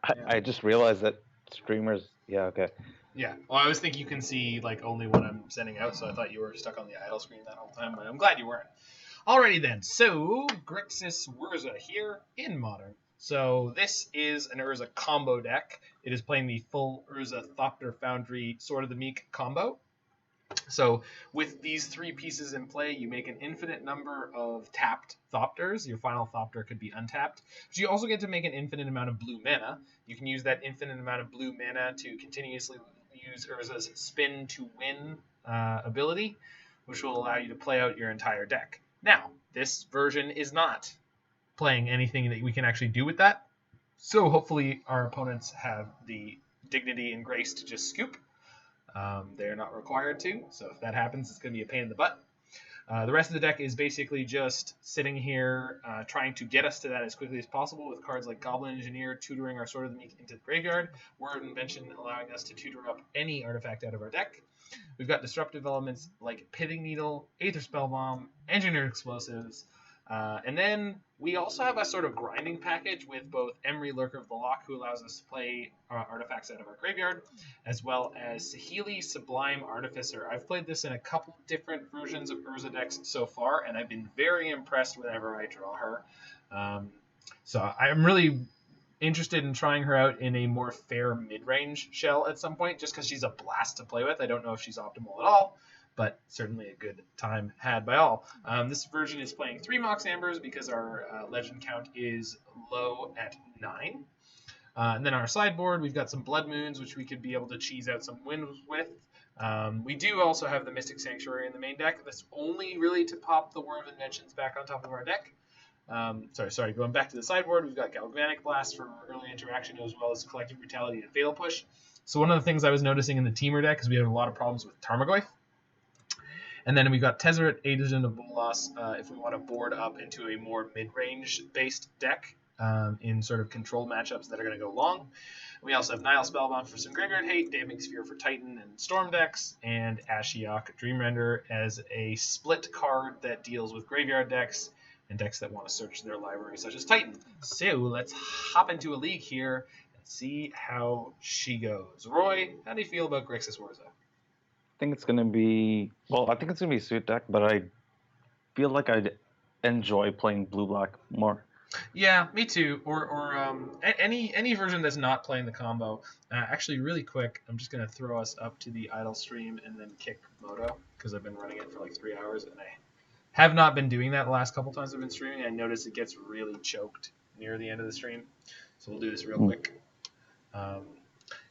I just realized that streamers. Yeah, okay. Yeah. Well, I always think you can see like only when I'm sending out, so I thought you were stuck on the idle screen that whole time, but I'm glad you weren't. Alrighty then. So Grixis Whurza here in Modern. So this is an Urza combo deck. It is playing the full Urza Thopter Foundry Sword of the Meek combo. So with these three pieces in play, you make an infinite number of tapped Thopters. Your final Thopter could be untapped. But you also get to make an infinite amount of blue mana. You can use that infinite amount of blue mana to continuously use Urza's Spin to Win ability, which will allow you to play out your entire deck. Now, this version is not playing anything that we can actually do with that. So hopefully our opponents have the dignity and grace to just scoop. They're not required to, so if that happens, it's going to be a pain in the butt. The rest of the deck is basically just sitting here trying to get us to that as quickly as possible with cards like Goblin Engineer tutoring our Sword of the Meek into the graveyard, Whir of Invention allowing us to tutor up any artifact out of our deck. We've got disruptive elements like Pithing Needle, Aether Spellbomb, Engineered Explosives, and then we also have a sort of grinding package with both Emry, Lurker of the Loch, who allows us to play artifacts out of our graveyard, as well as Saheeli, Sublime, Artificer. I've played this in a couple different versions of Urza decks so far, and I've been very impressed whenever I draw her. So I'm really interested in trying her out in a more fair mid-range shell at some point, just because she's a blast to play with. I don't know if she's optimal at all, but certainly a good time had by all. This version is playing 3 Mox Ambers because our legend count is low at 9. And then our sideboard, we've got some Blood Moons, which we could be able to cheese out some wins with. We do also have the Mystic Sanctuary in the main deck. That's only really to pop the Whir of Inventions back on top of our deck. Going back to the sideboard, we've got Galvanic Blast for early interaction, as well as Collective Brutality and Fatal Push. So one of the things I was noticing in the Teamer deck is we have a lot of problems with Tarmogoyf. And then we've got Tezzeret, Agent of Bolas, if we want to board up into a more mid-range based deck in sort of control matchups that are going to go long. We also have Nile Spellbomb for some graveyard hate, Damning Sphere for Titan and Storm decks, and Ashiok Dreamrender as a split card that deals with graveyard decks and decks that want to search their library, such as Titan. So let's hop into a league here and see how she goes. Roy, how do you feel about Grixis Whurza? I think it's gonna be I think it's gonna be a suit deck, but I feel like I'd enjoy playing blue-black more. Yeah, me too. Or any version that's not playing the combo. Actually, really quick, I'm just gonna throw us up to the idle stream and then kick Moto because I've been running it for like 3 hours and I have not been doing that the last couple times I've been streaming. I noticed it gets really choked near the end of the stream, so we'll do this real quick.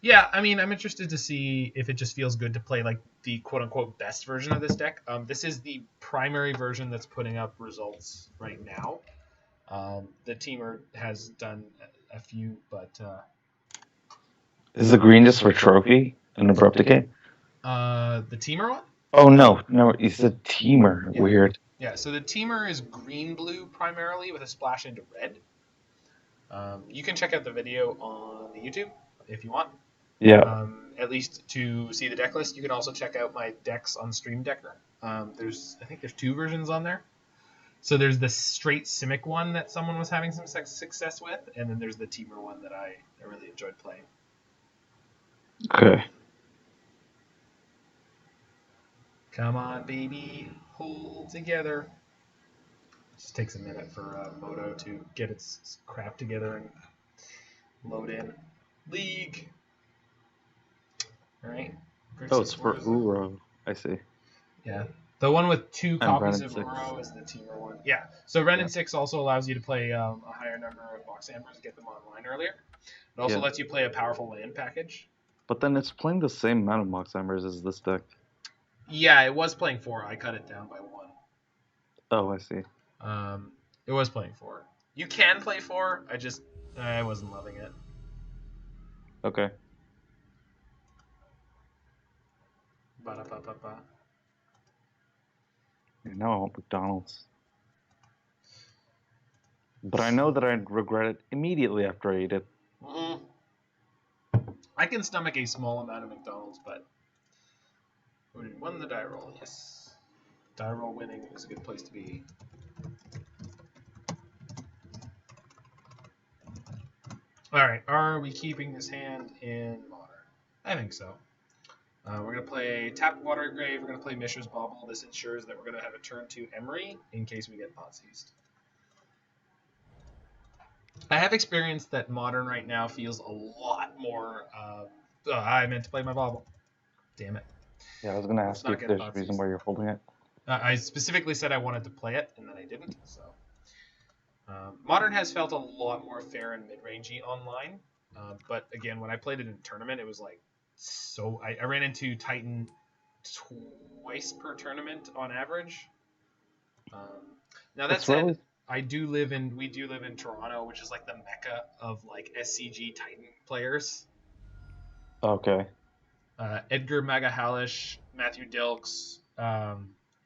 Yeah, I mean, I'm interested to see if it just feels good to play like the quote-unquote best version of this deck. This is the primary version that's putting up results right now. The Teamer has done a few, but... Is the green just for trophy and abrupt decay? The Teamer one? Oh, no, it's the Teamer. Yeah. Weird. Yeah, so the Teamer is green-blue primarily with a splash into red. You can check out the video on the YouTube if you want. Yeah. At least to see the deck list. You can also check out my decks on Stream Decker. I think there's 2 versions on there. So there's the straight Simic one that someone was having some success with, and then there's the Teamer one that I really enjoyed playing. Okay. Come on, baby. Hold together. Just takes a minute for Moto to get its crap together and load in. League. All right. Oh, it's for Uro. I see. Yeah. The one with 2 copies of 6. Uro is the Teamer one. Yeah. So Ren and 6 also allows you to play a higher number of Mox Ambers to get them online earlier. It also lets you play a powerful land package. But then it's playing the same amount of Mox Ambers as this deck. Yeah, it was playing 4. I cut it down by 1. Oh, I see. It was playing 4. You can play 4. I wasn't loving it. Okay. Ba-da-ba-ba-ba. Now I want McDonald's. But I know that I'd regret it immediately after I eat it. Mm-hmm. I can stomach a small amount of McDonald's, but... We won the die roll, yes. Die roll winning is a good place to be. All right, are we keeping this hand in Modern? I think so. We're going to play tapped Watery Grave. We're going to play Mishra's Bauble. This ensures that we're going to have a turn 2 Emry in case we get Thoughtseized. I have experienced that Modern right now feels a lot more... I meant to play my Bauble. Damn it. Yeah, I was gonna ask you if there's a reason why you're holding it. I specifically said I wanted to play it, and then I didn't. So Modern has felt a lot more fair and mid-rangey online. But again, when I played it in a tournament, it was like so. I ran into Titan twice per tournament on average. Now that said, really... we do live in Toronto, which is like the mecca of like SCG Titan players. Okay. Edgar Magahalish, Matthew Dilks,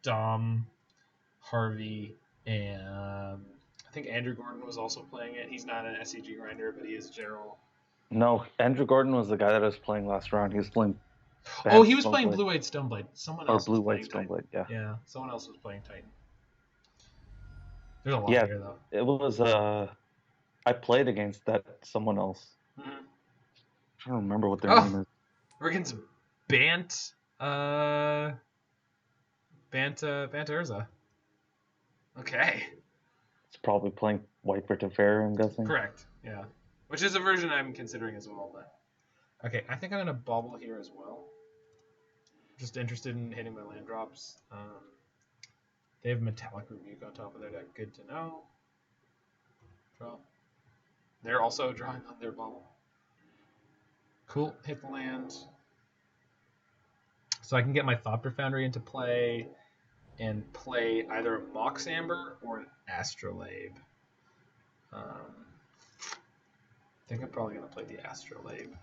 Dom, Harvey, and I think Andrew Gordon was also playing it. He's not an SCG grinder, but he is general. No, Andrew Gordon was the guy that I was playing last round. He was playing... he was playing Blue-White Stoneblade. Someone else was playing Titan. Blue-White Stoneblade, yeah. Yeah, someone else was playing Titan. There's a lot here, though. It was, I played against that someone else. Mm-hmm. I don't remember what their name is. We're against Bant Urza. Okay. It's probably playing White for Teferi, I'm guessing. Correct, yeah. Which is a version I'm considering as well, but... Okay, I think I'm going to Bauble here as well. Just interested in hitting my land drops. They have Metallic Rebuke on top of their deck. Good to know. Draw. They're also drawing on their Bauble. Cool. Hit the land. So I can get my Thopter Foundry into play and play either a Mox Amber or an Astrolabe. I think I'm probably going to play the Astrolabe.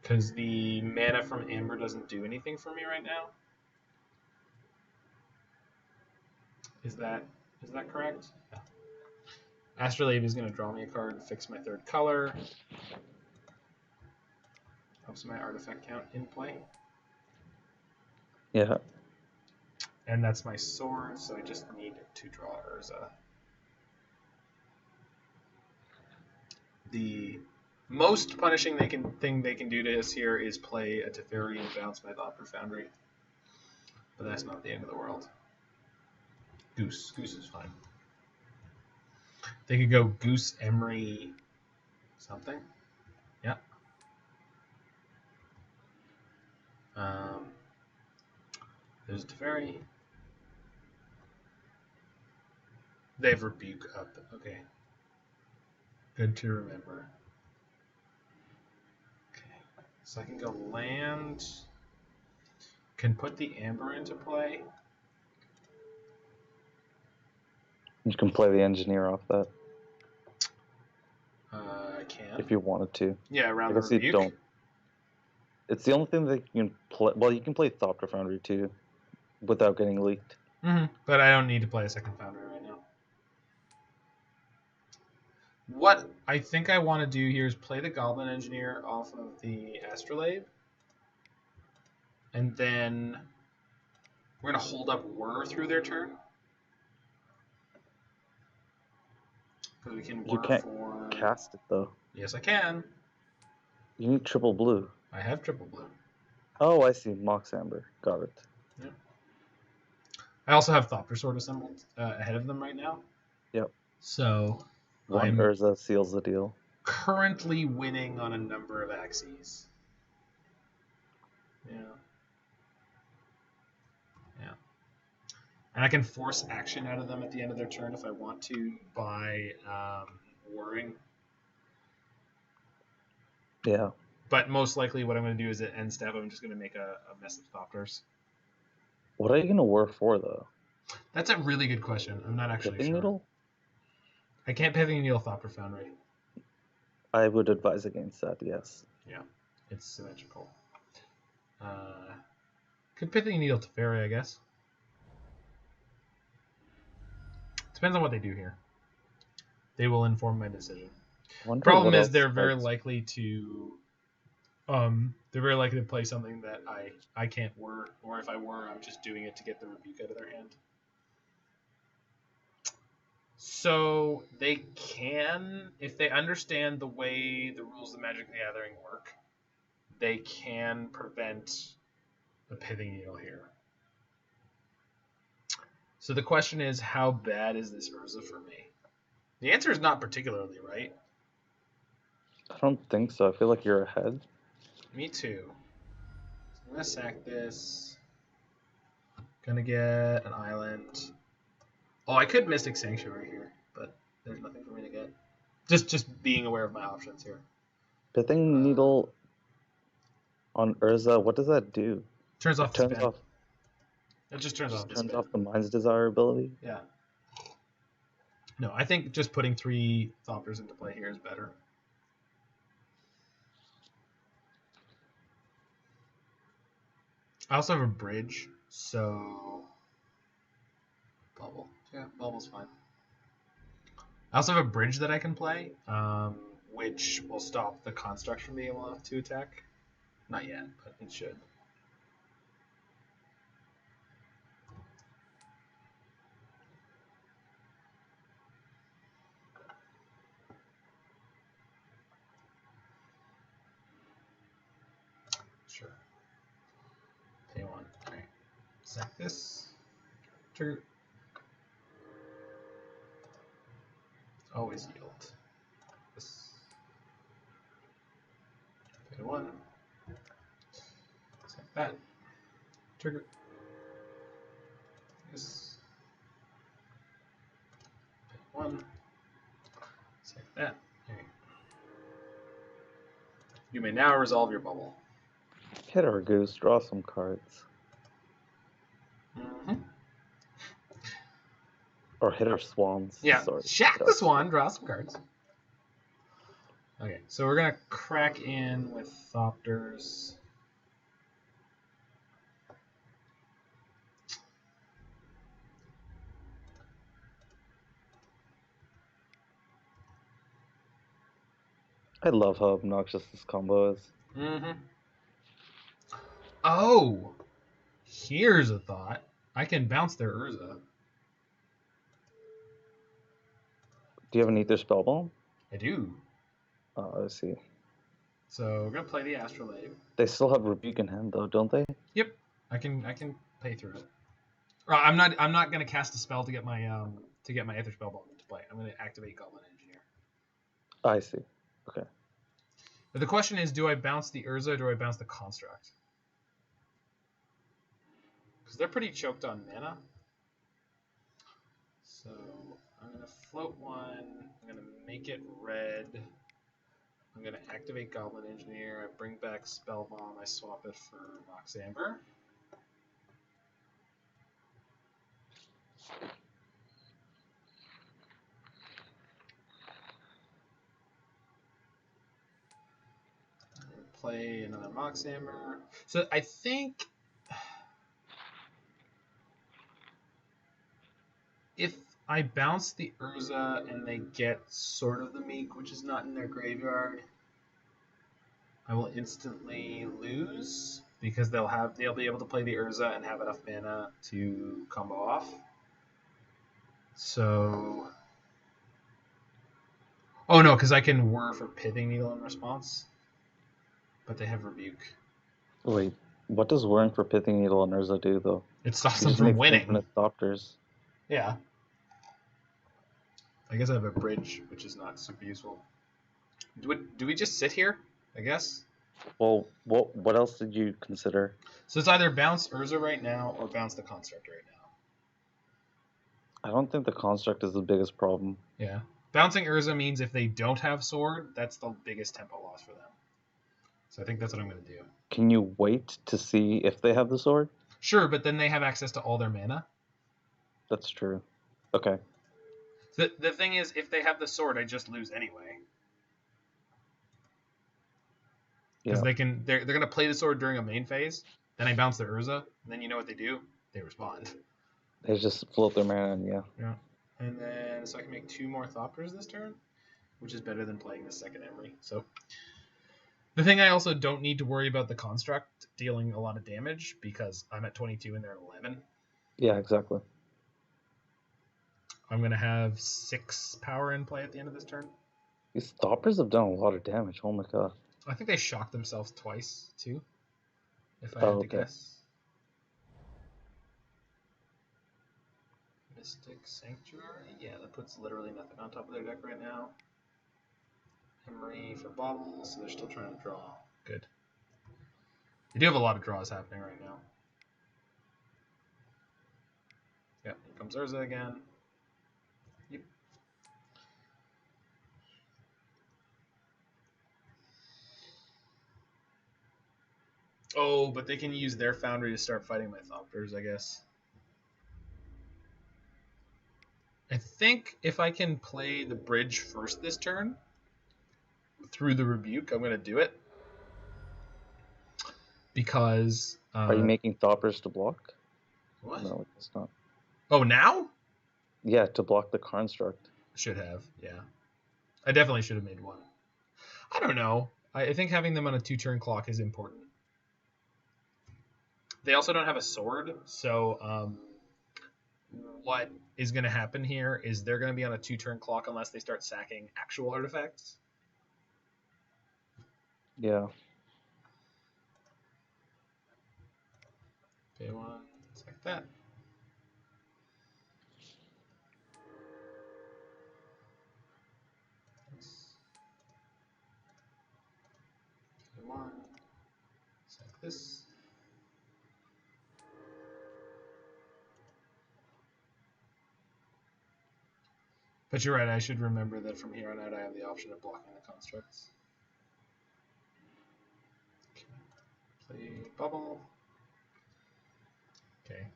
Because the mana from Amber doesn't do anything for me right now. Is that correct? Yeah. Astrolabe is going to draw me a card, fix my third color. Helps my artifact count in play. Yeah. And that's my sword, so I just need to draw Urza. The most punishing thing they can do to us here is play a Teferi and bounce my Thopter Foundry. But that's not the end of the world. Goose. Goose is fine. They could go Goose, Emry, something. Yeah. There's a Teferi. They have Rebuke up. Okay. Good to remember. Okay. So I can go land. Can put the Amber into play. You can play the Engineer off that. I can. If you wanted to. Yeah, around the Rebuke. You don't. It's the only thing that you can play. Well, you can play Thopter Foundry too, without getting leaked. Mm-hmm. But I don't need to play a second Foundry right now. What I think I want to do here is play the Goblin Engineer off of the Astrolabe. And then we're going to hold up Whir through their turn. Because we can Whir. You can't cast it, though. Yes, I can. You need triple blue. I have triple blue. Oh, I see. Mox Amber. Got it. Yep. I also have Thopter Sword assembled ahead of them right now. Yep. So one Urza seals the deal. Currently winning on a number of axes. Yeah. Yeah. And I can force action out of them at the end of their turn if I want to by Whirring. Yeah. But most likely what I'm going to do is at end step, I'm just going to make a mess of Thopters. What are you going to Whir for, though? That's a really good question. I'm not actually Pithing sure. Needle? I can't Pithing Needle Thopter Foundry. I would advise against that, yes. Yeah, it's symmetrical. Could Pithing Needle Teferi, I guess. Depends on what they do here. They will inform my decision. Problem is they're very likely to play something that I can't Whir, or if I Whir, I'm just doing it to get the Rebuke out of their hand. So they can, if they understand the way the rules of Magic the Gathering work, they can prevent the Pithing Needle here. So the question is, how bad is this Urza for me? The answer is not particularly, right? I don't think so. I feel like you're ahead. Me too. So I'm gonna sack this. Gonna get an island. Oh, I could Mystic Sanctuary here, but there's nothing for me to get. Just being aware of my options here. Pithing Needle on Urza, what does that do? Turns off the Turns spin. off. It just turns off the Turns spin. off the Mind's Desirability. Yeah. No, I think just putting 3 Thopters into play here is better. I also have a bridge, so Bauble. Yeah, Bauble's fine. I also have a bridge that I can play, which will stop the construct from being able to attack. Not yet, but it should. Sure. Pay 1. Alright. Sack this. Trigger. Always yield. This. Pay 1. Sack that. Trigger. This. Pay 1. Sack that. Okay. You may now resolve your bubble. Hit our goose, draw some cards. Mm-hmm. Or hit our swans. Yeah, Sorry. shack the swan, draw some cards. Okay, so we're gonna crack in with Thopters. I love how obnoxious this combo is. Mm-hmm. Oh! Here's a thought. I can bounce their Urza. Do you have an Aether Spellbomb? I do. Oh, I see. So we're gonna play the Astrolabe. They still have Rebuke in hand, though, don't they? Yep. I can play through it. I'm not gonna cast a spell to get my Aether Spellbomb into play. I'm gonna activate Goblin Engineer. I see. Okay. But the question is, do I bounce the Urza or do I bounce the Construct? Because they're pretty choked on mana. So I'm going to float 1. I'm going to make it red. I'm going to activate Goblin Engineer. I bring back Spellbomb. I swap it for Mox Amber. Play another Mox Amber. So I think if I bounce the Urza and they get sort of the Meek, which is not in their graveyard, I will instantly lose because they'll be able to play the Urza and have enough mana to combo off. So, oh no, because I can Whir for Pithing Needle in response, but they have Rebuke. Wait, what does whirring for Pithing Needle and Urza do, though? It stops It them just from makes winning. infinite Thopters. Yeah. I guess I have a bridge, which is not super useful. Do we just sit here? I guess. Well, what else did you consider? So it's either bounce Urza right now or bounce the Construct right now. I don't think the Construct is the biggest problem. Yeah. Bouncing Urza means if they don't have Sword, that's the biggest tempo loss for them. So I think that's what I'm going to do. Can you wait to see if they have the sword? Sure, but then they have access to all their mana. That's true. Okay. The thing is, if they have the sword, I just lose anyway. Because they're gonna play the sword during a main phase. Then I bounce the Urza, and then you know what they do? They respond. They just float their mana in, yeah. Yeah. And then so I can make 2 more Thopters this turn, which is better than playing the second Emry. So the thing I also don't need to worry about the Construct dealing a lot of damage because I'm at 22 and they're at 11. Yeah, exactly. I'm going to have 6 power in play at the end of this turn. These Thoppers have done a lot of damage. Oh my god. I think they shocked themselves twice, too, if I Oh, had to okay. guess. Mystic Sanctuary? Yeah, that puts literally nothing on top of their deck right now. Emry for Bauble, so they're still trying to draw. Good. They do have a lot of draws happening right now. Yep, here comes Urza again. Yep. Oh, but they can use their Foundry to start fighting my Thopters, I guess. I think if I can play the bridge first this turn, through the Rebuke, I'm going to do it. Because... Are you making Thoppers to block? What? No, it's not. Oh, now? Yeah, to block the construct. Should have, yeah. I definitely should have made one. I don't know. I think having them on a 2-turn clock is important. They also don't have a sword, so what is going to happen here is they're going to be on a 2-turn clock unless they start sacking actual artifacts. Yeah. Pay 1, sack that. Pay 1, sack this. But you're right, I should remember that from here on out I have the option of blocking the constructs. Okay. Play Bauble. Okay.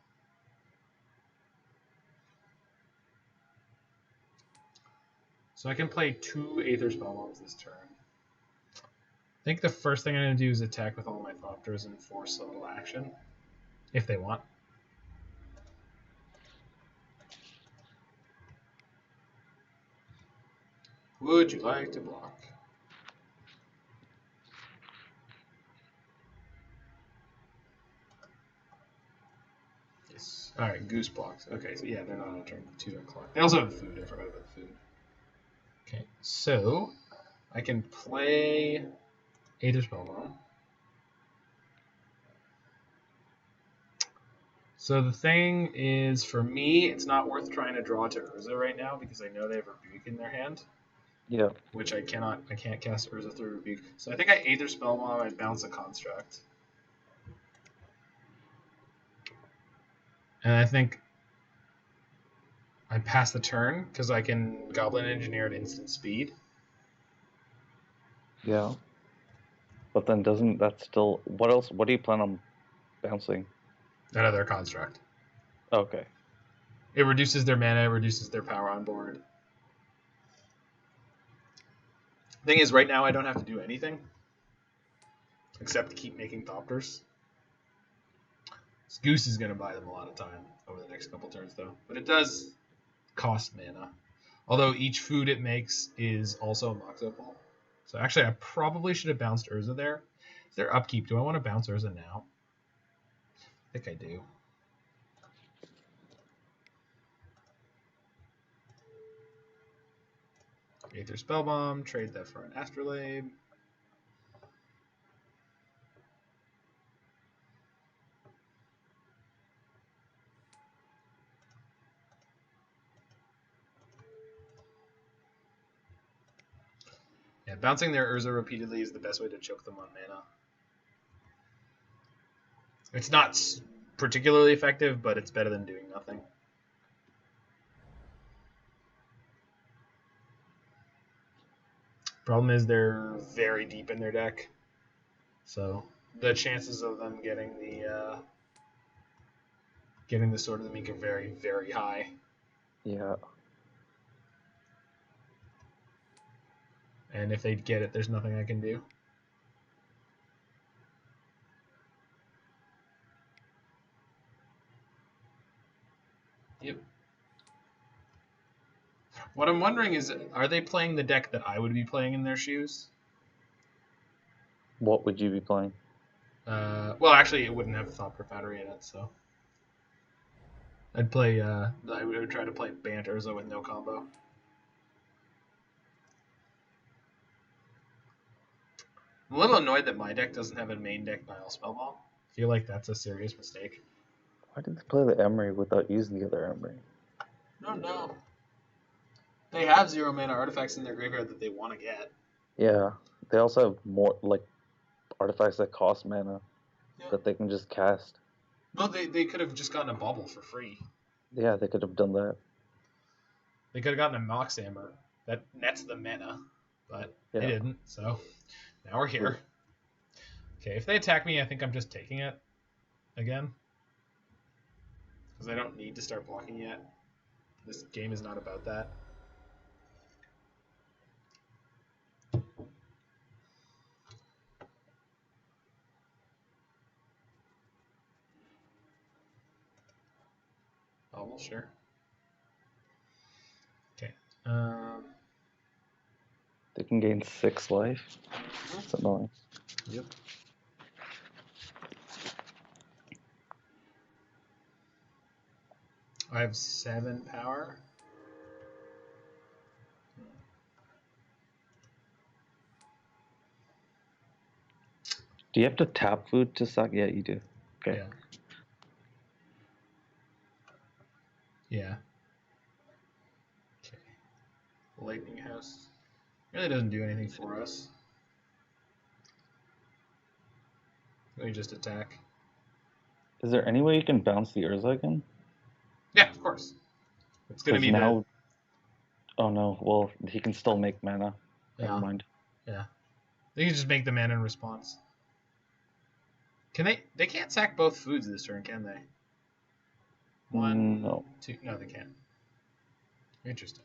So I can play 2 Aether Spellbombs this turn. I think the first thing I'm going to do is attack with all my Thopters and force a little action, if they want. Would you like to block? Yes. Alright, Goose blocks. Okay, so yeah, they're not on turn 2 o'clock. They also have food. I forgot about the food. Okay, so I can play Aether Spellbomb. So the thing is, for me, it's not worth trying to draw to Urza right now because I know they have Rebuke in their hand. Yeah. Which I can't cast Urza through Rebuke. So I think I Aether Spellbomb, I bounce a Construct. And I think I pass the turn because I can Goblin Engineer at instant speed. Yeah. But then doesn't that still... What else? What do you plan on bouncing? Another Construct. Okay. It reduces their mana, it reduces their power on board. Thing is, right now I don't have to do anything except keep making Thopters. This Goose is going to buy them a lot of time over the next couple turns, though. But it does cost mana. Although each food it makes is also a Mox Opal. So actually, I probably should have bounced Urza there. Is there upkeep? Do I want to bounce Urza now? I think I do. Aether Spellbomb, trade that for an Astrolabe. Yeah, bouncing their Urza repeatedly is the best way to choke them on mana. It's not particularly effective, but it's better than doing nothing. Problem is they're very deep in their deck, so the chances of them getting the Sword of the Meek are very, very high. Yeah. And if they get it, there's nothing I can do. Yep. What I'm wondering is, are they playing the deck that I would be playing in their shoes? What would you be playing? Well, actually, it wouldn't have Thopter Foundry in it, so. I'd play. I would try to play Bant Urza with no combo. I'm a little annoyed that my deck doesn't have a main deck Nile Spellbomb. I feel like that's a serious mistake. Why did they play the Emry without using the other Emry? No. They have 0 mana artifacts in their graveyard that they want to get. Yeah, they also have more like artifacts that cost mana that they can just cast. No, they could have just gotten a Bauble for free. Yeah, they could have done that. They could have gotten a Mox Amber that nets the mana, but they didn't. So now we're here. Okay, if they attack me, I think I'm just taking it again because I don't need to start blocking yet. This game is not about that. Oh, well, sure. Okay. They can gain 6 life. That's annoying. Yep. I have 7 power. Do you have to tap food to suck? Yeah, you do. Okay. Yeah. Okay. Lightning House really doesn't do anything for us. Let me just attack. Is there any way you can bounce the Urza again? Yeah, of course. It's going to be now. Oh no! Well, he can still make mana. Never mind. Yeah. They can just make the mana in response. Can they? They can't sack both foods this turn, can they? 1, No. 2. No, they can't. Interesting.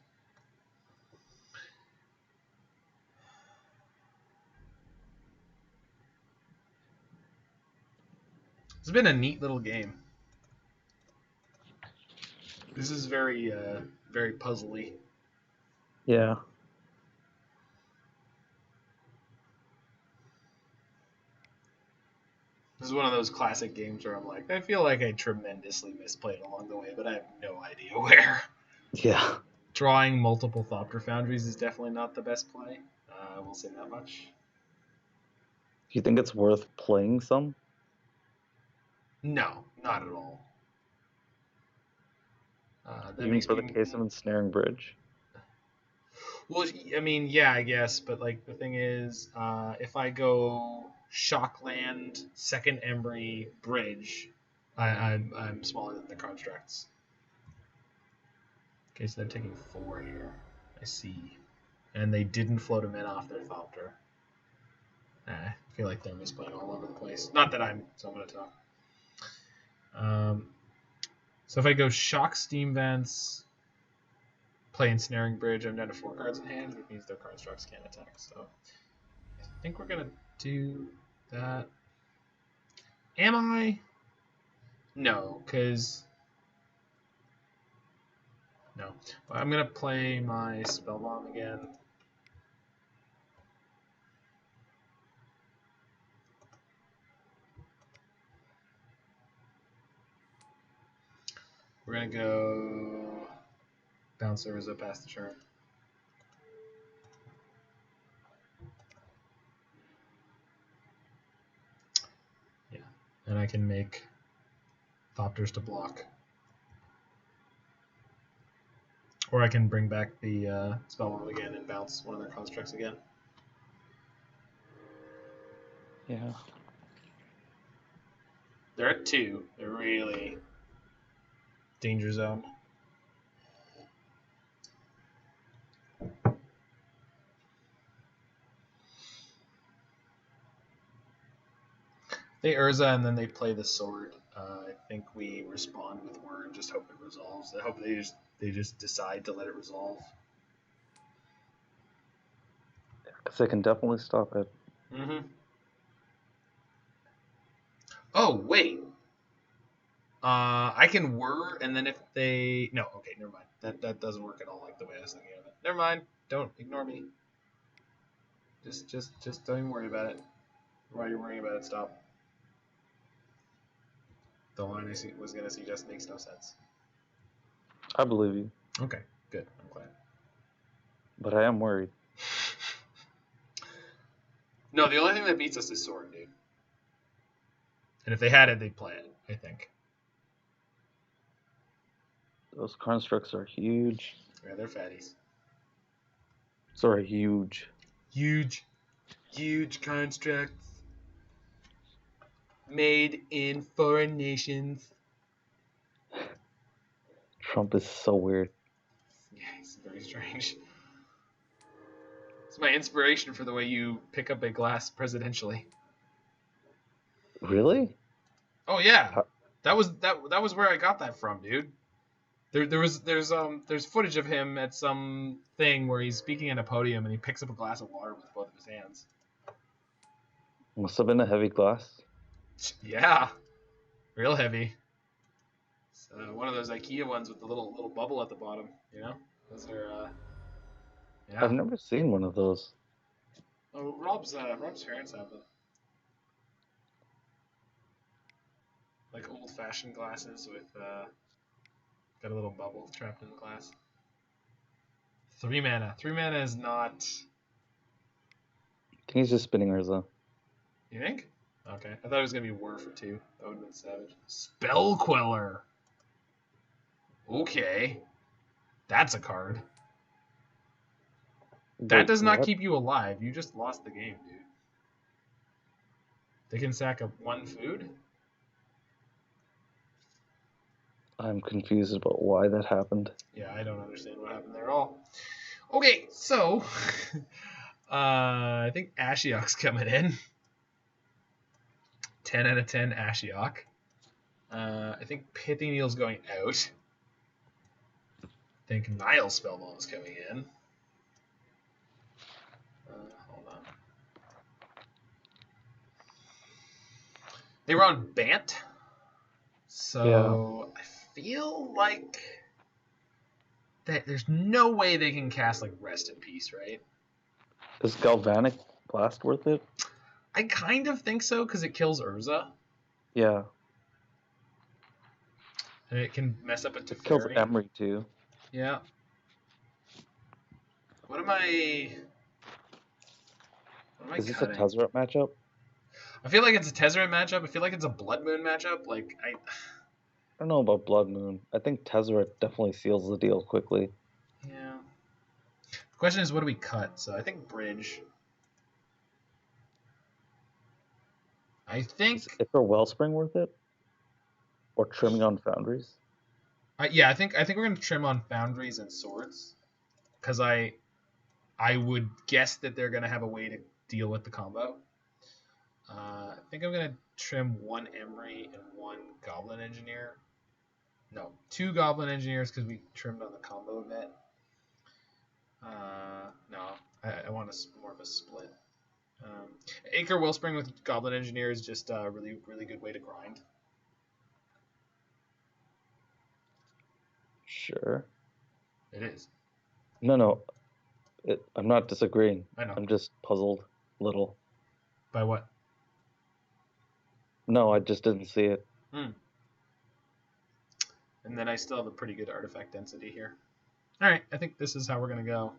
It's been a neat little game. This is very, very puzzly. Yeah. This is one of those classic games where I'm like, I feel like I tremendously misplayed along the way, but I have no idea where. Yeah. Drawing multiple Thopter Foundries is definitely not the best play. I will say that much. Do you think it's worth playing some? No, not at all. Even for the case of Ensnaring Bridge? Well, I mean, yeah, I guess, but like the thing is, if I go Shockland, second Emry, Bridge, I'm smaller than the constructs. Okay, so they're taking 4 here. I see. And they didn't float them in off their Thopter. I feel like they're misplaying all over the place. Not that I'm, so I'm going to talk. So if I go Shock Steam Vents, play Ensnaring Bridge, I'm down to 4 cards in hand, which means their constructs can't attack. So I think we're going to do that. Am I? No, because... No. I'm going to play my Spellbomb again. We're going to go bounce Urza past the turn. Yeah. And I can make Thopters to block. Or I can bring back the Spellbomb again and bounce one of their constructs again. Yeah. They're at 2. They're really danger zone. They Urza and then they play the sword. I think we respond with Whir and just hope it resolves. I hope they just decide to let it resolve. Because they can definitely stop it. Mm-hmm. Oh, wait. I can Whir, and then if they... No, okay, never mind. That doesn't work at all like the way I was thinking of it. Never mind. Don't ignore me. Just don't even worry about it. While you're worrying about it, stop. The line I was going to suggest makes no sense. I believe you, Okay, good. I'm glad. but I am worried. No, the only thing that beats us is Sword, dude. And if they had it, they'd play it, I think. Those constructs are huge. Yeah, they're fatties. Sorry, huge. Huge constructs. Made in foreign nations. Trump is so weird. Yeah, it's very strange. It's my inspiration for the way you pick up a glass presidentially. Really? Oh yeah, How- that was where I got that from, dude. There's footage of him at some thing where he's speaking at a podium and he picks up a glass of water with both of his hands. Must have been a heavy glass. Yeah, real heavy. It's, one of those IKEA ones with the little bubble at the bottom. You know, those are yeah. I've never seen one of those. Oh, Rob's parents have them. Like old-fashioned glasses with got a little bubble trapped in the glass. 3 mana. 3 mana is not. I think he's just spinning Urza. You think? Okay. I thought it was gonna be Whir for 2. That would have been savage. Spell Queller. Okay. That's a card. That Wait, does not what? keep you alive. You just lost the game, dude. They can sack up 1 food? I'm confused about why that happened. Yeah, I don't understand what happened there at all. Okay, so I think Ashiok's coming in. 10 out of 10 Ashiok. I think Pithing Needle's going out. I think Nile Spellbomb's coming in. Hold on. They were on Bant. So I feel like that there's no way they can cast like Rest in Peace, right? Is Galvanic Blast worth it? I kind of think so because it kills Urza. Yeah. And it can mess up a It kills Teferi. Emry too. Yeah. What am I Is this cutting? a Tezzeret matchup? I feel like it's a Tezzeret matchup. I feel like it's a Blood Moon matchup. Like I don't know about Blood Moon. I think Tezzeret definitely seals the deal quickly. yeah. The question is, what do we cut? So I think Bridge. I think. Is Ichor Wellspring worth it? Or trimming on Foundries? Yeah, I think we're gonna trim on Foundries and Swords, because I would guess that they're gonna have a way to deal with the combo. I think I'm gonna trim 1 Emry and 1 Goblin Engineer. No, 2 Goblin Engineers because we trimmed on the combo a bit. No, I want more of a split. Ichor Wellspring with Goblin Engineer is just a really, really good way to grind. Sure. It is. No. I'm not disagreeing. I know. I'm just puzzled a little. By what? No, I just didn't see it. And then I still have a pretty good artifact density here. All right, I think this is how we're going to go.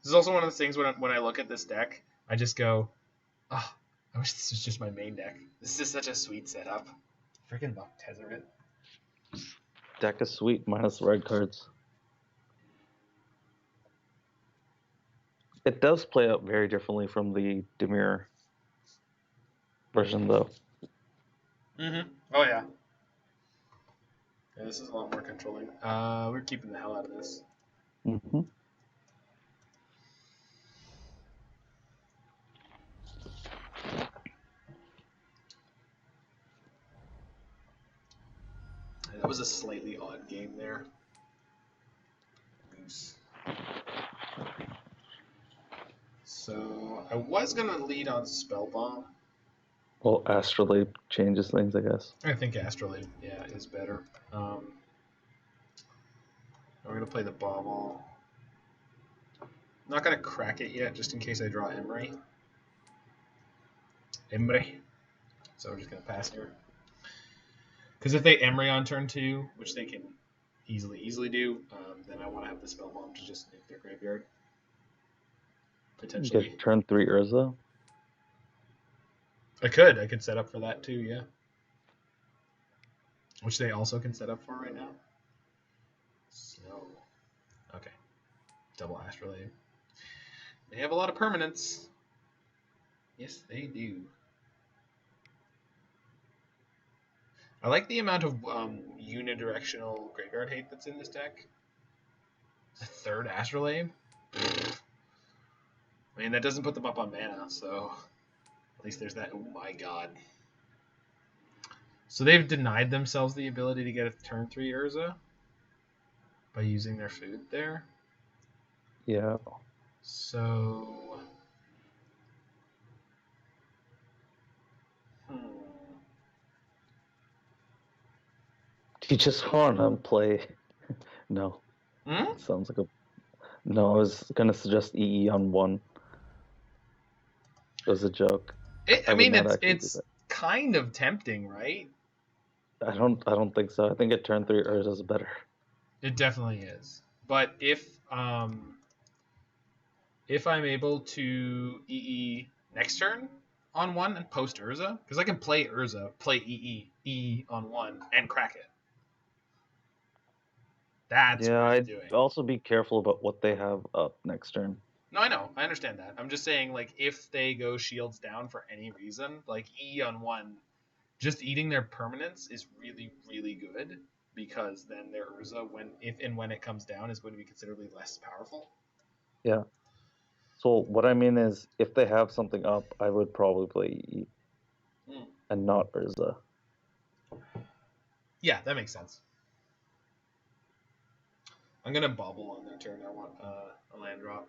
This is also one of the things when I look at this deck, I just go, oh, I wish this was just my main deck. This is such a sweet setup. Freaking Loch Tezzeret. Deck is sweet, minus the red cards. It does play out very differently from the Dimir version, though. Mm-hmm. Oh, yeah. Yeah, this is a lot more controlling. We're keeping the hell out of this. Mm-hmm. That was a slightly odd game there. Goose. So I was going to lead on Spellbomb. Well, Astrolabe changes things, I guess. I think Astrolabe, yeah, is better. We're going to play the Bauble. I'm not going to crack it yet, just in case I draw Emry. So we're just going to pass here. Because if they Emry on turn 2, which they can easily do, then I want to have the Spellbomb to just nuke their graveyard. Potentially. Get turn 3 Urza. I could set up for that too, yeah. Which they also can set up for right now. So, okay. Double Astrolabe. They have a lot of permanents. Yes, they do. I like the amount of unidirectional graveyard hate that's in this deck. The third Astrolabe? I mean, that doesn't put them up on mana, so at least there's that. Oh my god. So they've denied themselves the ability to get a turn 3 Urza by using their food there. Yeah. So... Do you just want to play? No. Sounds like a... No, I was going to suggest EE on 1. It was a joke. I mean, it's kind of tempting, right? I don't think so. I think at turn 3 Urza is better. It definitely is. But if I'm able to EE next turn on 1 and post Urza, because I can play Urza, play EE on 1, and crack it. That's what I'm doing. Also be careful about what they have up next turn. No, I know. I understand that. I'm just saying, like, if they go shields down for any reason, like EE on 1, just eating their permanents is really, really good, because then their Urza, if and when it comes down, is going to be considerably less powerful. Yeah. So what I mean is, if they have something up, I would probably play EE and not Urza. Yeah, that makes sense. I'm going to Bauble on their turn. I want a land drop.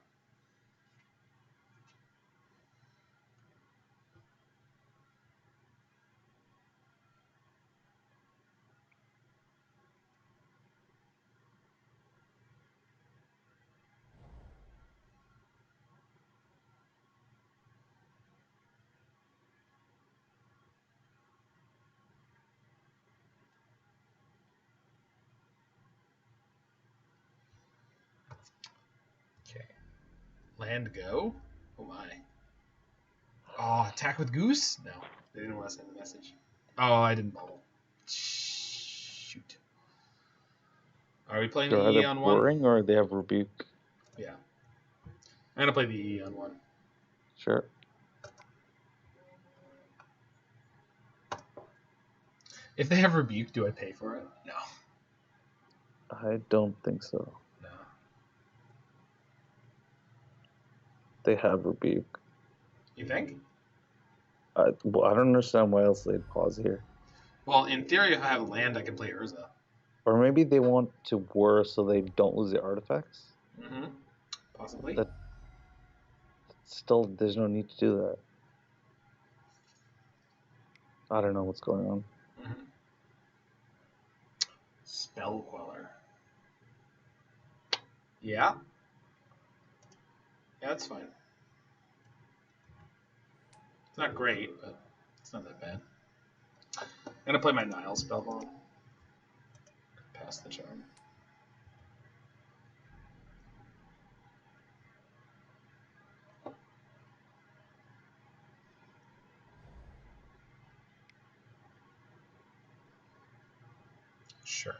Okay. Land go? Oh my. Oh, attack with Goose? No, they didn't want to send the message. Oh, I didn't bubble. Shoot. Are we playing the E on 1? Boring or they have Rebuke? Yeah. I'm going to play the E on 1. Sure. If they have Rebuke, do I pay for it? No. I don't think so. No. They have Rebuke. You think? Well, I don't understand why else they'd pause here. Well, in theory, if I have land, I can play Urza. Or maybe they want to Whir so they don't lose the artifacts? Mm-hmm. Possibly. Still, there's no need to do that. I don't know what's going on. Mm-hmm. Spell Queller. Yeah. Yeah, that's fine. It's not great, but it's not that bad. I'm going to play my Nile Spellbomb. Pass the charm. Sure.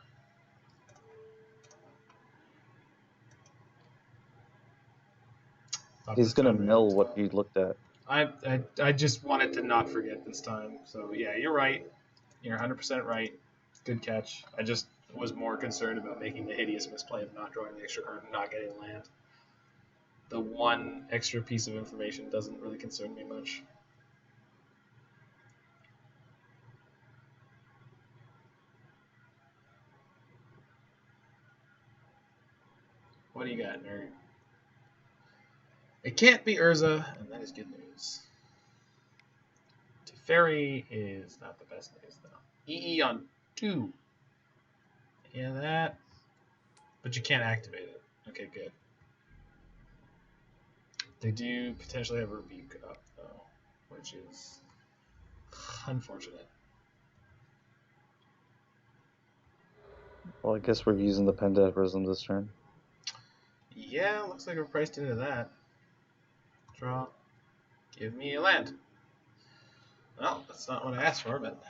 He's going to mill what you looked at. I just wanted to not forget this time. So, yeah, you're right. You're 100% right. Good catch. I just was more concerned about making the hideous misplay of not drawing the extra card and not getting land. The one extra piece of information doesn't really concern me much. What do you got, nerd? It can't be Urza, and that is good news. Teferi is not the best news, though. EE on 2. Yeah, that. But you can't activate it. Okay, good. They do potentially have a Rebuke up, though, which is unfortunate. Well, I guess we're using the Pentad Prism this turn. Yeah, looks like we're priced into that. Draw. Give me a land. Well, that's not what I asked for, but...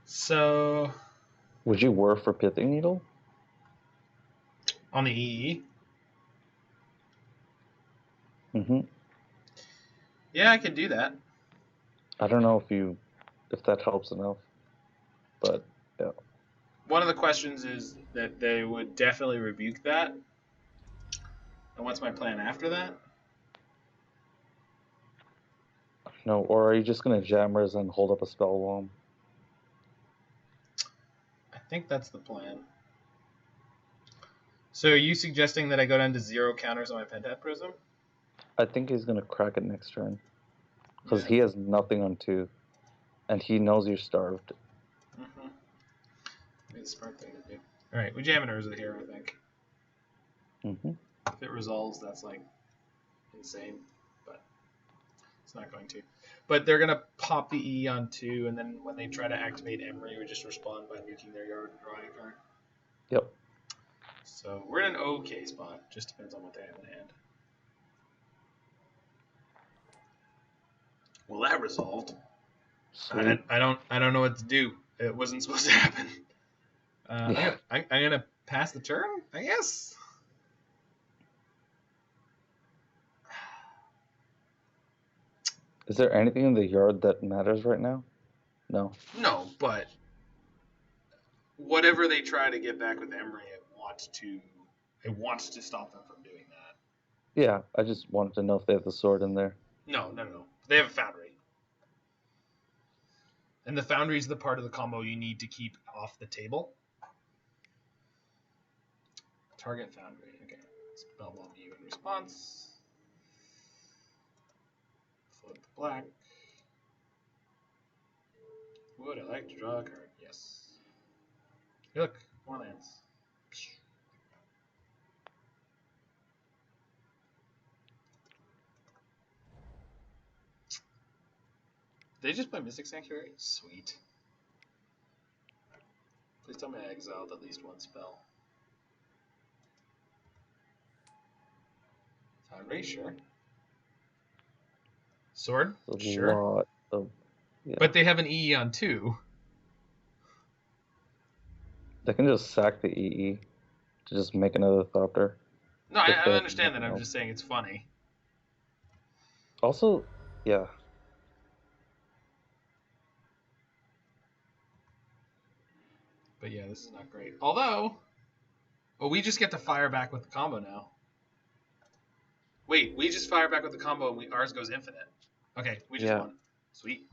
So... Would you Whir for Pithing Needle? On the EE? Mm-hmm. Yeah, I could do that. I don't know if that helps enough, but yeah. One of the questions is that they would definitely rebuke that. And what's my plan after that? No, or are you just gonna Jammers and hold up a Spellbomb? I think that's the plan. So are you suggesting that I go down to 0 counters on my Pentad Prism? I think he's gonna crack it next turn. Because Yeah. he has nothing on 2. And he knows you're starved. Mm-hmm. Maybe the smart thing to do. Alright, we jam an Urza here, I think. Mm-hmm. If it resolves, that's like insane. But it's not going to. But they're going to pop the E on 2, and then when they try to activate Emry, we just respond by nuking their yard and drawing a card. Yep. So we're in an okay spot. Just depends on what they have in hand. Well, that resolved. Sweet. I don't know what to do. It wasn't supposed to happen. Yeah. I'm gonna pass the turn, I guess. Is there anything in the yard that matters right now? No. No, but whatever they try to get back with Emry, it wants to stop them from doing that. Yeah, I just wanted to know if they have the sword in there. No. They have a Foundry. And the Foundry is the part of the combo you need to keep off the table. Target Foundry. Okay. Spellbomb you in response. Flood the black. Would I like to draw a card? Yes. Hey, look, more lands. Did they just play Mystic Sanctuary? Sweet. Please tell me I exiled at least one spell. Foundry, sure. Sword? A Sure. lot of... Yeah. But they have an EE on 2. They can just sack the EE to just make another Thopter. No, I understand that. I'm just saying it's funny. Also, yeah. But yeah, this is not great. Although, we just get to fire back with the combo now. Wait, we just fire back with the combo and ours goes infinite. Okay, we just won. Sweet.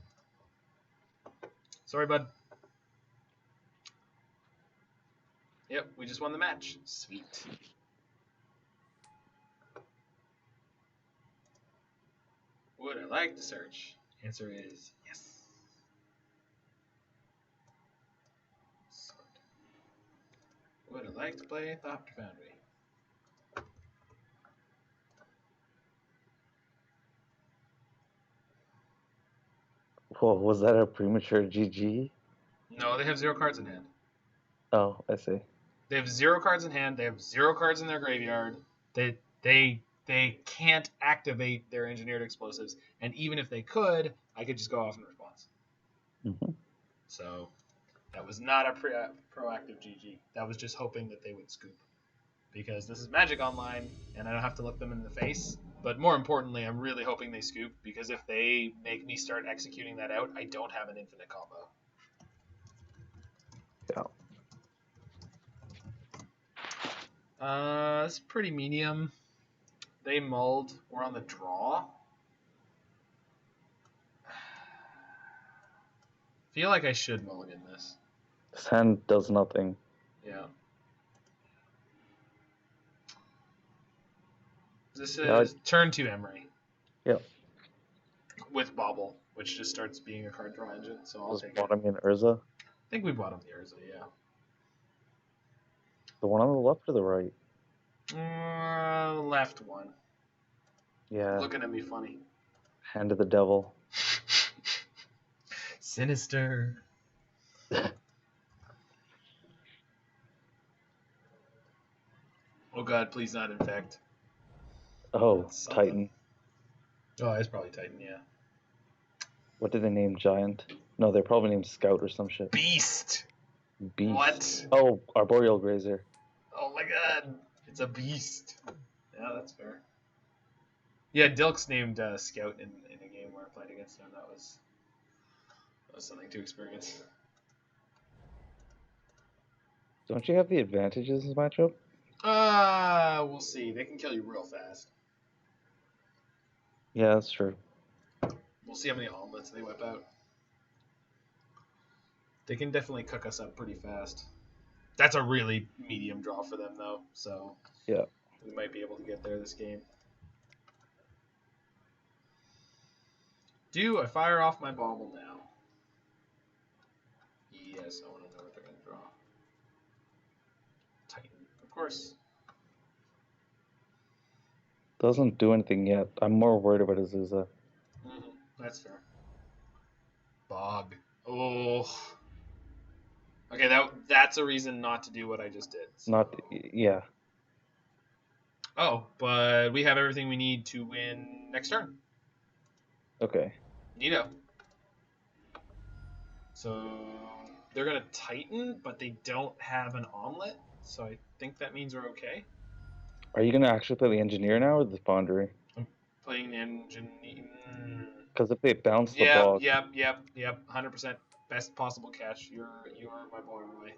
Sorry, bud. Yep, we just won the match. Sweet. Would I like to search? Answer is yes. Would I like to play Thopter Foundry? Whoa, was that a premature GG? No, they have 0 cards in hand. Oh, I see. They have 0 cards in hand. They have 0 cards in their graveyard. They can't activate their engineered explosives. And even if they could, I could just go off in response. Mm-hmm. So that was not a proactive GG. That was just hoping that they would scoop. Because this is Magic Online, and I don't have to look them in the face. But more importantly, I'm really hoping they scoop, because if they make me start executing that out, I don't have an infinite combo. Yeah. It's pretty medium. They mulled. We're on the draw. Feel like I should mulligan this. This hand does nothing. Yeah. This is turn 2 Emry. Yep. With Bauble, which just starts being a card draw engine, so I'll take it. Bottom in Urza? I think we bottomed the Urza, yeah. The one on the left or the right? Left one. Yeah. Looking at me funny. Hand of the devil. Sinister. Oh god, please not infect. Oh, That's something. Titan. Oh, it's probably Titan, yeah. What did they name Giant? No, they're probably named Scout or some shit. Beast! Beast. What? Oh, Arboreal Grazer. Oh my god, it's a beast. Yeah, that's fair. Yeah, Dilk's named Scout in a game where I played against him. That was something to experience. Don't you have the advantages in this matchup? We'll see. They can kill you real fast. Yeah, that's true. We'll see how many omelets they whip out. They can definitely cook us up pretty fast. That's a really medium draw for them, though, so yeah, we might be able to get there this game. Do I fire off my Bauble now? Yes, I want to know what they're going to draw. Titan, of course. Doesn't do anything yet. I'm more worried about his Urza. That's fair. Bog. Oh. Okay, that's a reason not to do what I just did. So. Yeah. Oh, but we have everything we need to win next turn. Okay. Neato. So they're going to Titan, but they don't have an omelet, so I think that means we're okay. Are you going to actually play the Engineer now or the Foundry? I'm playing the Engineer. Because if they bounce the bog... Yep. 100% best possible catch. You are my boy, Roy.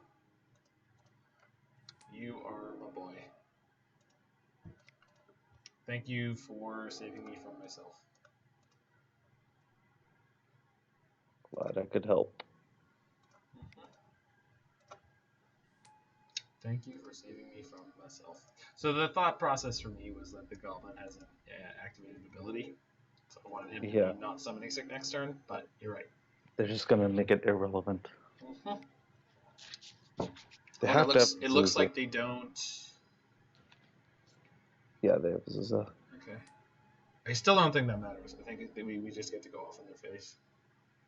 You are my boy. Thank you for saving me from myself. Glad I could help. Thank you for saving me from myself. So the thought process for me was that the Goblin has an activated ability. So I wanted him to be not summoning sick next turn, but you're right. They're just going to make it irrelevant. It looks like they don't... Yeah, they have Urza. Okay. I still don't think that matters. I think we just get to go off in their face.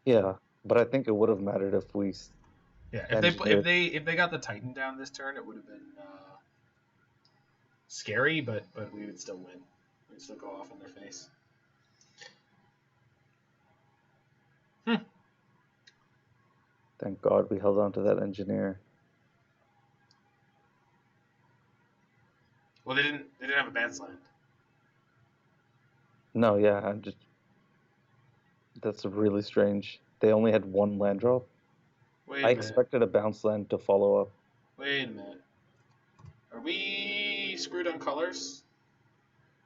Yeah, but I think it would have mattered if we... Yeah, if they got the Titan down this turn, it would have been scary, but we would still win. We would still go off in their face. Thank God we held on to that Engineer. Well, they didn't have a Bance Land. No, yeah, that's really strange. They only had one land drop. I expected a bounce land to follow up. Wait a minute. Are we screwed on colors?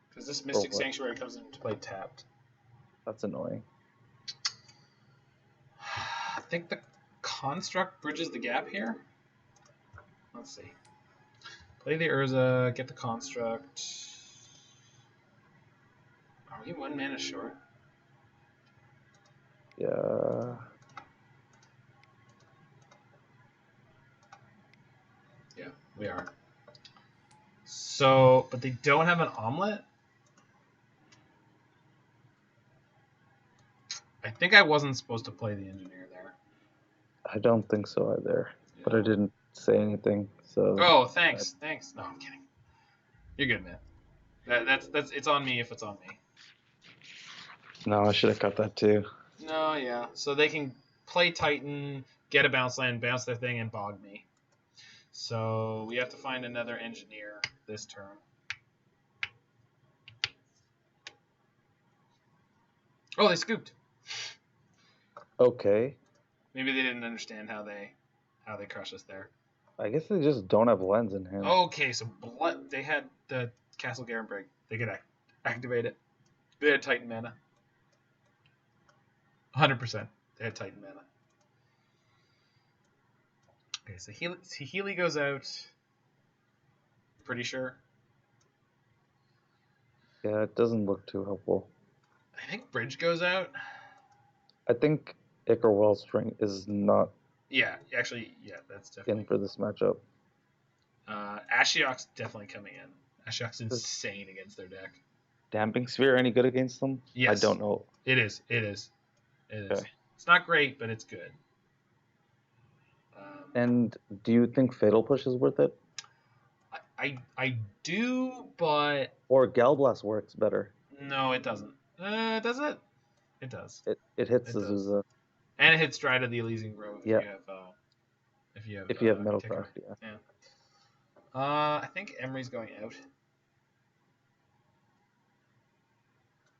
Because this Mystic Sanctuary comes into play tapped. That's annoying. I think the Construct bridges the gap here. Let's see. Play the Urza, get the Construct. Are we 1 mana short? Yeah. Yeah, we are. So, but they don't have an omelet? I think I wasn't supposed to play the Engineer there. I don't think so either, but I didn't say anything, so... Oh, thanks. No, I'm kidding. You're good, man. That's it's on me if it's on me. No, I should have cut that too. No, yeah. So they can play Titan, get a bounce land, bounce their thing, and bog me. So we have to find another Engineer this turn. Oh, they scooped. Okay. Maybe they didn't understand how they crush us there. I guess they just don't have lens in hand. Okay, so they had the Castle Garenbrig. They could activate it. They had Titan mana. 100%. They had Titan mana. Okay, so Saheeli goes out. Pretty sure. Yeah, it doesn't look too helpful. I think Bridge goes out. I think Ichor Wellspring is not... Yeah, actually, that's definitely... in for this matchup. Ashiok's definitely coming in. Ashiok's insane against their deck. Damping Sphere any good against them? Yes. I don't know. It is. Okay. It's not great, but it's good. And do you think Fatal Push is worth it? I do, but Or Gal Blast works better. no, it doesn't. Does it? It does. It hits the Zuza. And it hits Stride of the Elysian Grove Yeah. if you have if you have Metalcraft, yeah. I think Emry's going out.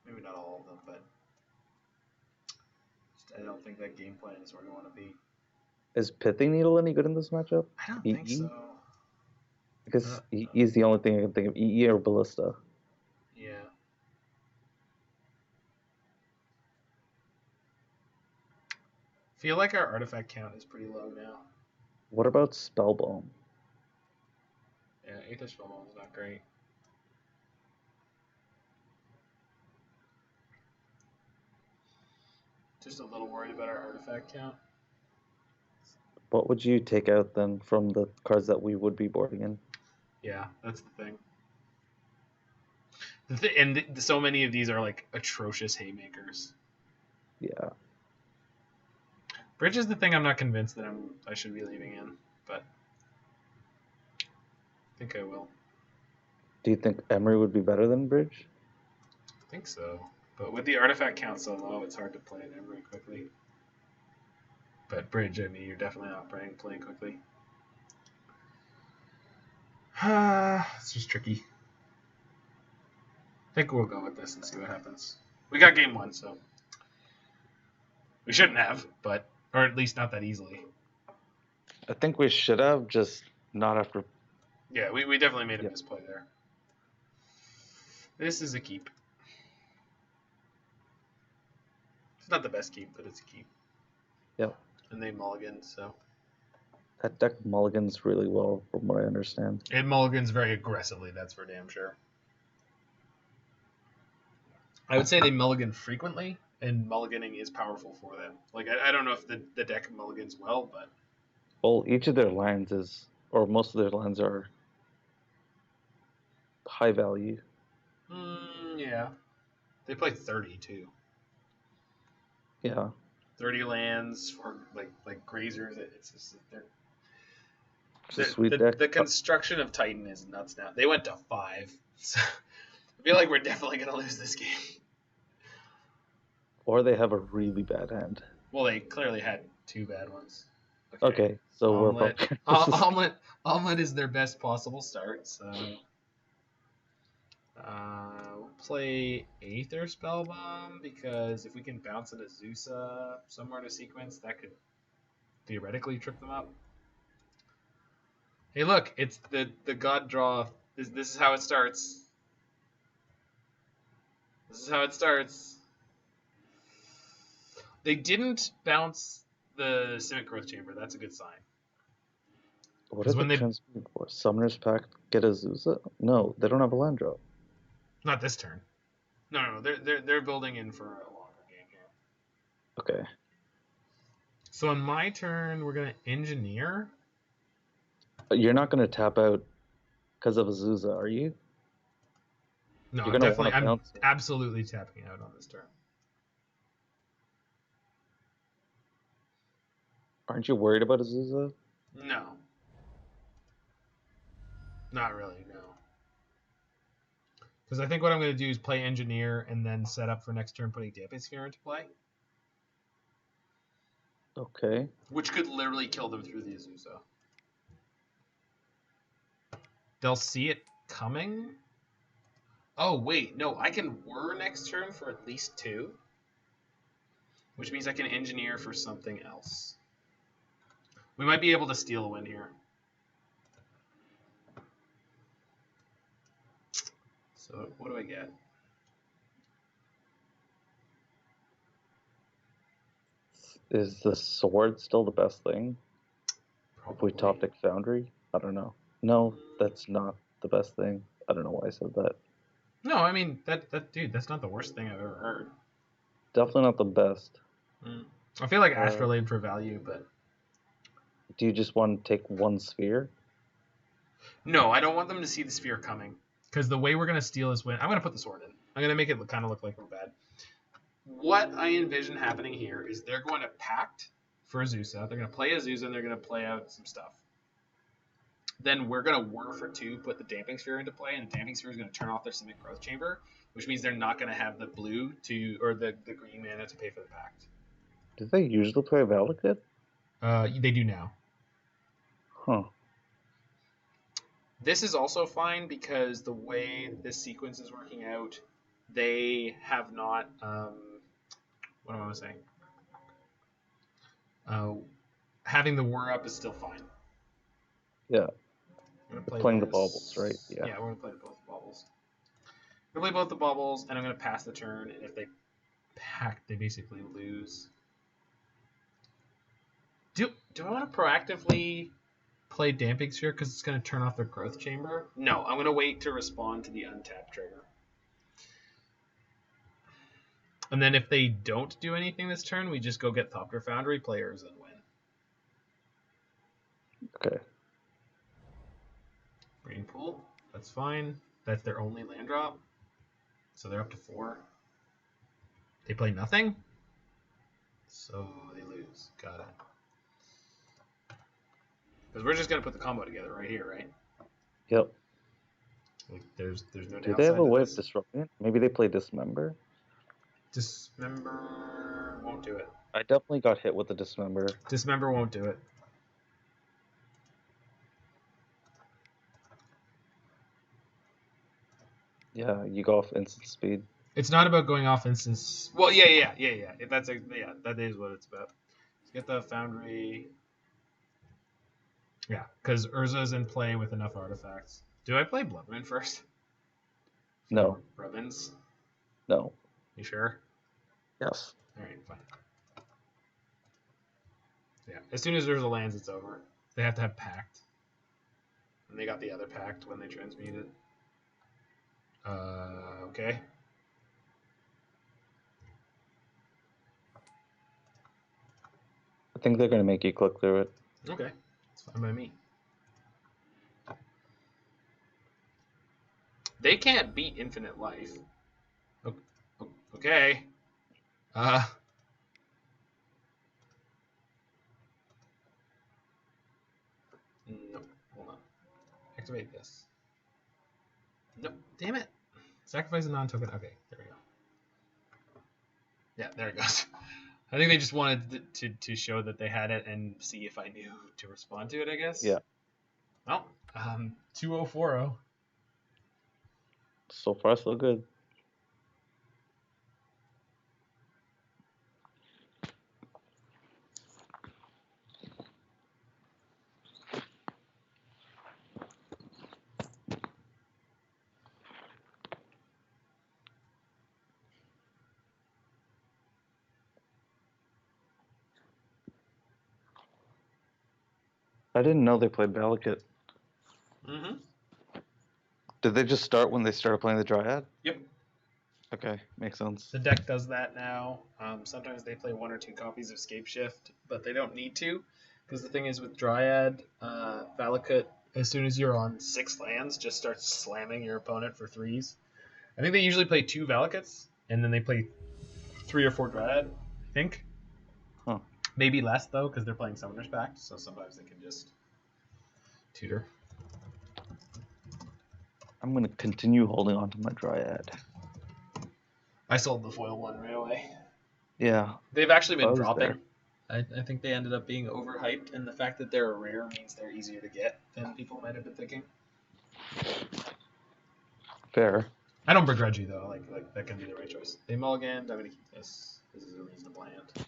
Maybe not all of them, but I don't think that game plan is where we want to be. Is Pithing Needle any good in this matchup? I don't think so. Because he's the only thing I can think of. EE or Ballista. Yeah. Feel like our artifact count is pretty low now. What about Spellbomb? Yeah, Aether Spellbomb is not great. Just a little worried about our artifact count. What would you take out then from the cards that we would be boarding in? Yeah, that's the thing. And so many of these are like atrocious haymakers. Yeah. Bridge is the thing I'm not convinced that I should be leaving in, but I think I will. Do you think Emry would be better than Bridge? I think so. But with the artifact count so low, it's hard to play an Emry quickly. But Bridge, I mean, you're definitely not playing quickly. It's just tricky. I think we'll go with this and see what happens. We got game one, so we shouldn't have, but or at least not that easily. I think we should have, just not after. Yeah, we definitely made a misplay there. This is a keep. It's not the best keep, but it's a keep. Yep. And they mulligan, so. That deck mulligans really well, from what I understand. It mulligans very aggressively, that's for damn sure. I would say they mulligan frequently, and mulliganing is powerful for them. Like, I don't know if the deck mulligans well, but... Well, each of their lands is, or most of their lands are high value. Yeah. They play 30, too. Yeah. 30 lands for, like grazers. It's just... It's a sweet deck. The construction of Titan is nuts now. They went to 5. So I feel like we're definitely going to lose this game. Or they have a really bad hand. Well, they clearly had 2 bad ones. Okay, so Omelet. we're Omelet is their best possible start, so we'll play Aether Spellbomb, because if we can bounce an Azusa somewhere to sequence, that could theoretically trip them up. Hey, look, it's the God Draw. This is how it starts. This is how it starts. They didn't bounce the Simic Growth Chamber. That's a good sign. What is the transmute for? Summoner's Pact, get a Zuza? No, they don't have a land drop. Not this turn. No, they're building in for a longer game here. Okay. So on my turn, we're gonna engineer. You're not gonna tap out because of a Zuza, are you? No, I'm absolutely tapping out on this turn. Aren't you worried about Azusa? No. Not really, no. Because I think what I'm going to do is play Engineer and then set up for next turn putting Damping Sphere into play. Okay. Which could literally kill them through the Azusa. They'll see it coming. Oh, wait. No, I can Whir next turn for at least 2. Which means I can Engineer for something else. We might be able to steal a win here. So, what do I get? Is the sword still the best thing? Probably. If we Thopter Foundry? I don't know. No, that's not the best thing. I don't know why I said that. No, I mean, dude, that's not the worst thing I've ever heard. Definitely not the best. I feel like Astrolabe for value, but... Do you just want to take one sphere? No, I don't want them to see the sphere coming. Because the way we're going to steal is when... I'm going to put the sword in. I'm going to make it kind of look like we're bad. what I envision happening here is they're going to Pact for Azusa. They're going to play Azusa, and they're going to play out some stuff. Then we're going to Whir for 2, put the Damping Sphere into play, and the Damping Sphere is going to turn off their Simic Growth Chamber, which means they're not going to have the blue to, or the green mana to pay for the Pact. Did they usually play Valakut? They do now. Huh. This is also fine because the way this sequence is working out, they have not. What am I saying? Having the Whir up is still fine. Yeah. Playing the this. baubles, right? Yeah. Yeah, we're gonna play both the baubles. I'm gonna play both the baubles, and I'm gonna pass the turn. And if they pack, they basically lose. Do I want to proactively play Damping Sphere because it's going to turn off their Growth Chamber? No, I'm going to wait to respond to the untap trigger. And then if they don't do anything this turn, we just go get Thopter Foundry, play Urza, and win. Okay. Green Pool, that's fine. That's their only land drop. So they're up to 4. They play nothing? So they lose. Got it. Because we're just going to put the combo together right here, right? Yep. Like, there's no downside. Do they have a way of disrupting it? Maybe they play Dismember? Dismember won't do it. I definitely got hit with the Dismember. Dismember won't do it. Yeah, you go off instant speed. It's not about going off instance. Well, yeah. That is what it's about. Let's get the Foundry. Yeah, because Urza's in play with enough artifacts. Do I play Bloodwind first? No. Rubbins? No. You sure? Yes. Alright, fine. Yeah, as soon as Urza lands, it's over. They have to have Pact. And they got the other Pact when they transmuted. Okay. I think they're going to make you click through it. Okay. It's fine by me. They can't beat Infinite Life. Okay. No, hold on. Activate this. No, damn it. Sacrifice a non-token. Okay, there we go. Yeah, there it goes. I think they just wanted to show that they had it and see if I knew to respond to it, I guess. Yeah. Well, 2040. So far, so good. I didn't know they played Valakut. Mm-hmm. Did they just start when they started playing the Dryad? Yep. Okay, makes sense. The deck does that now. Sometimes they play 1 or 2 copies of Scape Shift, but they don't need to. Because the thing is with Dryad, Valakut, as soon as you're on 6 lands, just starts slamming your opponent for 3s. I think they usually play 2 Valakuts, and then they play 3 or 4 Dryad, I think. Huh. Maybe less, though, because they're playing Summoner's Pact, so sometimes they can just tutor. I'm going to continue holding on to my Dryad. I sold the foil one right away. Yeah. They've actually been dropping. There. I think they ended up being overhyped, and the fact that they're a rare means they're easier to get than people might have been thinking. Fair. I don't begrudge you, though. Like that can be the right choice. They mulliganed. I'm going to keep this. This is a reasonable hand.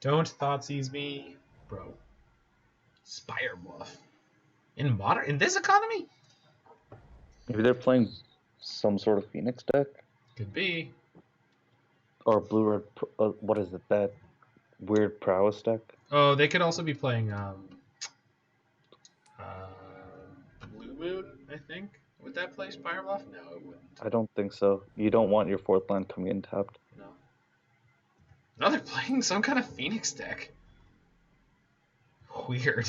Don't Thoughtseize me, bro. Spire Bluff. In this economy? Maybe they're playing some sort of Phoenix deck? Could be. Or blue-red, what is it, that weird prowess deck? Oh, they could also be playing Blue Moon, I think. Would that play Spire Bluff? No, it wouldn't. I don't think so. You don't want your 4th land coming in tapped. No. No, they're playing some kind of Phoenix deck. Weird.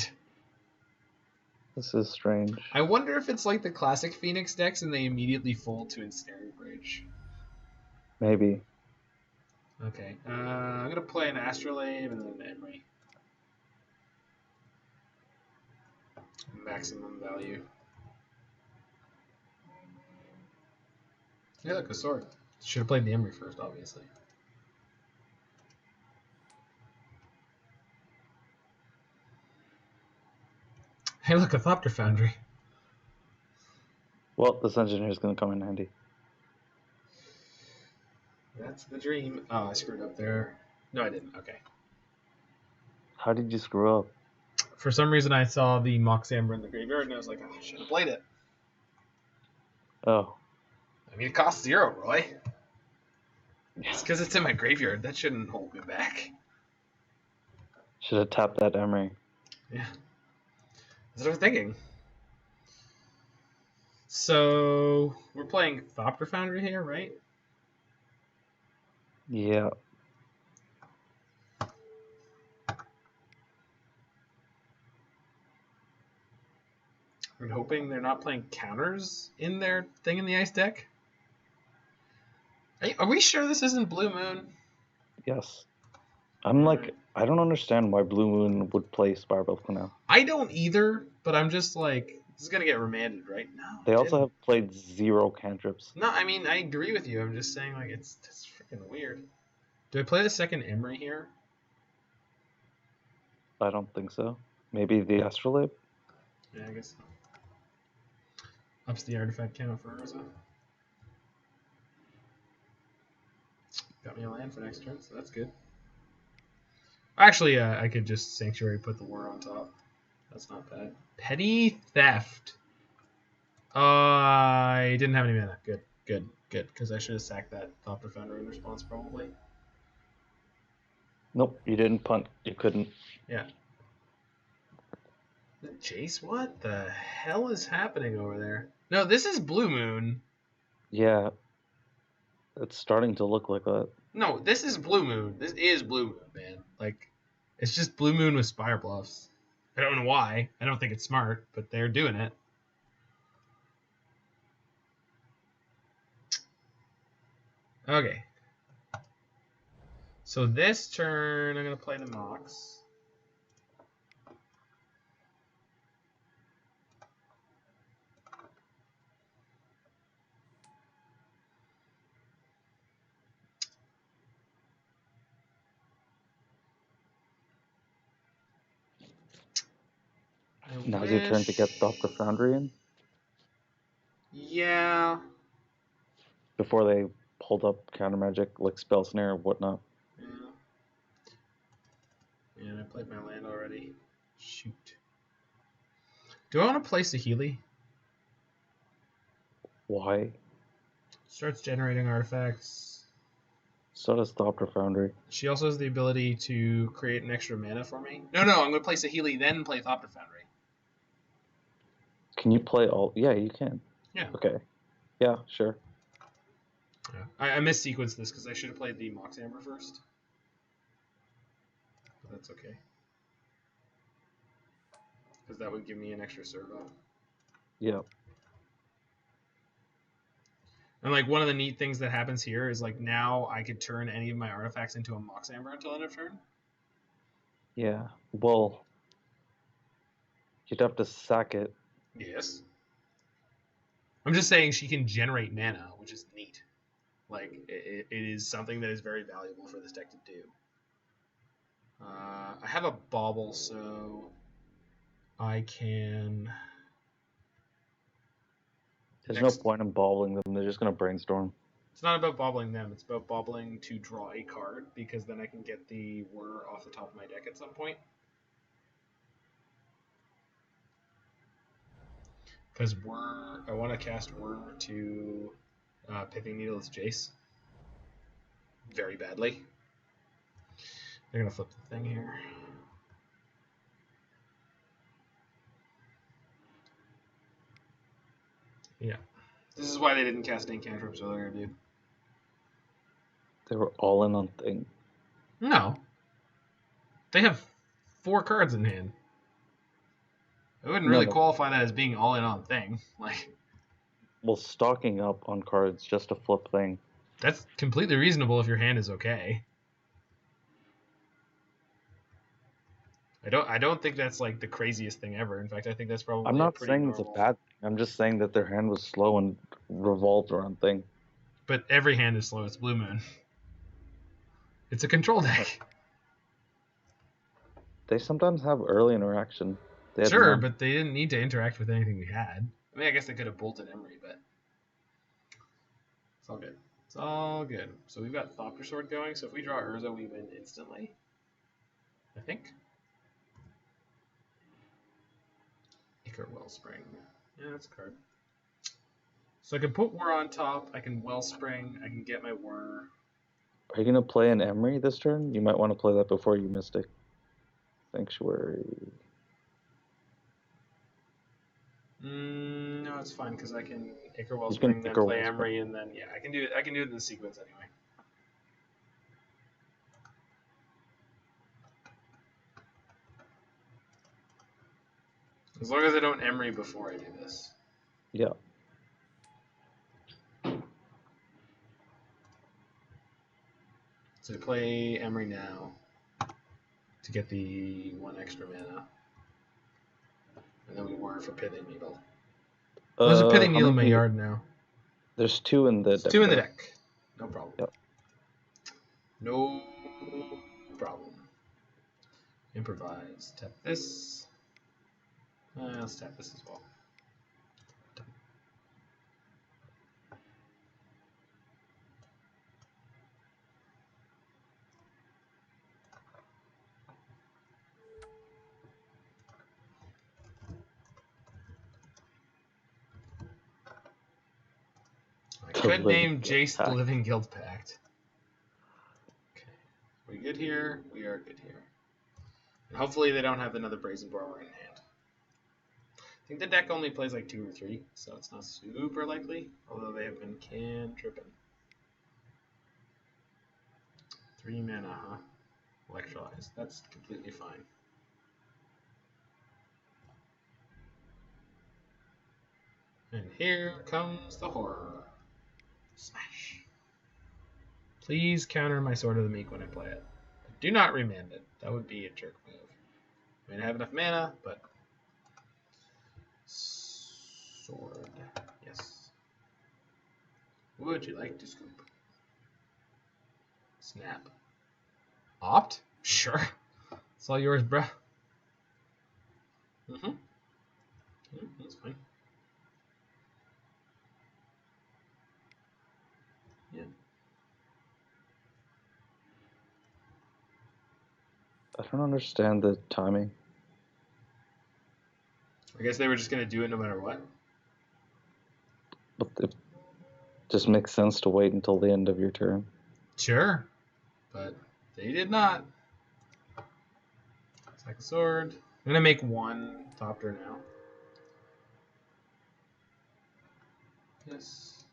This is strange. I wonder if it's like the classic Phoenix decks and they immediately fold to Ensnaring Bridge. Maybe. Okay, I'm gonna play an Astrolabe and then an Emry. Maximum value. Yeah, look, a sword. Should have played the Emry first, obviously. Hey, look, a Thopter Foundry. Well, this engineer is going to come in handy. That's the dream. Oh, I screwed up there. No, I didn't. Okay. How did you screw up? For some reason, I saw the Mox Amber in the graveyard, and I was like, oh, I should have played it. Oh. I mean, it costs 0, Roy. It's because it's in my graveyard. That shouldn't hold me back. Should have tapped that Emry. Yeah. That's what I was thinking. So, we're playing Thopter Foundry here, right? Yeah. I'm hoping they're not playing counters in their thing in the ice deck. Are we sure this isn't Blue Moon? Yes. I'm like, I don't understand why Blue Moon would play Spiral now. I don't either, but I'm just like, this is going to get remanded, right? No. They also have played 0 cantrips. No, I mean, I agree with you. I'm just saying, like, it's freaking weird. Do I play the second Emry here? I don't think so. Maybe the Astrolabe? Yeah, I guess so. Ups the artifact count for Urza. Got me a land for next turn, so that's good. Actually, I could just Sanctuary, put the Whir on top. That's not bad. Petty Theft. I didn't have any mana. Good. Because I should have sacked that Thopter Foundry in response, probably. Nope, you didn't punt. You couldn't. Yeah. Jace, what the hell is happening over there? No, this is Blue Moon. Yeah. It's starting to look like that. No, this is Blue Moon. This is Blue Moon, man. Like, it's just Blue Moon with Spire Bluffs. I don't know why. I don't think it's smart, but they're doing it. Okay. So this turn, I'm going to play the Mox. Now's your turn to get Thopter Foundry in? Yeah. Before they pulled up counter magic like Spell Snare or whatnot. Yeah, I played my land already. Shoot. Do I want to play Saheeli? Why? Starts generating artifacts. So does Thopter Foundry. She also has the ability to create an extra mana for me. No, I'm going to play Saheeli, then play Thopter Foundry. Can you play all? Yeah, you can. Yeah. Okay. Yeah, sure. Yeah. I missequenced this because I should have played the Mox Amber first. But that's okay. Because that would give me an extra servo. Yeah. And like one of the neat things that happens here is like now I could turn any of my artifacts into a Mox Amber until end of turn. Yeah. Well, you'd have to sack it. Yes. I'm just saying she can generate mana, which is neat. Like, it is something that is very valuable for this deck to do. I have a Bauble, so I can... There's no point in baubling them. They're just going to brainstorm. It's not about baubling them. It's about baubling to draw a card, because then I can get the Whir off the top of my deck at some point. Because Whir, I want to cast Whir to Pithing Needle as Jace. Very badly. They're going to flip the thing here. Yeah. This is why they didn't cast any cantrips earlier, dude. They were all in on thing. No. They have 4 cards in hand. I wouldn't No, really no. qualify that as being all in on thing. Like, Well, stocking up on cards just to flip thing. that's completely reasonable if your hand is okay. I don't think that's like the craziest thing ever. In fact, I think that's probably I'm not pretty saying normal. it's a bad thing. I'm just saying that their hand was slow and revolved around thing. But every hand is slow. It's Blue Moon. It's a control deck. They sometimes have early interaction. They had Sure, none. but they didn't need to interact with anything we had. I mean, I guess they could have bolted Emry, but it's all good. It's all good. So we've got Thopter Sword going. So if we draw Urza, we win instantly. I think. Ichor Wellspring. Yeah, that's a card. So I can put Whir on top. I can Wellspring. I can get my Whir. Are you going to play an Emry this turn? You might want to play that before you Mystic. Sanctuary. No, it's fine because I can Ichor You Wellspring, can then Ichor play Wellspring. Emry, and then yeah, I can do it. I can do it in the sequence anyway. As long as I don't Emry before I do this. Yeah. So I play Emry now to get the 1 extra mana. And then we Whir for Pithing Needle. There's a Pithing Needle in my yard now. There's 2 in the There's deck. 2 in the deck. No problem. Yep. No problem. Improvise. Tap this. Let's tap this as well. Done. I could name Jace the Living Guild Pact. Okay. Are we good here? We are good here. And hopefully they don't have another Brazen Borrower in hand. I think the deck only plays like 2 or 3, so it's not super likely, although they have been cantripping. 3 mana, huh? Electrolyze. That's completely fine. And here comes the horror. Smash. Please counter my Sword of the Meek when I play it. Do not remand it. That would be a jerk move. I mean, I have enough mana, but... Sword. Yes. Would you like to scoop? Snap. Opt? Sure. It's all yours, bruh. Mm-hmm. Yeah, that's fine. Yeah. I don't understand the timing. I guess they were just going to do it no matter what. But it just makes sense to wait until the end of your turn. Sure. But they did not. Sack a sword. I'm going to make 1 Thopter now. Yes.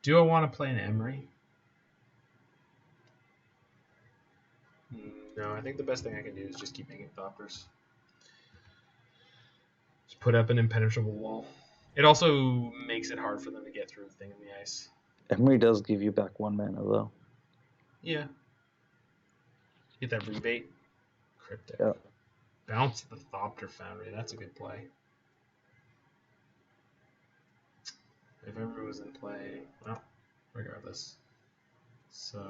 Do I want to play an Emry? No, I think the best thing I can do is just keep making Thopters. Just put up an impenetrable wall. It also makes it hard for them to get through the thing in the ice. Emry does give you back 1 mana, though. Yeah. Get that rebate. Cryptic. Yeah. Bounce the Thopter Foundry. That's a good play. If Emry was in play, well, regardless. So...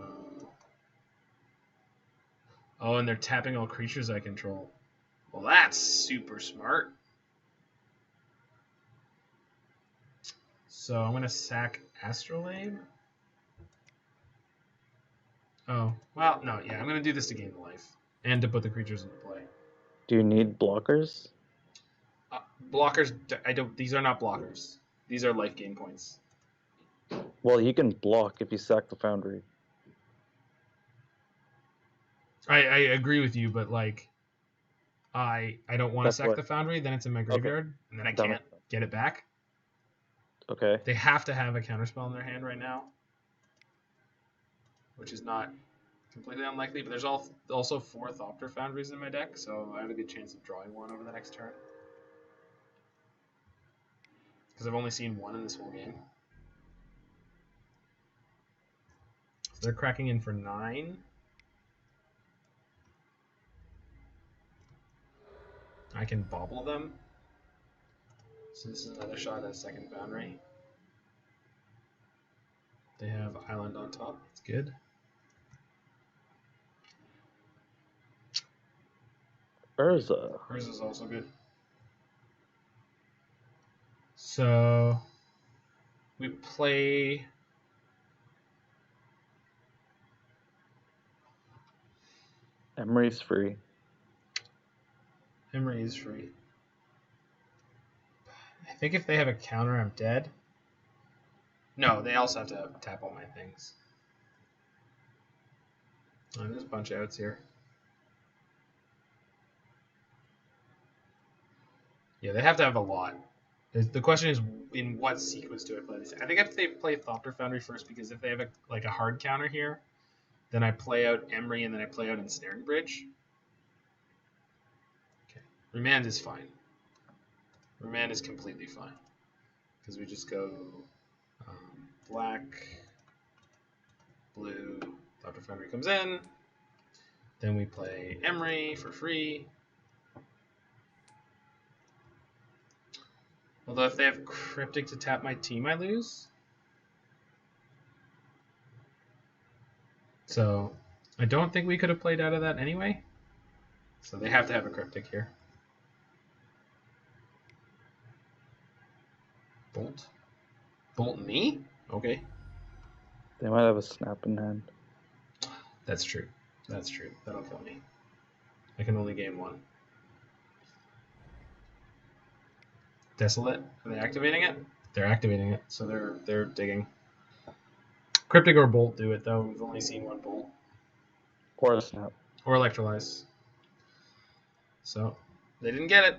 Oh, and they're tapping all creatures I control. Well, that's super smart. So I'm going to sack Astrolabe. Oh, well, no, yeah, I'm going to do this to gain the life. And to put the creatures into play. Do you need blockers? Blockers, I don't. These are not blockers. These are life gain points. Well, you can block if you sack the Foundry. I agree with you, but like, I don't want to sack the Foundry. Then it's in my graveyard, and then I can't get it back. Okay. They have to have a counterspell in their hand right now, which is not completely unlikely, but there's also 4 Thopter Foundries in my deck, so I have a good chance of drawing one over the next turn. Because I've only seen one in this whole game. So they're cracking in for 9. I can bauble them. So this is another shot at second Foundry. They have Island on top. That's good. Urza. Urza's also good. So we play. Emry's free. Emry is free. I think if they have a counter, I'm dead. No, they also have to tap all my things. Oh, there's a bunch of outs here. Yeah, they have to have a lot. The question is, in what sequence do I play this? I think if they play Thopter Foundry first, because if they have a hard counter here, then I play out Emry and then I play out Ensnaring Bridge. Okay, Remand is fine. Remand is completely fine because we just go black, blue. Thopter Foundry comes in. Then we play Emry for free. Although if they have Cryptic to tap my team, I lose. So I don't think we could have played out of that anyway. So they have to have a Cryptic here. Bolt? Bolt me? Okay. They might have a snap in hand. That's true. That's true. That'll kill me. I can only gain 1. Desolate? Are they activating it? They're activating it, so they're digging. Cryptic or Bolt do it, though. We've only seen 1 Bolt. Or a snap. Or Electrolyze. So, they didn't get it.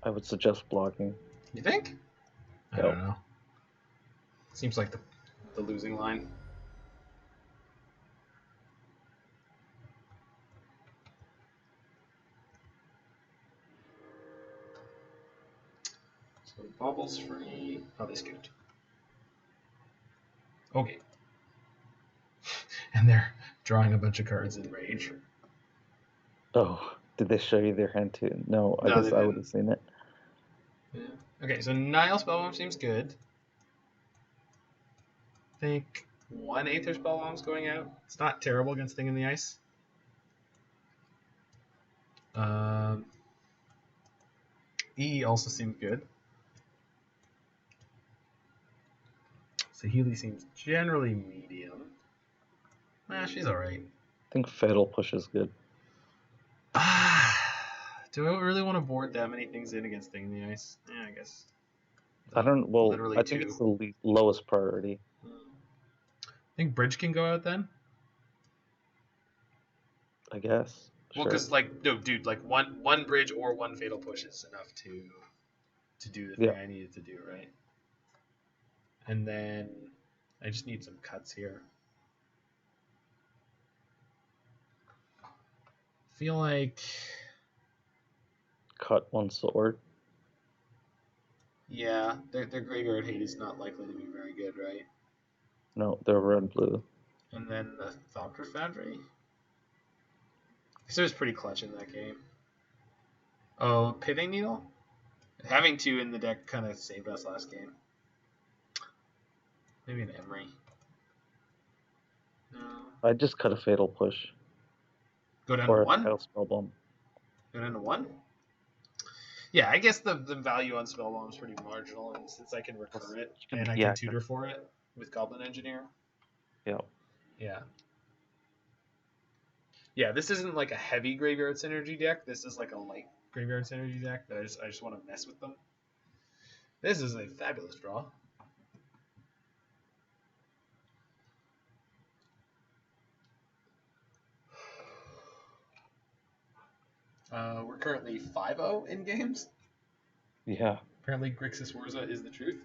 I would suggest blocking. You think? I don't know. Seems like the losing line. So Bauble's free. Oh, they scooped. Okay. And they're drawing a bunch of cards in Rage. Oh, did they show you their hand too? No, I guess I would have seen it. Yeah. Okay, so Nile Spellbomb seems good. I think 1 Aether Spellbomb's going out. It's not terrible against Thing in the Ice. E also seems good. Saheeli seems generally medium. She's alright. I think Fatal Push is good. Do I really want to board that many things in against Thing in the Ice? Yeah, I guess. I don't. Well, Literally I think 2. it's the lowest priority. I think Bridge can go out then. I guess. Well, because no, dude, one Bridge or 1 Fatal Push is enough to do the thing I needed to do, right? And then I just need some cuts here. Feel like cut 1 sword. Yeah, their graveyard hate is not likely to be very good, right? No, they're red-blue. And then the Thopter Foundry. So it was pretty clutch in that game. Oh, Pithing Needle? Having 2 in the deck kind of saved us last game. Maybe an Emry. No. I just cut a Fatal Push. Go down to 1? Or a Spellbomb. Go down to 1? Yeah, I guess the value on Spellbomb is pretty marginal, and since I can recur it, and I can tutor for it with Goblin Engineer. Yeah. Yeah. Yeah, this isn't like a heavy Graveyard Synergy deck. This is like a light Graveyard Synergy deck that I just want to mess with them. This is a fabulous draw. We're currently 5-0 in games. Yeah. Apparently Grixis Whurza is the truth.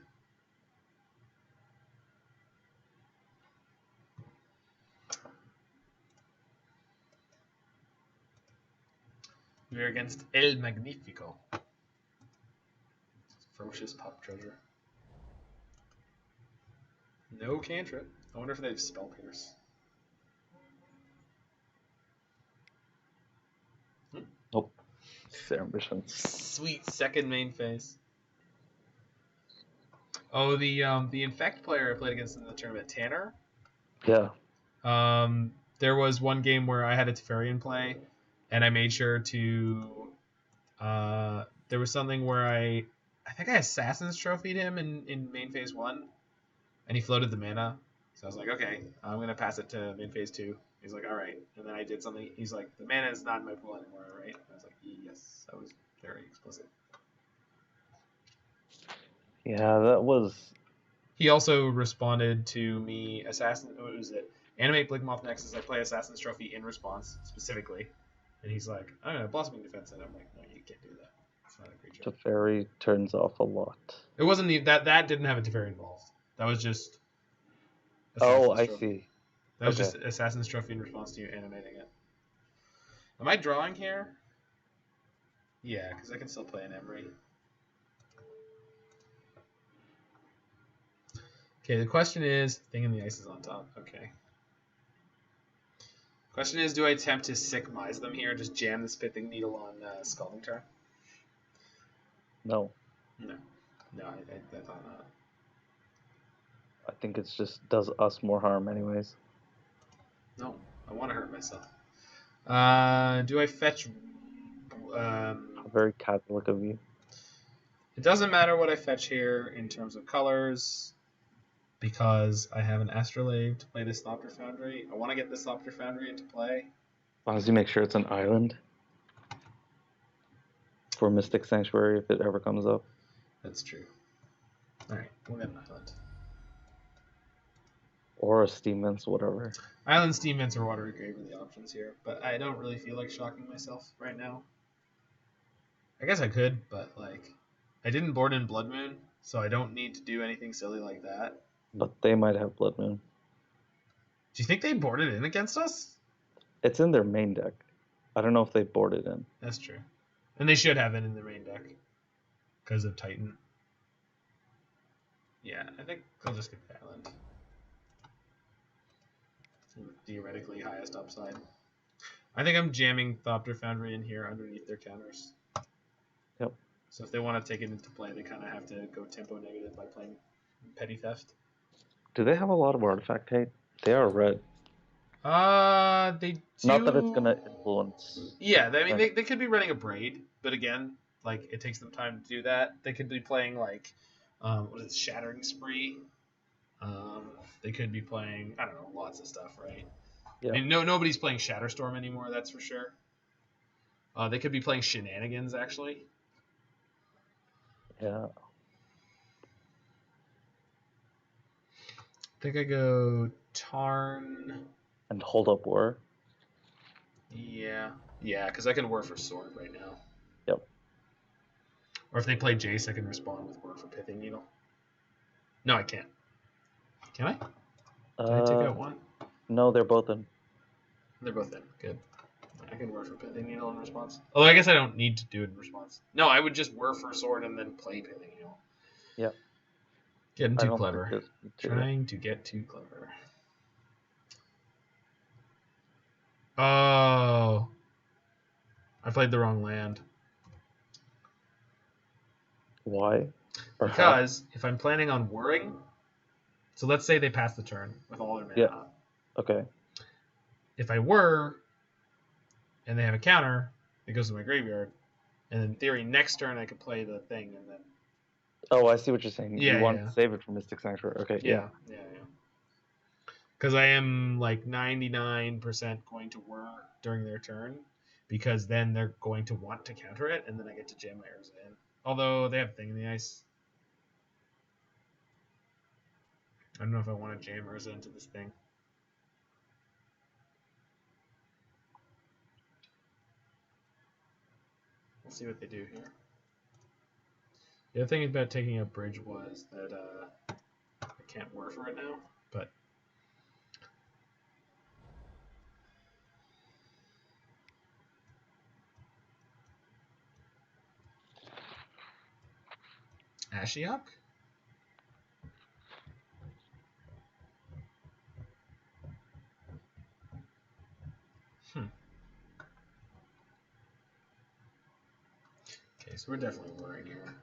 We're against El Magnifico. Ferocious Pop Treasure. No cantrip. I wonder if they have Spell Pierce. Nope. Fair ambition. Sweet second main phase. Oh, the Infect player I played against in the tournament, Tanner. Yeah. There was one game where I had a Teferian play, and I made sure to. There was something where I think I Assassin's Trophied him in main phase 1, and he floated the mana. So I was like, okay, I'm gonna pass it to main phase 2. He's like, all right, and then I did something. He's like, the mana is not in my pool anymore, right? And I was like, yes, that was very explicit. Yeah, that was. He also responded to me, what was it? Animate Blinkmoth Nexus. I play Assassin's Trophy in response specifically, and he's like, I don't know, Blossoming Defense, and I'm like, no, you can't do that. It's not a creature. Teferi turns off a lot. It wasn't that didn't have a Teferi involved. That was just. I see. That was just Assassin's Trophy in response to you animating it. Am I drawing here? Yeah, because I can still play an Emry. Okay, the question is, Thing in the Ice is on top. Okay. Question is, do I attempt to Sick Mise them here, just jam this Pithing Needle on Scalding Tarn? No. No, I thought not. I think it's just does us more harm anyways. No, I want to hurt myself. Do I fetch? Very Catholic of you. It doesn't matter what I fetch here in terms of colors, because I have an Astrolabe to play this Thopter Foundry. I want to get this Thopter Foundry into play. As long as you make sure it's an island for Mystic Sanctuary if it ever comes up. That's true. Alright, we'll get an island. Or a Steam Vents, whatever. Island, Steam Vents, or Watery Grave are the options here, but I don't really feel like shocking myself right now. I guess I could, but like, I didn't board in Blood Moon, so I don't need to do anything silly like that. But they might have Blood Moon. Do you think they boarded in against us? It's in their main deck. I don't know if they boarded in. That's true. And they should have it in their main deck. Because of Titan. Yeah, I think I'll just get the island. Theoretically highest upside. I think I'm jamming Thopter Foundry in here underneath their counters. Yep. So if they want to take it into play, they kind of have to go tempo negative by playing Petty Theft. Do they have a lot of artifact hate? They are red. They do. Not that it's gonna influence. Yeah, I mean they could be running a Braid, but again, like it takes them time to do that. They could be playing like, what is it, Shattering Spree. They could be playing, I don't know, lots of stuff, right? Yeah. I mean, nobody's playing Shatterstorm anymore, that's for sure. They could be playing Shenanigans, actually. Yeah. I think I go Tarn. And hold up Whir. Yeah, because I can Whir for Sword right now. Yep. Or if they play Jace, I can respond with Whir for Pithing Needle. No, I can't. Can I? Did I take out one? No, they're both in. They're both in. Good. I can Whir for Pithing Needle in response. Although I guess I don't need to do it in response. No, I would just Whir for Sword and then play Pithing Needle. Yeah. Getting too clever. Trying to get too clever. Oh. I played the wrong land. Why? Because if I'm planning on whirring, so let's say they pass the turn with all their mana. Yeah. Okay. If I whir and they have a counter, it goes to my graveyard. And in theory, next turn I could play the thing and then. Oh, I see what you're saying. Yeah, you want to save it for Mystic Sanctuary. Okay, yeah. Because I am like 99% going to whir during their turn, because then they're going to want to counter it, and then I get to jam my Urza in. Although they have Thing in the Ice. I don't know if I want to jam Urza into this thing. We'll see what they do here. The other thing about taking up Bridge was that I can't whir for it now, but Ashiok? Okay, so we're definitely worried here.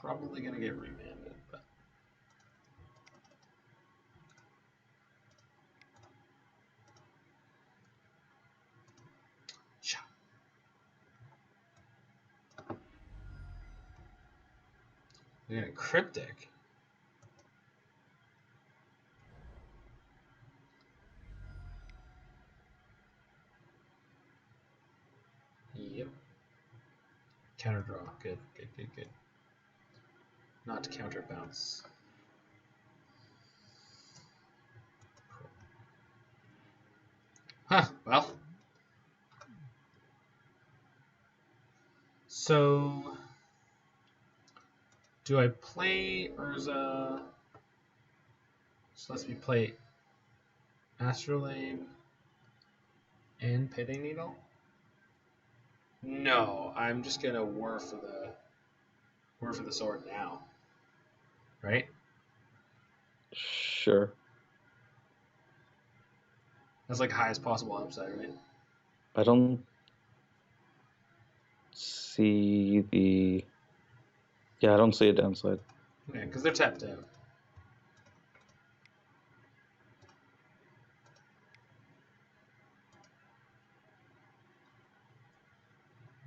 Probably gonna get remanded, but we're gonna cryptic. Yep. Counter draw. Good, good, good, good. Not counter bounce. Cool. Huh, well. So, do I play Urza? So let's play Astrolabe and Pithing Needle? No, I'm just gonna Whir for the sword now. Right? Sure. That's like highest possible upside, right? I don't see the... Yeah, I don't see a downside. Yeah, because they're tapped out.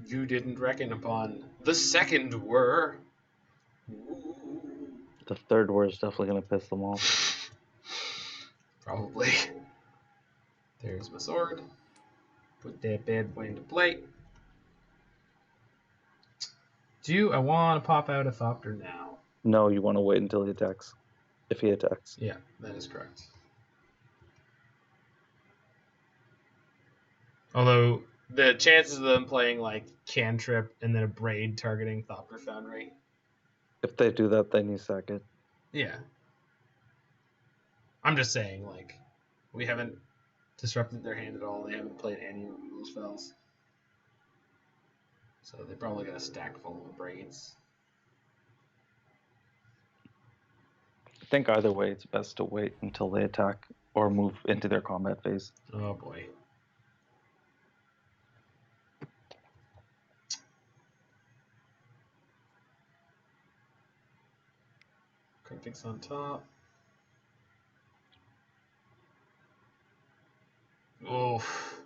You didn't reckon upon the second Whir. The third word is definitely going to piss them off. Probably. There's my sword. Put that bad boy into play. I want to pop out a Thopter now? No, you want to wait until he attacks. If he attacks. Yeah, that is correct. Although, the chances of them playing like Cantrip and then a Braid targeting Thopter Foundry. If they do that, then you sack it. Yeah. I'm just saying, like, we haven't disrupted their hand at all. They haven't played any removal spells. So they probably got a stack full of Braids. I think either way, it's best to wait until they attack or move into their combat phase. Oh boy. Cryptic's on top. Oof.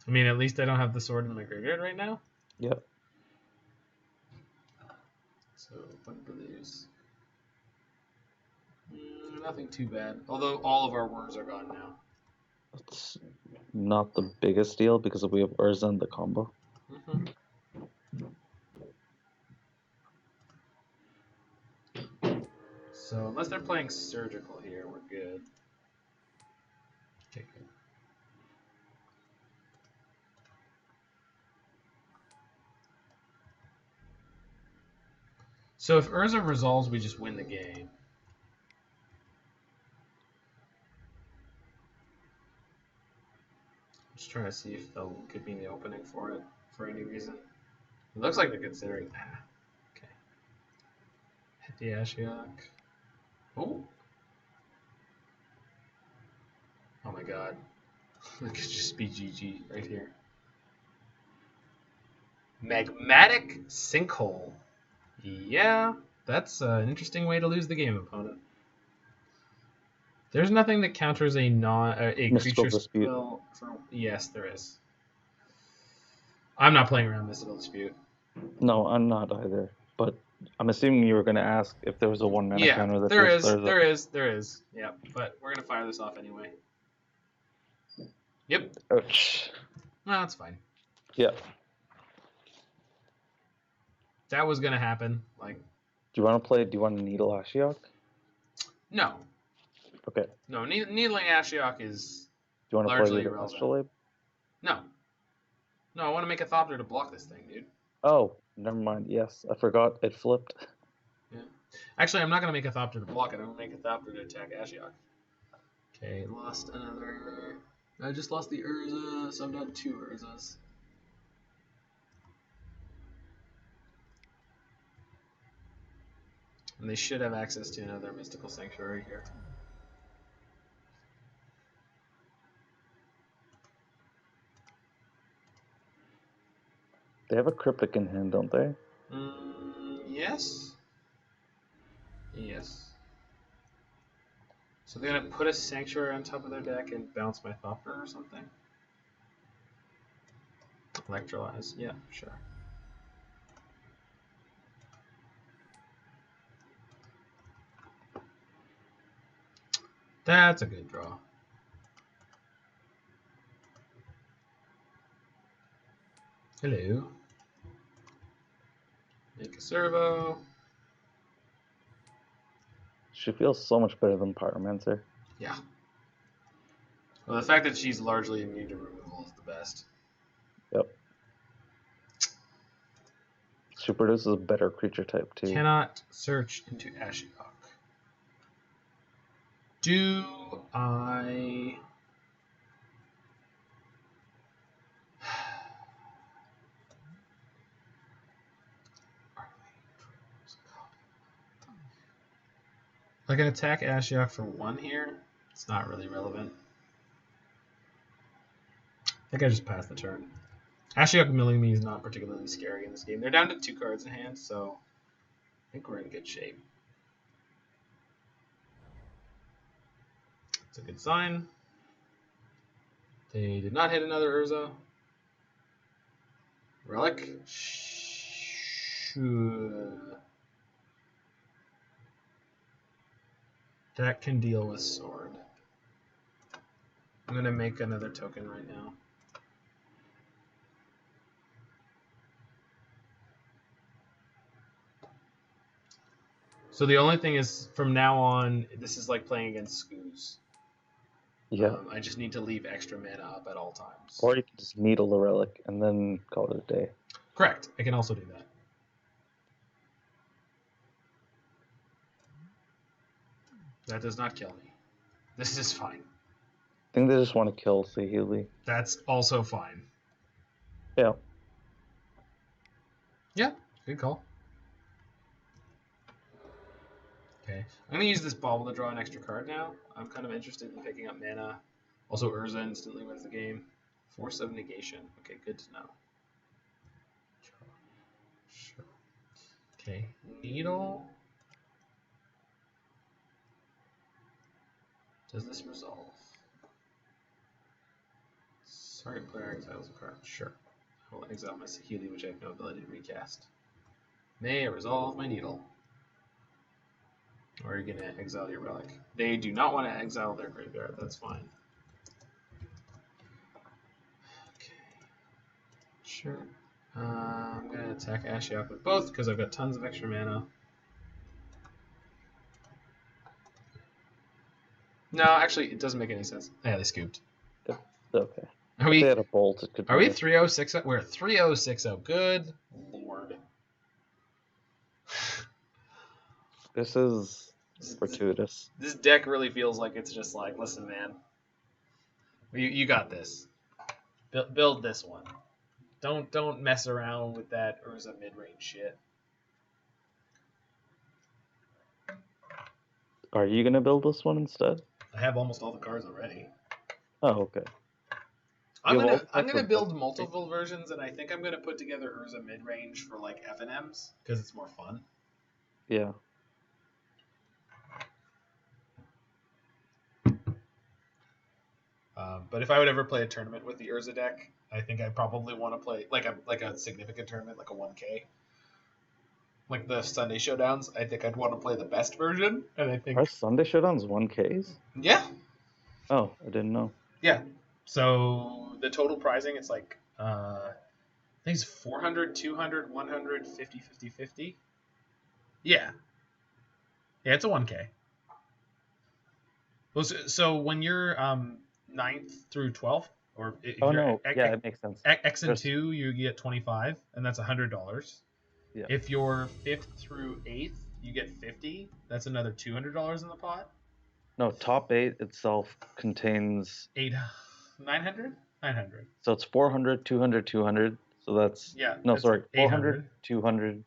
I mean, at least I don't have the sword in my graveyard right now. Yep. So, what are these? Nothing too bad. Although all of our Whirs are gone now. It's not the biggest deal because we have Urza in the combo. Mm-hmm. So, unless they're playing Surgical here, we're good. Okay, good. So, if Urza resolves, we just win the game. Just trying to see if they'll could be in the opening for it for any reason. It looks like they're considering. Okay. Hit the Ashiok. Oh. Oh my god. It could just be GG right here. Magmatic Sinkhole. Yeah, that's an interesting way to lose the game, opponent. There's nothing that counters a creature Dispute. spell. Yes, there is. I'm not playing around Mystical Dispute. No, I'm not either. But I'm assuming you were going to ask if there was a 1-mana counter. That there is. Yeah, but we're gonna fire this off anyway. Yep. Ouch. No, that's fine. Yeah. That was gonna happen. Like. Do you want to Needle Ashiok? No. Okay. No, Needling Ashiok is. Do you want to largely play the Astrolabe? No. No, I want to make a Thopter to block this thing, dude. Oh, never mind. Yes, I forgot. It flipped. Yeah. Actually, I'm not going to make a Thopter to block it. I'm going to make a Thopter to attack Ashiok. Okay, lost another. I just lost the Urza, so I'm down 2 Urzas. And they should have access to another Mystical Sanctuary here. They have a Cryptic in hand, don't they? Yes. Yes. So they're going to put a Sanctuary on top of their deck and bounce my Thopter or something? Electrolyze. Yeah, sure. That's a good draw. Hello. Make a servo. She feels so much better than Pyromancer. Yeah. Well, the fact that she's largely immune to removal is the best. Yep. She produces a better creature type too. Cannot search into Ashiok. Do I... I can attack Ashiok for 1 here. It's not really relevant. I think I just passed the turn. Ashiok milling me is not particularly scary in this game. They're down to 2 cards in hand, so I think we're in good shape. It's a good sign. They did not hit another Urza. Relic? Sure. That can deal with sword. I'm going to make another token right now. So the only thing is, from now on, this is like playing against Skoos. Yeah. I just need to leave extra mana up at all times. Or you can just needle the relic and then call it a day. Correct. I can also do that. That does not kill me. This is fine. I think they just want to kill Saheeli. That's also fine. Yeah. Yeah, good call. Okay, I'm going to use this Bauble to draw an extra card now. I'm kind of interested in picking up mana. Also, Urza instantly wins the game. Force of Negation. Okay, good to know. Sure. Okay, Needle. Does this resolve? Target player exiles a card. Sure. I will exile my Saheeli, which I have no ability to recast. May I resolve my Needle? Or are you going to exile your relic? They do not want to exile their graveyard. That's fine. Okay. Sure. I'm going to attack Ashiok with both because I've got tons of extra mana. No, actually, it doesn't make any sense. Yeah, they scooped. Okay. Are If we, they had a bolt, it could are we be 3-0-6-0? We're 3-0-6-0. Good lord. This is fortuitous. This deck really feels like it's just like, listen, man. You got this. Build this one. Don't mess around with that Urza mid-range shit. Are you going to build this one instead? I have almost all the cards already. Oh, okay. I'm You gonna have build multiple versions, and I think I'm gonna put together Urza mid-range for like FNMs because it's more fun. Yeah. But if I would ever play a tournament with the Urza deck, I think I'd probably want to play like a significant tournament, like a 1K, like the Sunday Showdowns. I think I'd want to play the best version, and I think Are Sunday Showdowns 1Ks? yeah, Oh, I didn't know. yeah. So the total pricing, it's like I think it's 400, 200, 100, 50, 50, 50. Yeah. Yeah, it's a 1K. Well, so when you're 9th through 12th, or if Oh, you're no. Yeah, it makes sense. X and 2, you get 25, and that's $100. Yeah. If you're 5th through 8th, you get 50. That's another $200 in the pot. No, top 8 itself contains... 8. 900? 900. So it's 400, 200, 200. So that's Yeah. no, that's sorry, 400, 800. 200,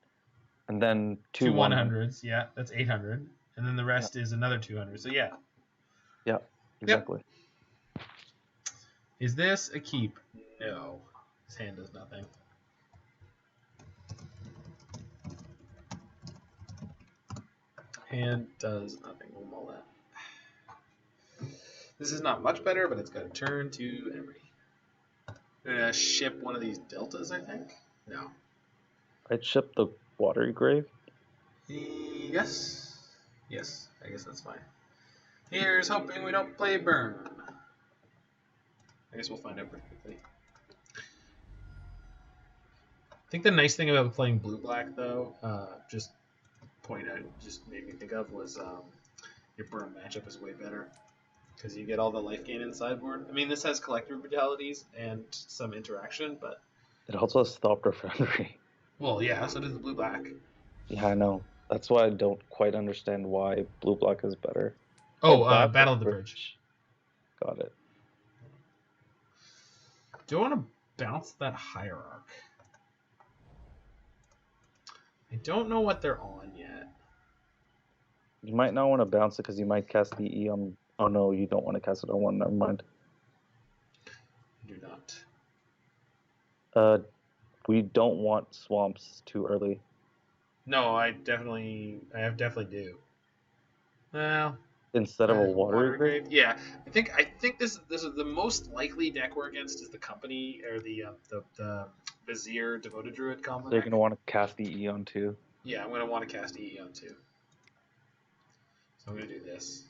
and then Two 100. 100s. Yeah, that's 800, and then the rest is another 200. So yeah. Yeah, exactly. Yep. Is this a keep? No. His hand does nothing. Hand does nothing. We'll mull that. This is not much better, but it's got to turn to Emry. I'm gonna ship one of these deltas, I think. No. I'd ship the Watery Grave. Yes. Yes, I guess that's fine. Here's hoping we don't play burn. I guess we'll find out pretty quickly. I think the nice thing about playing blue-black, though, just made me think of, was your burn matchup is way better. Because you get all the life gain in sideboard. I mean, this has Collective Brutalities and some interaction, but... It also has Thopter Foundry. Well, yeah, so does the blue-black. Yeah, I know. That's why I don't quite understand why blue-black is better. Oh, Battle of the Bridge. Got it. Do I want to bounce that Hierarch? I don't know what they're on yet. You might not want to bounce it because you might cast EE on... Oh, no, you don't want to cast it on one. Never mind. I do not. We don't want swamps too early. No, I definitely do. Well, instead of a Watery Grave? Yeah, I think this is the most likely deck we're against is the company or the Vizier Devoted Druid combo. They're gonna want to cast EE on too. Yeah, I'm gonna want to cast EE on too. So I'm gonna do this.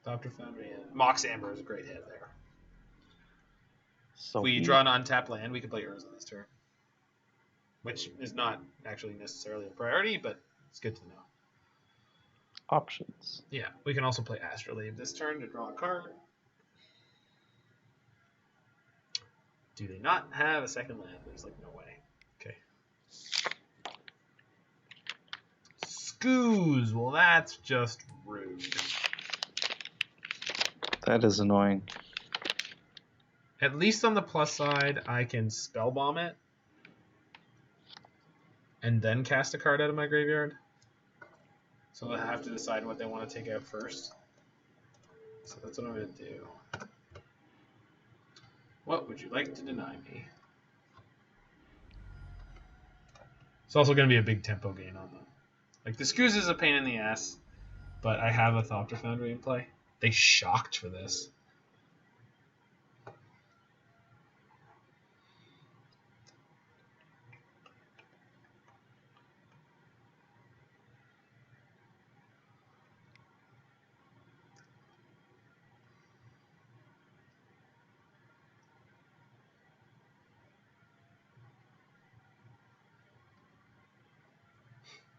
Thopter Foundry and Mox Amber is a great hit there. So if we draw an untapped land, we can play Urza this turn. Which is not actually necessarily a priority, but it's good to know. Options. Yeah, we can also play Astrolabe this turn to draw a card. Do they not have a second land? There's like no way. Okay. Scoos! Well, that's just rude. That is annoying. At least on the plus side, I can Spellbomb it. And then cast a card out of my graveyard. So they'll have to decide what they want to take out first. So that's what I'm going to do. What would you like to deny me? It's also going to be a big tempo gain on them. Like, the Scoos is a pain in the ass, but I have a Thopter Foundry in play. They shocked for this.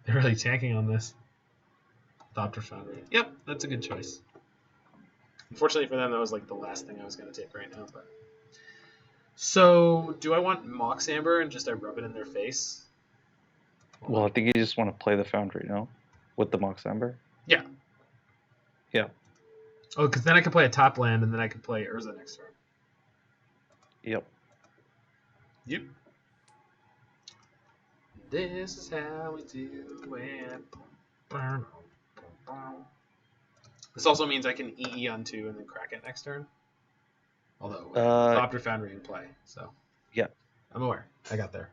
They're really tanking on this. Thopter Foundry. Yep, that's a good choice. Unfortunately for them, that was like the last thing I was going to take right now. But so, do I want Mox Amber and just I rub it in their face? Well, I think you just want to play the Foundry, no? With the Mox Amber? Yeah. Yeah. Oh, because then I can play a top land and then I can play Urza next turn. Yep. Yep. This is how we do it. This also means I can EE on 2 and then crack it next turn. Although, Thopter Foundry in play, so. Yeah. I'm aware. I got there.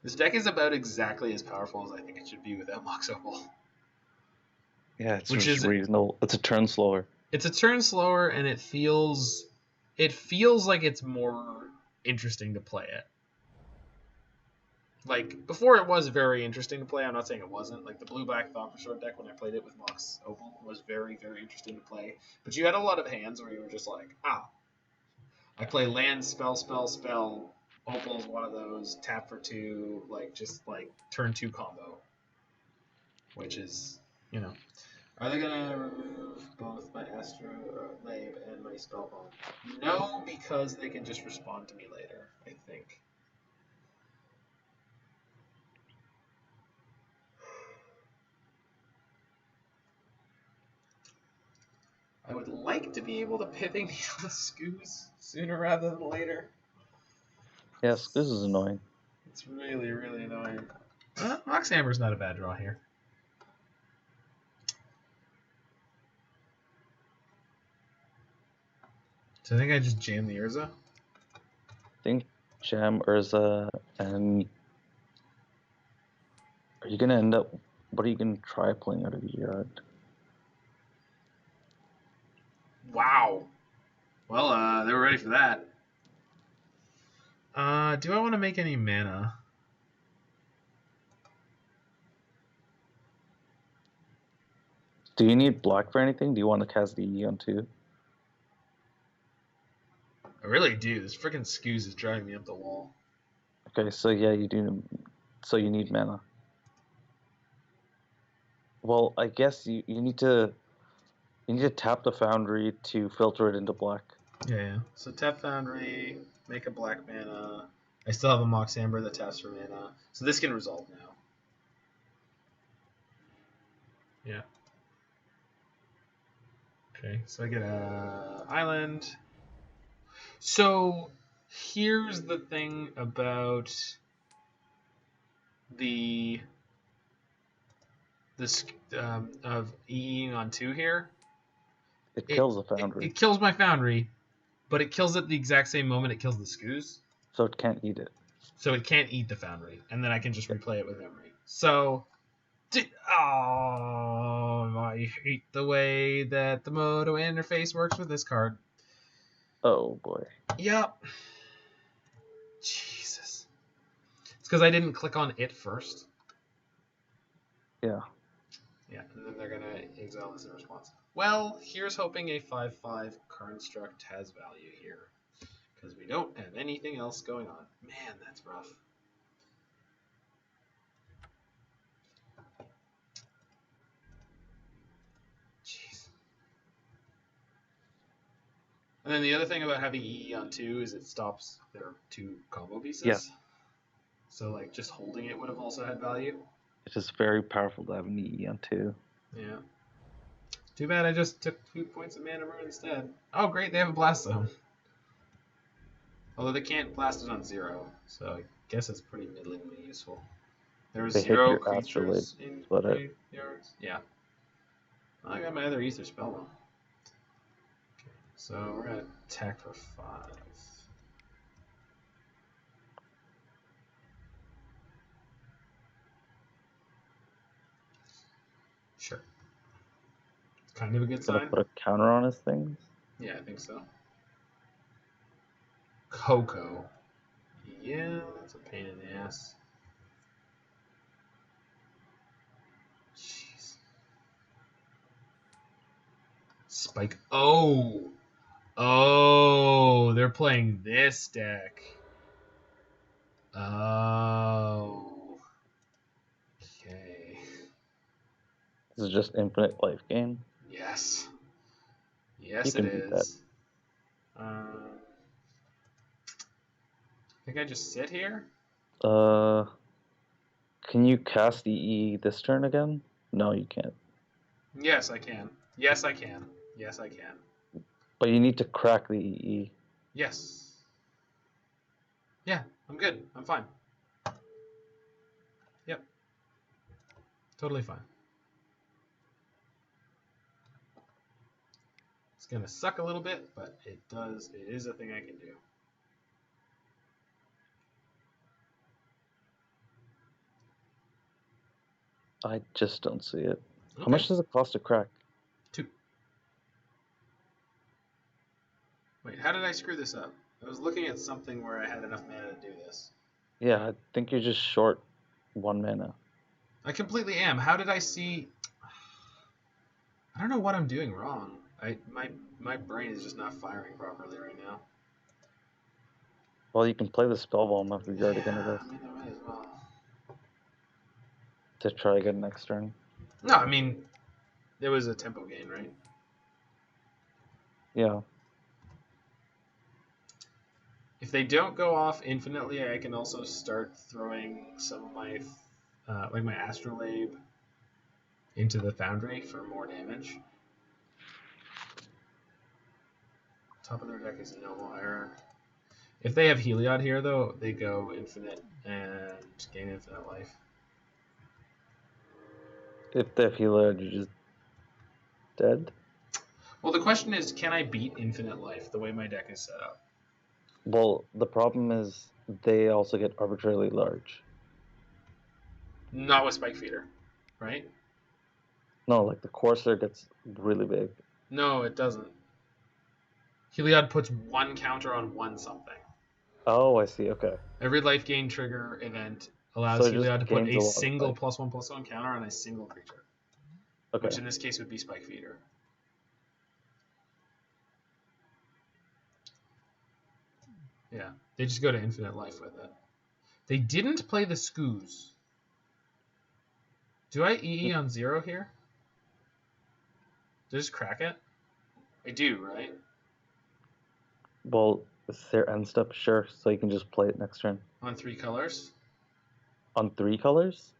This deck is about exactly as powerful as I think it should be without Mox Opal. Yeah, it's just reasonable. It's a turn slower. It's a turn slower, and it feels like it's more interesting to play it. Like, before it was very interesting to play. I'm not saying it wasn't. Like, the blue-black Thopter deck, when I played it with Mox Opal, was very, very interesting to play. But you had a lot of hands where you were just like, I play land, spell. Opal's one of those, tap for 2, like, just, like, turn 2 combo. Which is, Are they gonna remove both my Astrolabe and my Spellbomb? No, because they can just respond to me later, I think. I would like to be able to Pithing Needle the Scoos sooner rather than later. Yeah, Scoos is annoying. It's really, really annoying. Mox Amber's not a bad draw here. So I think I just jammed the Urza. I think Jam, Urza, and are you gonna end up? What are you gonna try playing out of your yard? Wow. Well, they were ready for that. Do I want to make any mana? Do you need black for anything? Do you want to cast the E on 2? I really do. This freaking Scoos is driving me up the wall. Okay, so yeah, you do. So you need mana. Well, I guess you need to tap the Foundry to filter it into black. Yeah. So tap Foundry, make a black mana. I still have a Mox Amber that taps for mana. So this can resolve now. Yeah. Okay, so I get a island. So here's the thing about this of EEing on 2 here. It kills the Foundry. It kills my Foundry, but it kills it the exact same moment it kills the Scoos. So it can't eat it. So it can't eat the Foundry, and then I can just replay it with Emry. So, I hate the way that the Moto interface works with this card. Oh boy. Yep. Jesus. It's because I didn't click on it first. Yeah. Yeah, and then they're going to exile this in response. Well, here's hoping a 5/5 construct has value here. Because we don't have anything else going on. Man, that's rough. Jeez. And then the other thing about having EE on 2 is it stops their 2 combo pieces. Yeah. So, like, just holding it would have also had value. It's just very powerful to have an EE on 2. Yeah. Too bad I just took 2 points of mana ruin instead. Oh, great, they have a Blast Zone. Although they can't blast it on 0, so I guess it's pretty middlingly useful. There was They 0 hit your creatures Astrolabe, in but yards. Yeah. I got my other Aether Spellbomb. Okay, so we're gonna attack for 5. Sure. Kind of a good gonna sign. put a counter on his things. Yeah, I think so. Coco. Yeah, that's a pain in the ass. Jeez. Spike. Oh! Oh, they're playing this deck. Oh. Okay. This is just infinite life gain. Yes. Yes, You can it beat that. is. I think I just sit here. Can you cast EE this turn again? No, you can't. Yes, I can. Yes, I can. Yes, I can. But you need to crack the EE. Yes. Yeah, I'm good. I'm fine. Yep. Totally fine. It's gonna suck a little bit, but it is a thing I can do. I just don't see it. Okay. How much does it cost to crack? 2. Wait, how did I screw this up? I was looking at something where I had enough mana to do this. Yeah, I think you're just short 1 mana. I completely am. How did I see? I don't know what I'm doing wrong. My brain is just not firing properly right now. Well, you can play the Spellbomb after you're already gonna go I mean, I might as well. to try again next turn. No, I mean, There was a tempo gain, right? Yeah. If they don't go off infinitely, I can also start throwing some of my, like my Astrolabe into the Foundry for more damage. Top of their deck is Noble Hierarch. If they have Heliod here, though, they go infinite and gain infinite life. If they feel it, you're just dead. Well, the question is, can I beat infinite life the way my deck is set up? Well, the problem is they also get arbitrarily large. Not with Spike Feeder, right? No, like the Courser gets really big. No, it doesn't. Heliod puts one counter on one something. Oh, I see. Okay. Every life gain trigger event allows So Heliod to put gains a a lot of single life. +1/+1 counter on a single creature. Okay. Which in this case would be Spike Feeder. Yeah, they just go to infinite life with it. They didn't play the Skoos. Do I EE on 0 here? Do I just crack it? I do, right? Well, is there end step? Sure. So you can just play it next turn. On 3 colors? On 3 colors?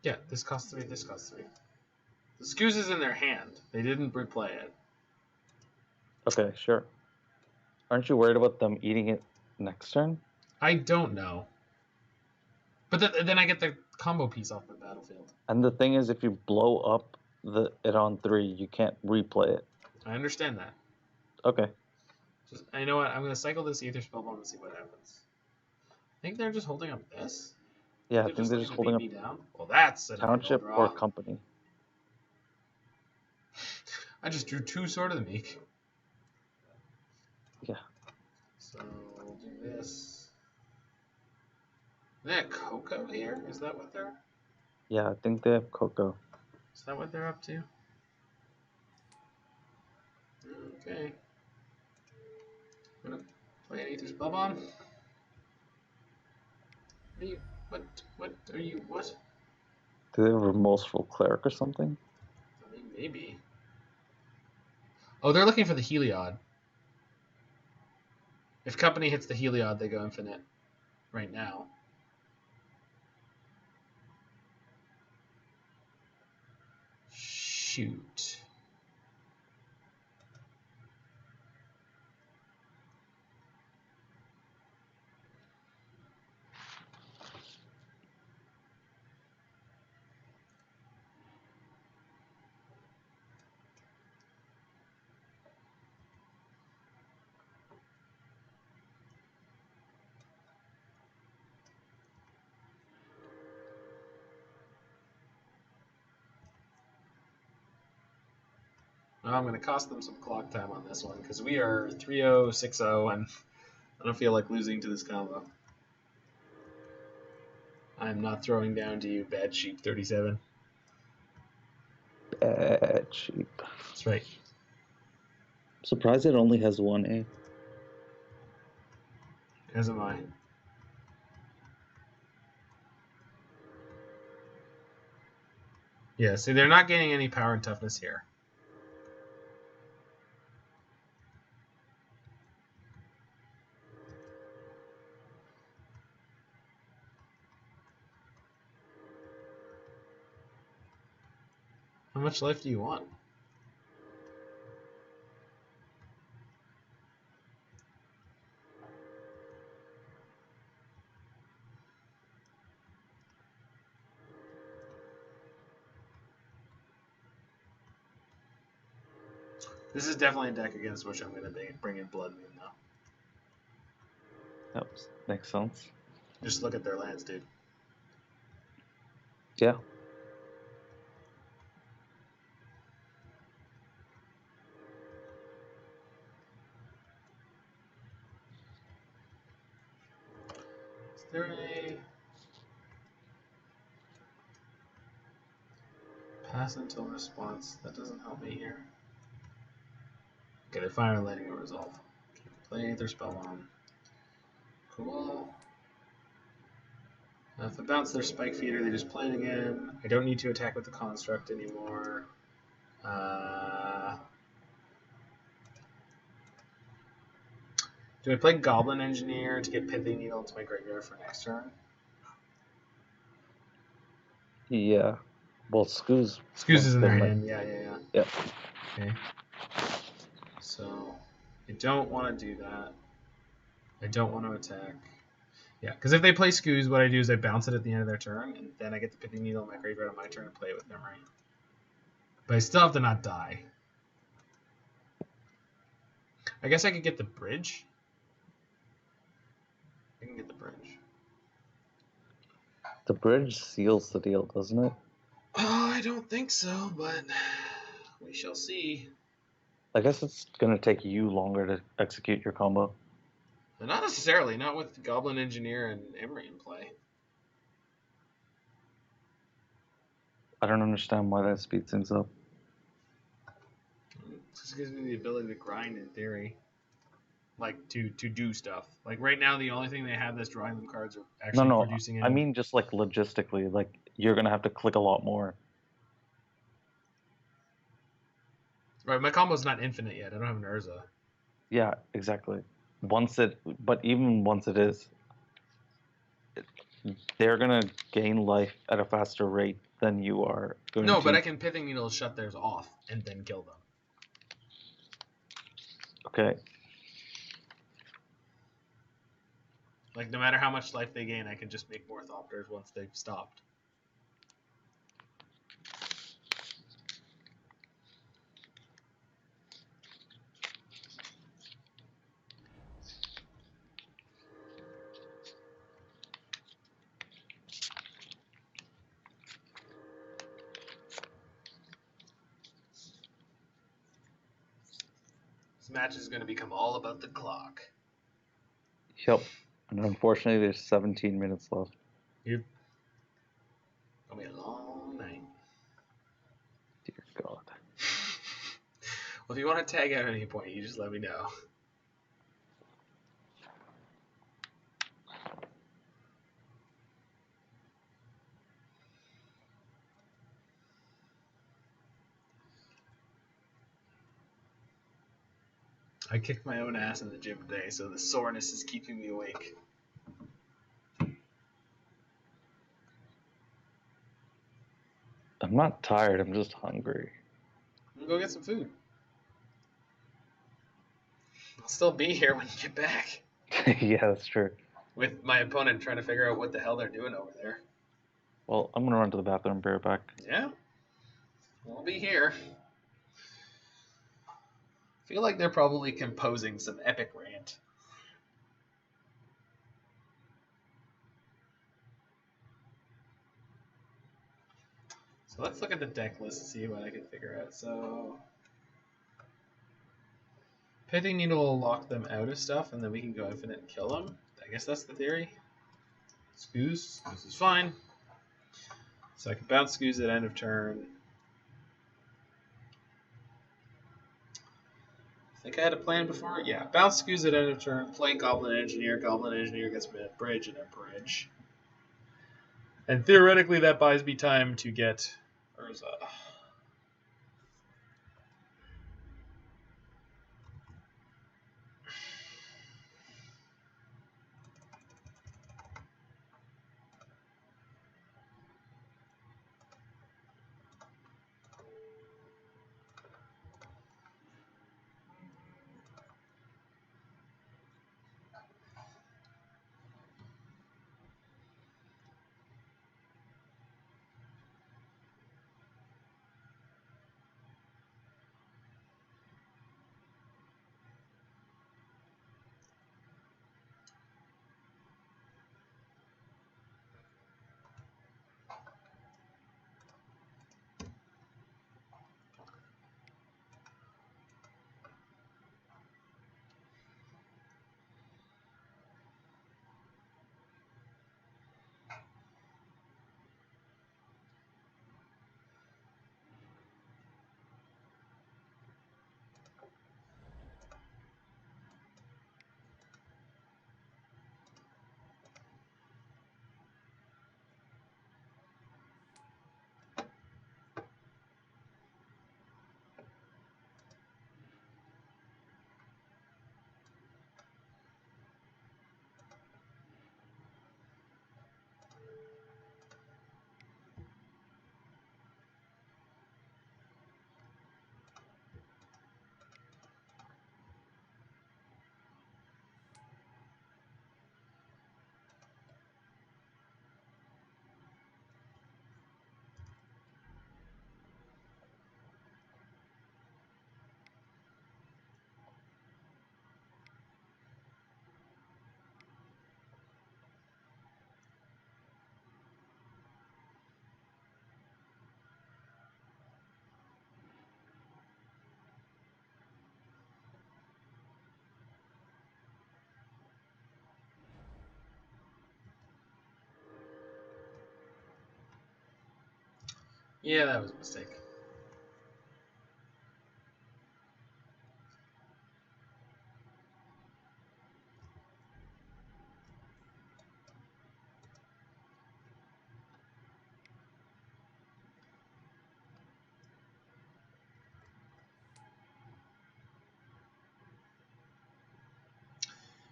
Yeah, this costs 3, this costs 3. The Skoos is in their hand. They didn't replay it. Okay, sure. Aren't you worried about them eating it next turn? I don't know. But then I get the combo piece off the battlefield. And the thing is, if you blow up it on 3, you can't replay it. I understand that. Okay. You know what? I'm going to cycle this Aether Spellbomb and see what happens. I think they're just holding up this. Yeah, I think they're just holding up me down. Well, that's an Township draw. or Company. I just drew 2 Sword of the Meek. Yeah. So we'll do this. Is that Coco here? Is that what they're? Yeah, I think they have Coco. Is that what they're up to? Okay. I'm gonna play an Aether Spellbomb. What are you? What? Do they have Remorseful Cleric or something? I mean, maybe. Oh, they're looking for the Heliod. If Company hits the Heliod, they go infinite right now. Shoot. Well, I'm going to cost them some clock time on this one because we are 3-0, 6-0, and I don't feel like losing to this combo. I'm not throwing down to you, Bad Sheep 37. Bad Sheep. That's right. I'm surprised it only has 1A. As am I. Yeah, see, they're not gaining any power and toughness here. How much life do you want? This is definitely a deck against which I'm going to bring in Blood Moon, though. Yep, makes sense. Just look at their lands, dude. Yeah. Is there a pass until response? That doesn't help me here. Okay, they're fire and letting a resolve. Play their Spellbomb. Cool. If they bounce their Spike Feeder, they just play it again. I don't need to attack with the Construct anymore. Do I play Goblin Engineer to get Pithing Needle into my graveyard for next turn? Yeah. Well, Scoo's Scooz is in their might- hand. Yeah. Yeah. Okay. So I don't want to do that. I don't want to attack. Yeah, because if they play Scooz, what I do is I bounce it at the end of their turn, and then I get the Pithing Needle in my graveyard on my turn and play it with Emry. But I still have to not die. I guess I could get the bridge. I can get the bridge. The bridge seals the deal, doesn't it? Oh, I don't think so, but we shall see. I guess it's going to take you longer to execute your combo. But not necessarily, not with Goblin Engineer and Emry in play. I don't understand why that speeds things up. It just gives me the ability to grind in theory. Like, to do stuff. Like, right now, the only thing they have that's drawing them cards are actually producing No, energy. I mean just like logistically, like you're going to have to click a lot more. Right, my combo's not infinite yet. I don't have an Urza. Yeah, exactly. But even once it is, they're going to gain life at a faster rate than you are going to. No, but I can Pithing Needle shut theirs off and then kill them. Okay. Like, no matter how much life they gain, I can just make more Thopters once they've stopped. This match is going to become all about the clock. Yep. And unfortunately, there's 17 minutes left. Yep. It'll be a long night. Dear God. Well, if you want to tag out at any point, you just let me know. I kicked my own ass in the gym today, so the soreness is keeping me awake. I'm not tired, I'm just hungry. Go get some food. I'll still be here when you get back. Yeah, that's true. With my opponent trying to figure out what the hell they're doing over there. Well, I'm going to run to the bathroom and be right back. Yeah? We'll be here. I feel like they're probably composing some epic rant. So let's look at the deck list and see what I can figure out. So Pithing Needle will lock them out of stuff, and then we can go infinite and kill them. I guess that's the theory. Scooz. This is fine. So I can bounce Scooz at end of turn. I think I had a plan before. Yeah, bounce Scooz at end of turn. Play Goblin Engineer. Goblin Engineer gets me a bridge and a bridge. And theoretically, that buys me time to get Urza. Yeah, that was a mistake.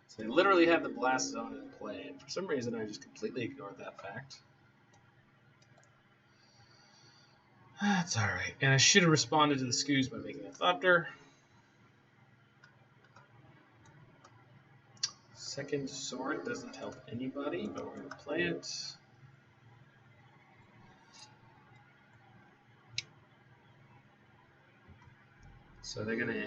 So they literally had the blast zone in play, and for some reason I just completely ignored that fact. That's alright. And I should have responded to the Scoos by making a Thopter. Second sword doesn't help anybody, but we're going to play it. So they're going to...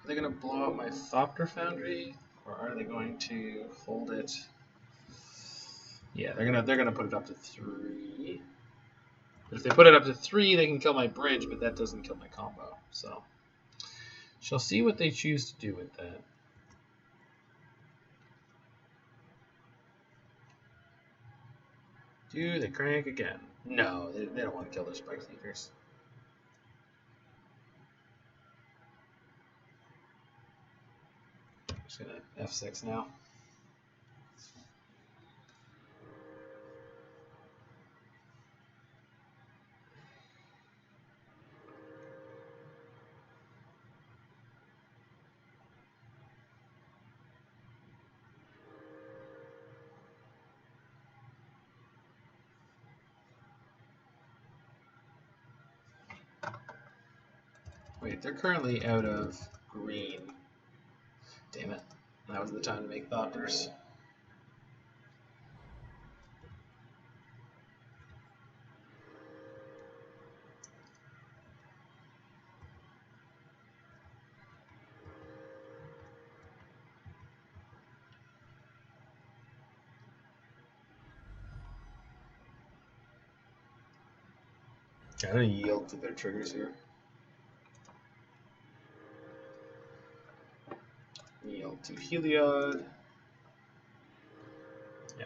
Are they going to blow up my Thopter Foundry, or are they going to hold it? Yeah, they're gonna put it up to 3. But if they put it up to 3, they can kill my bridge, but that doesn't kill my combo. So shall see what they choose to do with that. Do they crank again? No, they don't want to kill their Spike Thinkers. Just gonna F6 now. Wait, they're currently out of green. Damn it. That was the time to make Thopters. I'm going to yield to their triggers here. Yield to Heliod. Yeah.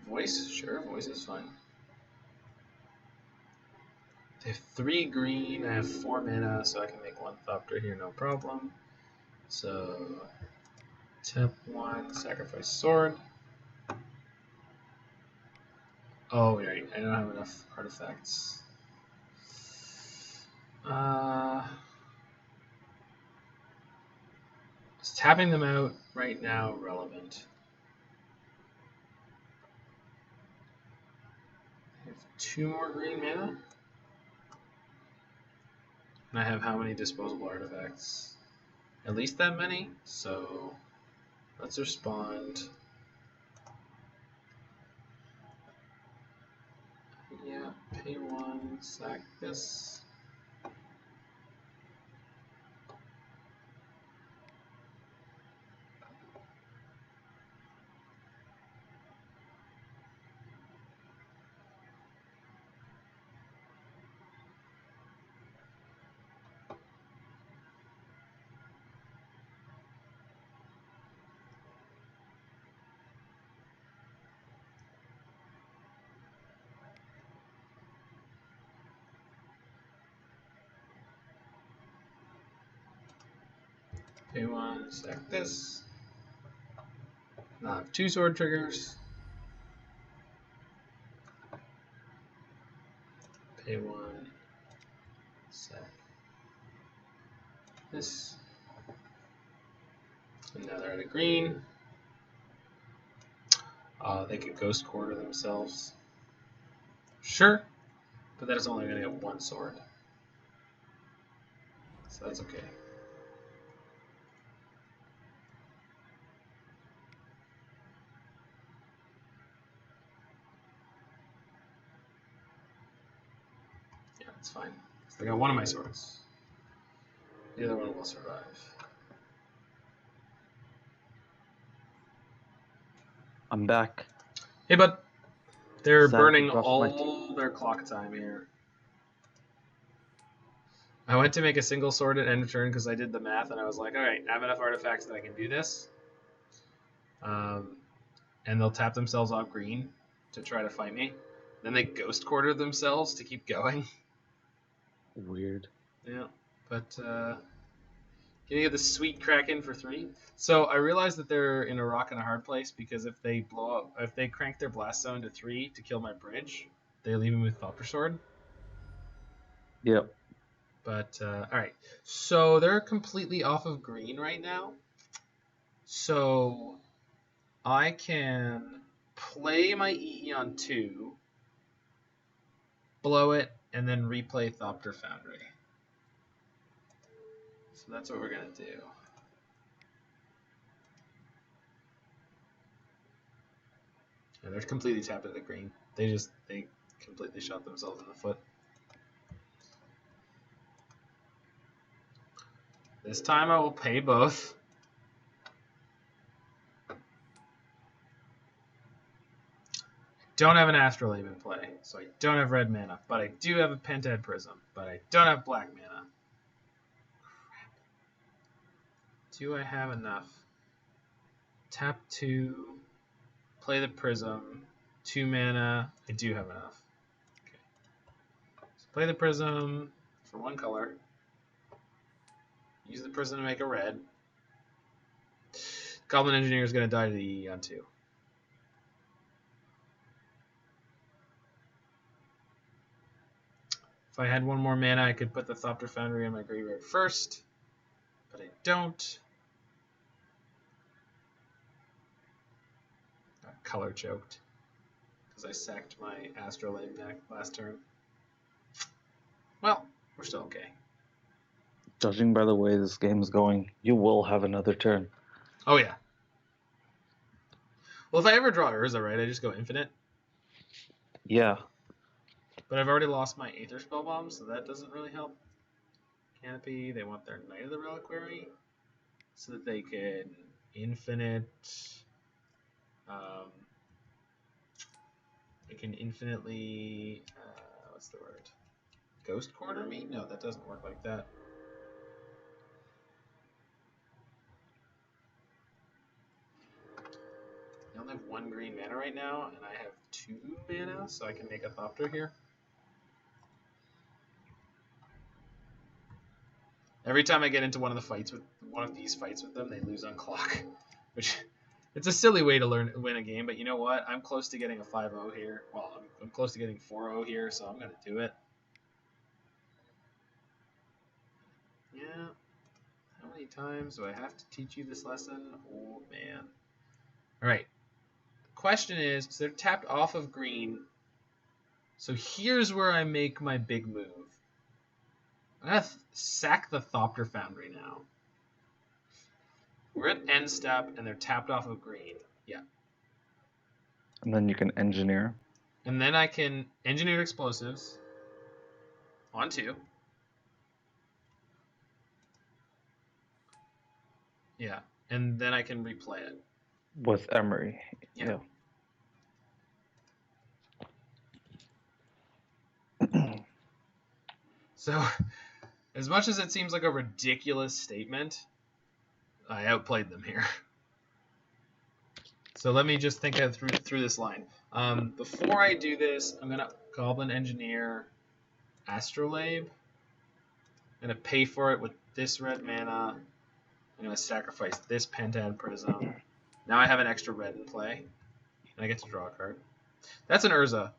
Voice? Sure, voice is fine. They have 3 green, I have 4 mana, so I can make 1 Thopter here, no problem. So, tap 1, sacrifice sword. Oh, right, I don't have enough artifacts. Is tapping them out right now relevant? I have 2 more green mana. And I have how many disposable artifacts? At least that many, so let's respond. Yeah, pay 1, sack this. Pay 1, sack this. Now I have 2 sword triggers. Pay 1, sack this. And now they're at a green. They could Ghost Quarter themselves. Sure, but that is only going to get 1 sword. So that's okay. Yeah, it's fine. So I got 1 of my swords. The other one will survive. I'm back. Hey, bud. They're Sad burning to brush my all their clock time here. I went to make a single sword at end of turn because I did the math and I was like, all right, I have enough artifacts that I can do this. And they'll tap themselves off green to try to fight me. Then they ghost quarter themselves to keep going. Weird. Yeah, but can you get the sweet Kraken for 3? So I realized that they're in a rock and a hard place because if they crank their blast zone to 3 to kill my bridge, they leave me with Thopter Sword. Yep. But all right, so they're completely off of green right now. So I can play my EE on 2, blow it, and then replay Thopter Foundry. So that's what we're going to do. And they're completely tapped at the green. They completely shot themselves in the foot. This time I will pay both. Don't have an Astrolabe in play, so I don't have red mana, but I do have a Pentad Prism, but I don't have black mana. Crap. Do I have enough? Tap 2, play the Prism, 2 mana. I do have enough. Okay. So play the Prism for 1 color. Use the Prism to make a red. Goblin Engineer is going to die to the EE on 2. If I had 1 more mana, I could put the Thopter Foundry in my graveyard first, but I don't. Got color choked because I sacked my Astrolabe back last turn. Well, we're still okay. Judging by the way this game is going, you will have another turn. Oh, yeah. Well, if I ever draw Urza, right, I just go infinite. Yeah. But I've already lost my Aether Spellbomb, so that doesn't really help. Canopy, they want their Knight of the Reliquary so that they can infinite. They can infinitely. What's the word? Ghost quarter me? No, that doesn't work like that. I only have 1 green mana right now, and I have 2 mana, so I can make a Thopter here. Every time I get into one of these fights with them, they lose on clock, which it's a silly way to win a game. But you know what? I'm close to getting a 5-0 here. Well, I'm close to getting 4-0 here, so I'm gonna do it. Yeah. How many times do I have to teach you this lesson? Oh man. All right. Question is, so they're tapped off of green. So here's where I make my big move. I'm going to sack the Thopter Foundry now. We're at end step, and they're tapped off of green. Yeah. And then you can engineer. And then I can engineer explosives on 2. Yeah. And then I can replay it. With Emry. Yeah. So, as much as it seems like a ridiculous statement, I outplayed them here. So let me just think through this line. Before I do this, I'm going to Goblin Engineer Astrolabe. I'm going to pay for it with this red mana. I'm going to sacrifice this Pentad Prism. Now I have an extra red in play. And I get to draw a card. That's an Urza.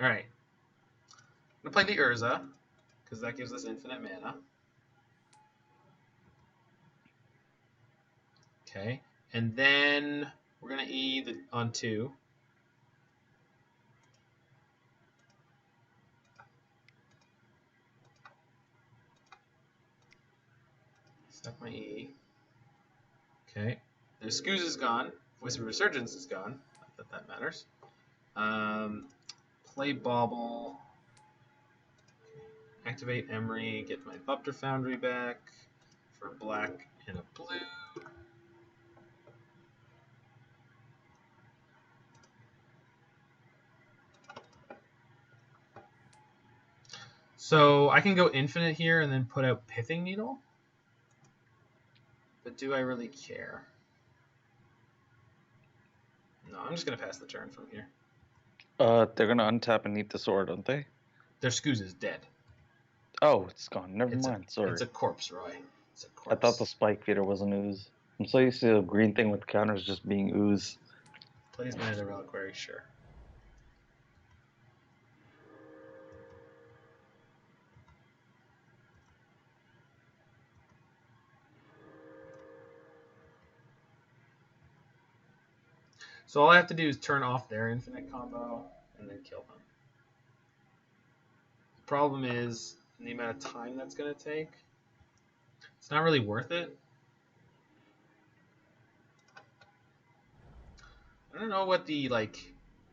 Alright. I'm going to play the Urza, because that gives us infinite mana. Okay. And then we're going to E on 2. Set my E. Okay. The Scooz is gone. Voice of Resurgence is gone. Not that matters. Play Bauble. Activate Emry. Get my Thopter Foundry back for a black and a blue. So I can go infinite here and then put out Pithing Needle. But do I really care? No, I'm just going to pass the turn from here. They're gonna untap and eat the sword, aren't they? Their Scooz is dead. Oh, it's gone. Never mind. Sorry. It's a corpse, Roy. It's a corpse. I thought the spike feeder was an ooze. I'm so used to the green thing with counters just being ooze. Plays my other reliquary, sure. So all I have to do is turn off their infinite combo and then kill them. The problem is the amount of time that's going to take. It's not really worth it. I don't know what the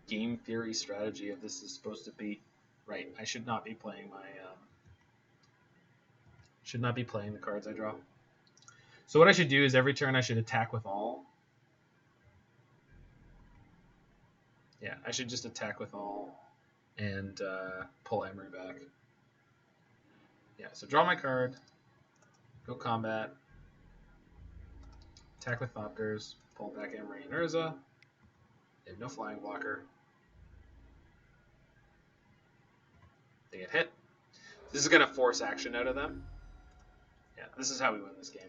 game theory strategy of this is supposed to be. Right, I should not be playing my the cards I draw. So what I should do is every turn I should attack with all. Yeah, I should just attack with all and pull Emry back. Yeah, so draw my card, go combat, attack with Thopters, pull back Emry and Urza. They have no flying blocker. They get hit. This is going to force action out of them. Yeah, this is how we win this game.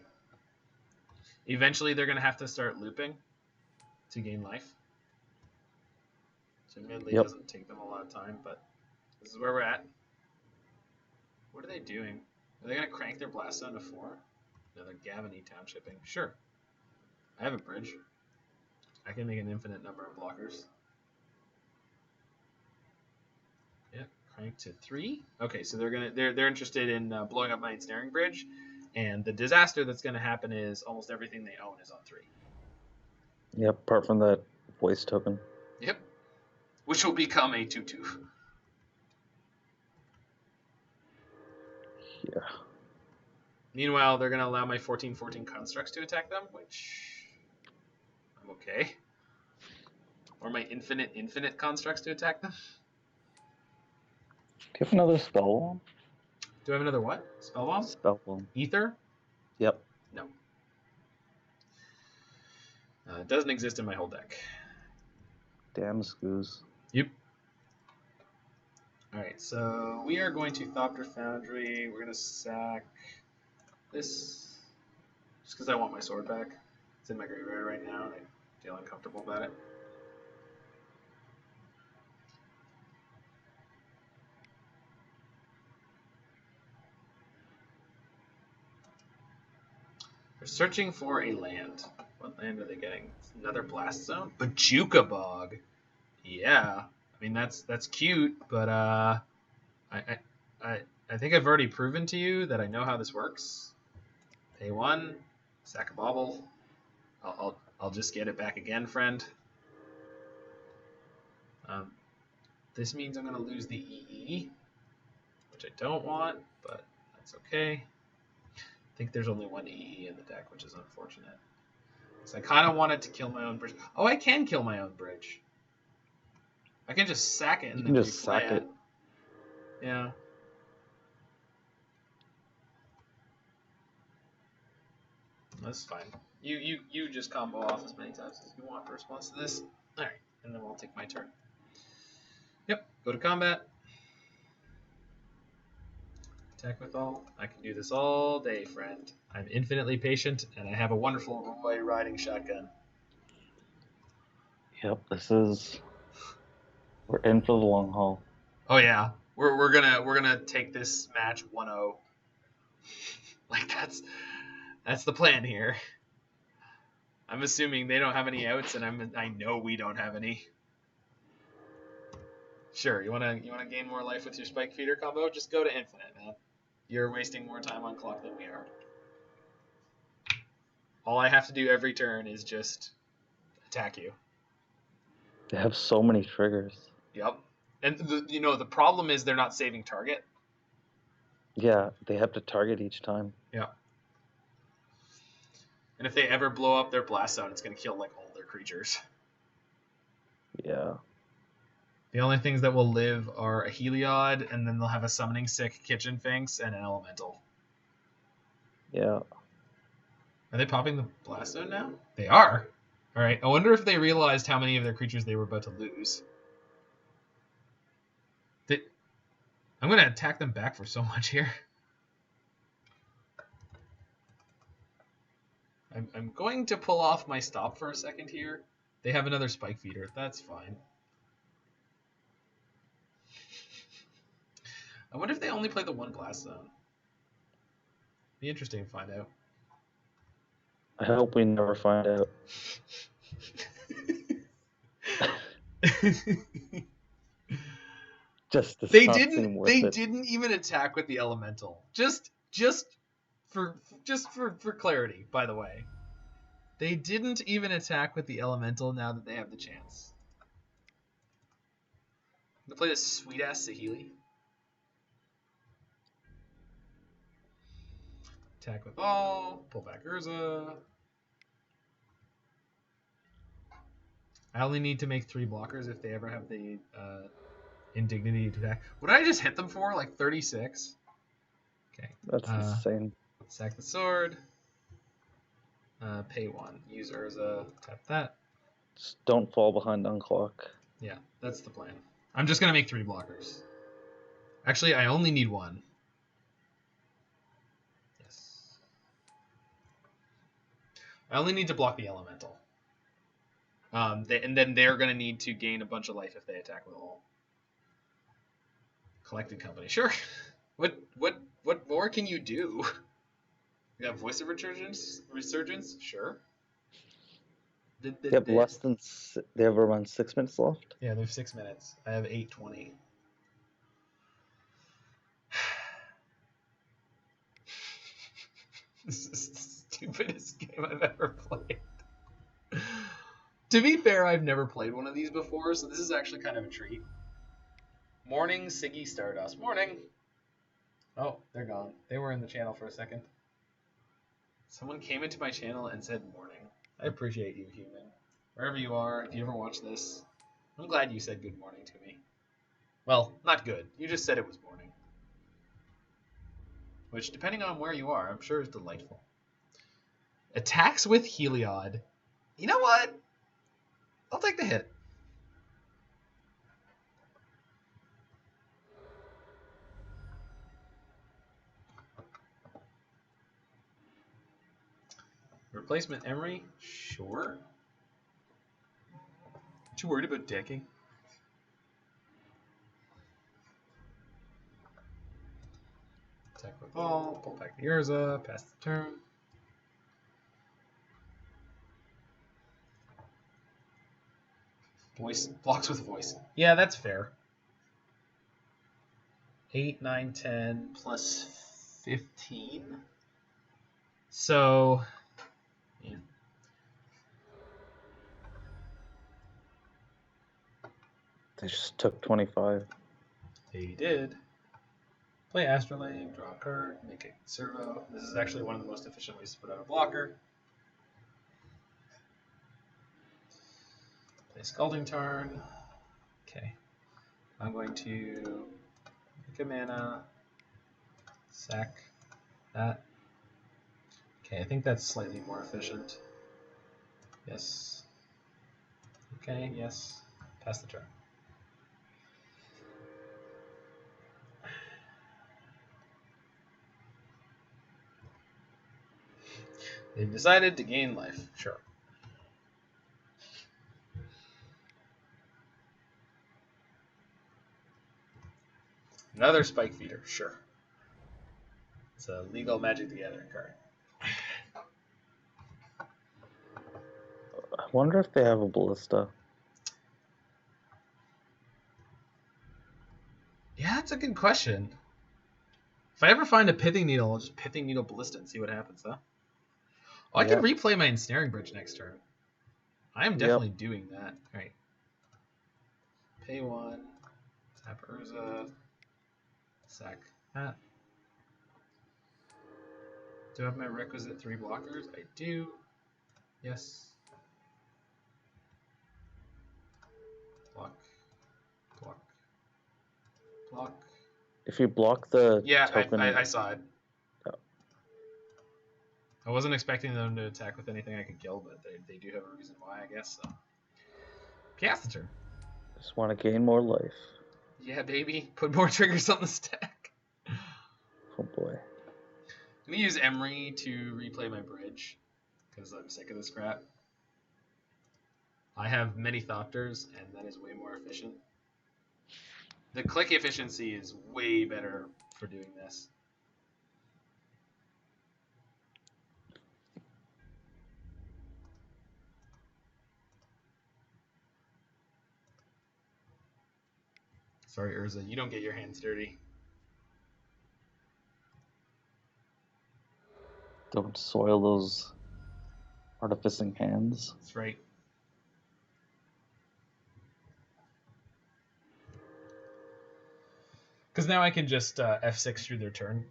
Eventually, they're going to have to start looping to gain life. So admittedly, it doesn't take them a lot of time, but this is where we're at. What are they doing? Are they going to crank their blast down to 4? No, they're Galvanic townshipping. Sure. I have a bridge. I can make an infinite number of blockers. Yeah, crank to 3. Okay, so they're interested in blowing up my Ensnaring Bridge, and the disaster that's going to happen is almost everything they own is on 3. Yep, apart from that voice token. Yep, which will become a 2/2. Yeah. Meanwhile, they're going to allow my 14/14 constructs to attack them, which I'm okay. Or my infinite constructs to attack them. Do you have another Spellbomb? Do I have another what? Spellbomb? Spellbomb. Ether? Yep. No. It doesn't exist in my whole deck. Damn Scooz. Yep. Alright, so we are going to Thopter Foundry. We're going to sack this just because I want my sword back. It's in my graveyard right now, and I feel uncomfortable about it. They're searching for a land. What land are they getting? Another blast zone? Bajuka Bog. Yeah. I mean that's cute, but I think I've already proven to you that I know how this works. Pay 1, sack a Bauble. I'll just get it back again, friend. This means I'm gonna lose the EE, which I don't want, but that's okay. I think there's only one EE in the deck, which is unfortunate. So I kind of wanted to kill my own bridge. Oh, I can kill my own bridge. I can just sack it and then just sack it. Yeah. That's fine. You just combo off as many times as you want in response to this. Alright, and then we'll take my turn. Yep, go to combat. Attack with all. I can do this all day, friend. I'm infinitely patient, and I have a wonderful Roy riding shotgun. Yep, we're in for the long haul. Oh yeah, we're gonna take this match 1-0. Like that's the plan here. I'm assuming they don't have any outs, and I know we don't have any. Sure, you wanna gain more life with your spike feeder combo? Just go to infinite, man. You're wasting more time on clock than we are. All I have to do every turn is just attack you. They have so many triggers. Yep. And the problem is they're not saving target. Yeah, they have to target each time. Yeah. And if they ever blow up their blast zone, it's going to kill like all their creatures. Yeah. The only things that will live are a Heliod, and then they'll have a Summoning Sick Kitchen Finks and an Elemental. Yeah. Are they popping the Blast Zone now? They are. All right. I wonder if they realized how many of their creatures they were about to lose. I'm going to attack them back for so much here. I'm going to pull off my stop for a second here. They have another Spike Feeder. That's fine. I wonder if they only play the one Blast Zone. Be interesting to find out. I hope we never find out. Just they didn't even attack with the elemental. Just for clarity, by the way. They didn't even attack with the elemental now that they have the chance. They play this sweet ass Saheeli. Attack with all, pull back Urza. I only need to make 3 blockers if they ever have the indignity to attack. What did I just hit them for? Like 36? Okay. That's insane. Sack the sword. Pay 1. Use Urza. Tap that. Just don't fall behind on clock. Yeah, that's the plan. I'm just going to make 3 blockers. Actually, I only need 1. Yes. I only need to block the elemental. And then they're going to need to gain a bunch of life if they attack with all. Collected Company. Sure. What more can you do? You got Voice of Resurgence? Sure. They have around 6 minutes left? Yeah, they have 6 minutes. I have 8:20. This is the stupidest game I've ever played. To be fair, I've never played one of these before, so this is actually kind of a treat. Morning, Siggy Stardust. Morning! Oh, they're gone. They were in the channel for a second. Someone came into my channel and said morning. I appreciate you, human. Wherever you are, if you ever watch this, I'm glad you said good morning to me. Well, not good. You just said it was morning. Which, depending on where you are, I'm sure is delightful. Attacks with Heliod. You know what? I'll take the hit. Replacement Emry? Sure. Aren't you worried about decking? Attack with all, pull back the Urza, pass the turn. Voice blocks with voice. Yeah, that's fair. 8, 9, 10 plus 15. So, yeah. They just took 25. They did. Play Astrolabe, draw a card, make a servo. This is actually one of the most efficient ways to put out a blocker. Play Scalding Tarn. Okay. I'm going to make a mana, sack that. Okay, I think that's slightly more efficient. Yes. Okay, yes. Pass the turn. They've decided to gain life. Sure. Another Spike Feeder. Sure. It's a legal Magic the Gathering card. I wonder if they have a Ballista. Yeah, that's a good question. If I ever find a Pithing Needle, I'll just Pithing Needle Ballista and see what happens, huh? Oh, I can replay my Ensnaring Bridge next turn. I am definitely doing that. All right. Pay 1. Tap Urza. Sack that. Do I have my requisite 3 blockers? I do. Yes. Block. Loch. If you block the Yeah, token... I saw it. Oh. I wasn't expecting them to attack with anything I could kill, but they do have a reason why, I guess. So. Cast the turn. Just want to gain more life. Yeah, baby. Put more triggers on the stack. Oh boy. I'm going to use Emry to replay my bridge, because I'm sick of this crap. I have many Thopters, and that is way more efficient. The click efficiency is way better for doing this. Sorry, Urza, you don't get your hands dirty. Don't soil those artificing hands. That's right. Because now I can just F6 through their turn,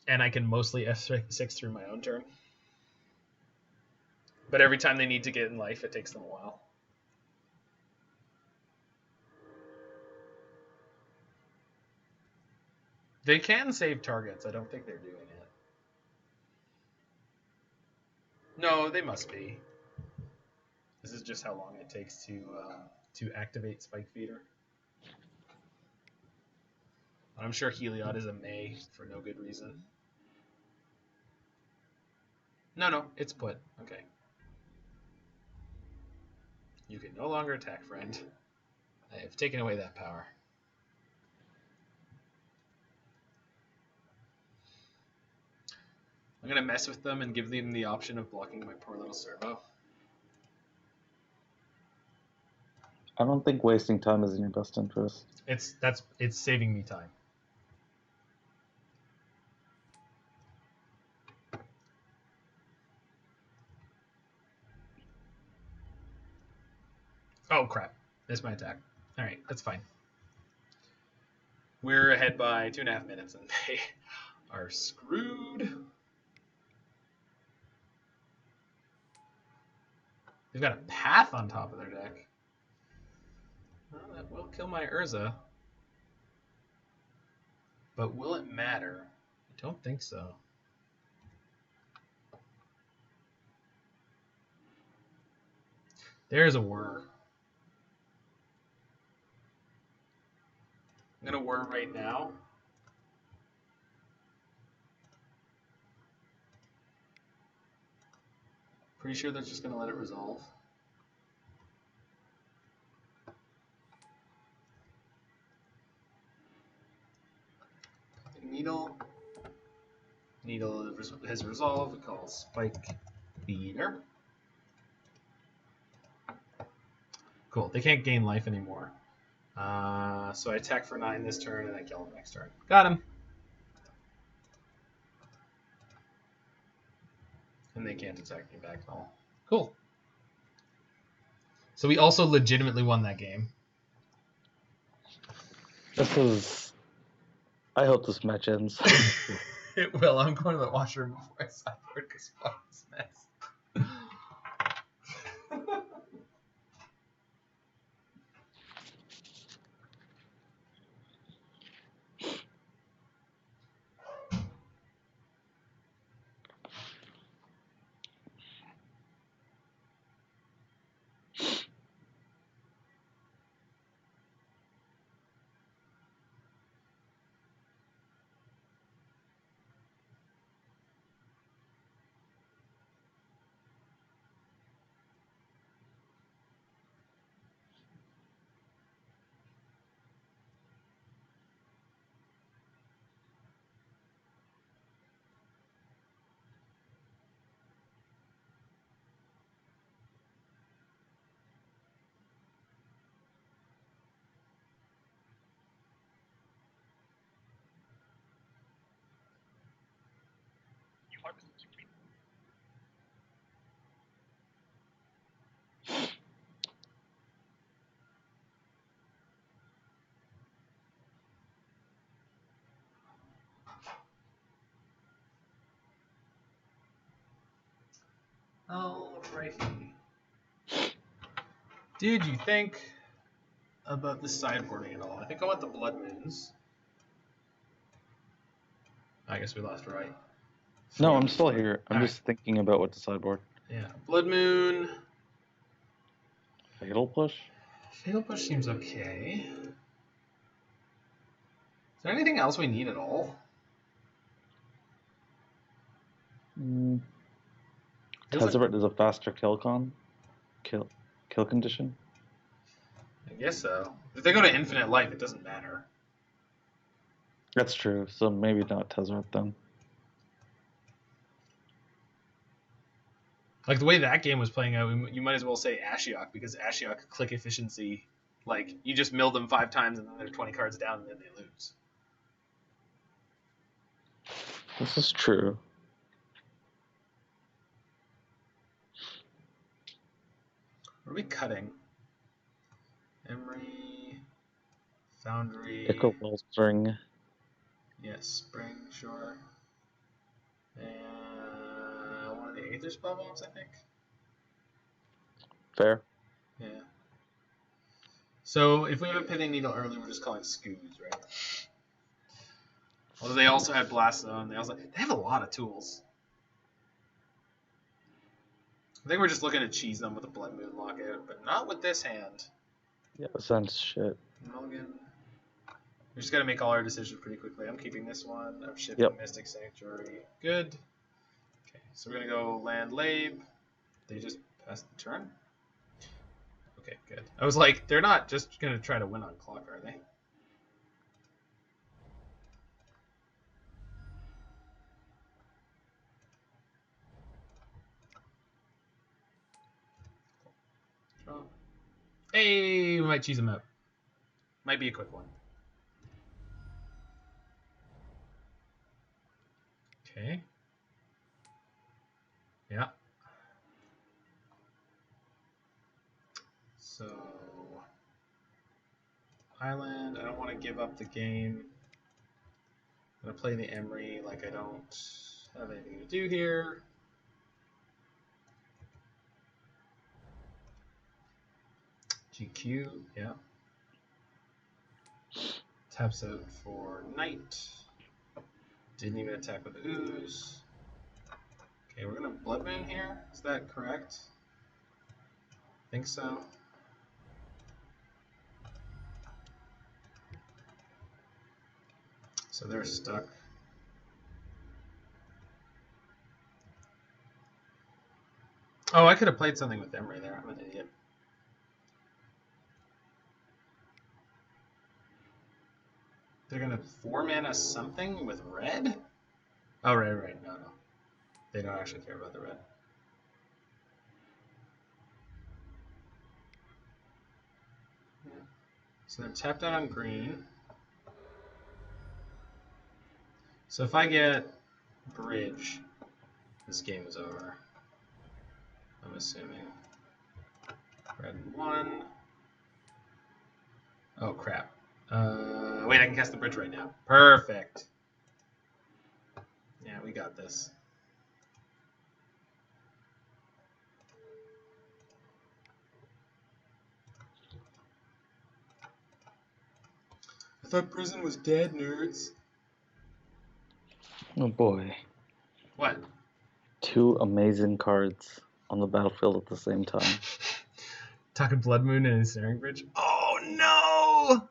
and I can mostly F6 through my own turn. But every time they need to get in life, it takes them a while. They can save targets. I don't think they're doing it. No, they must be. This is just how long it takes to activate Spike Feeder. I'm sure Heliod is a May for no good reason. No, it's put. Okay. You can no longer attack, friend. I have taken away that power. I'm going to mess with them and give them the option of blocking my poor little servo. I don't think wasting time is in your best interest. It's saving me time. Oh crap. Missed my attack. Alright, that's fine. We're ahead by 2.5 minutes and they are screwed. They've got a path on top of their deck. Well, that will kill my Urza. But will it matter? I don't think so. There's a Whir. I'm going to Whir right now. Pretty sure they're just going to let it resolve. Needle. Needle has resolved. We call Spike Feeder. Cool. They can't gain life anymore. So I attack for 9 this turn and I kill him next turn. Got him. And they can't attack me back at all. Cool. So we also legitimately won that game. I hope this match ends. It will. I'm going to the washroom before I sideboard because fuck this mess. Alrighty. Did you think about the sideboarding at all. I think I want the Blood Moons. I guess we lost right. No, I'm still here. I'm just thinking about what to sideboard. Yeah, Blood Moon. Fatal Push? Fatal Push seems okay. Is there anything else we need at all? Tezzeret is a faster kill condition. I guess so. If they go to infinite life, it doesn't matter. That's true. So maybe not Tezzeret then. Like the way that game was playing out, you might as well say Ashiok, because Ashiok click efficiency, like you just mill them 5 times and then they're 20 cards down and then they lose. This is true. What are we cutting? Emry, Foundry. Ichor Wellspring. Yes, Spring, sure. And one of the Aether Spellbombs, I think. Fair. Yeah. So if we have a Pithing Needle early, we're just calling Scoos, right? Although they also had Blast Zone. They have a lot of tools. I think we're just looking to cheese them with a Blood Moon Lockout, but not with this hand. Yeah, sense shit. Mulligan. We just got to make all our decisions pretty quickly. I'm keeping this one. I'm shipping Mystic Sanctuary. Good. Okay, so we're going to go land Labe. They just passed the turn? Okay, good. I was like, they're not just going to try to win on clock, are they? Draw. Hey, we might cheese them out. Might be a quick one. Okay. Yeah. So, Island, I don't want to give up the game. I'm going to play the Emry like I don't have anything to do here. GQ, yeah. Taps out for Knight. Didn't even attack with Ooze. Okay, we're going to Blood Moon here. Is that correct? I think so. So they're stuck. Oh, I could have played something with Emry there. I'm an idiot. They're going to 4-mana something with red? Oh, right. No. They don't actually care about the red. Yeah. So they're tapped out on green. So if I get Bridge, this game is over. I'm assuming. Red 1. Oh, crap. Wait, I can cast the Bridge right now. Perfect. Yeah, we got this. I thought Prison was dead, nerds. Oh boy. What? 2 amazing cards on the battlefield at the same time. Talking Blood Moon and Ensnaring Bridge. Oh no!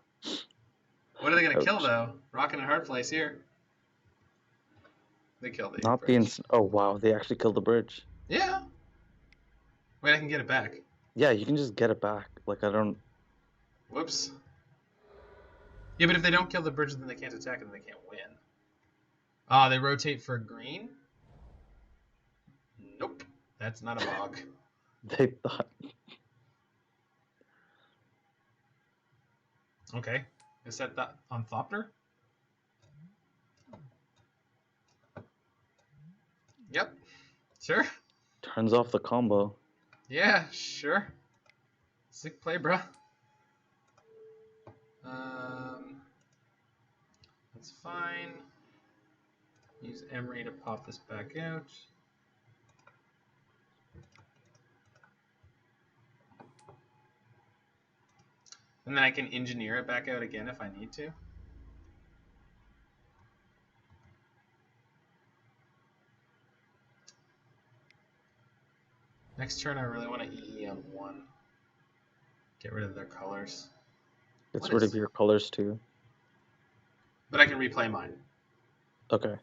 What are they gonna kill though? Rocking a hard place here. They killed the bridge. Oh wow, they actually killed the bridge. Yeah. Wait, I can get it back. Yeah, you can just get it back. Like I don't. Whoops. Yeah, but if they don't kill the bridge, then they can't attack and they can't win. Ah, they rotate for green? Nope. That's not a bog. They thought. Okay. Is that on Thopter? Yep. Sure. Turns off the combo. Yeah, sure. Sick play, bruh. That's fine. Use Emry to pop this back out. And then I can engineer it back out again if I need to. Next turn, I really want to EE on 1. Get rid of their colors. Gets rid of your colors too. But I can replay mine. Okay.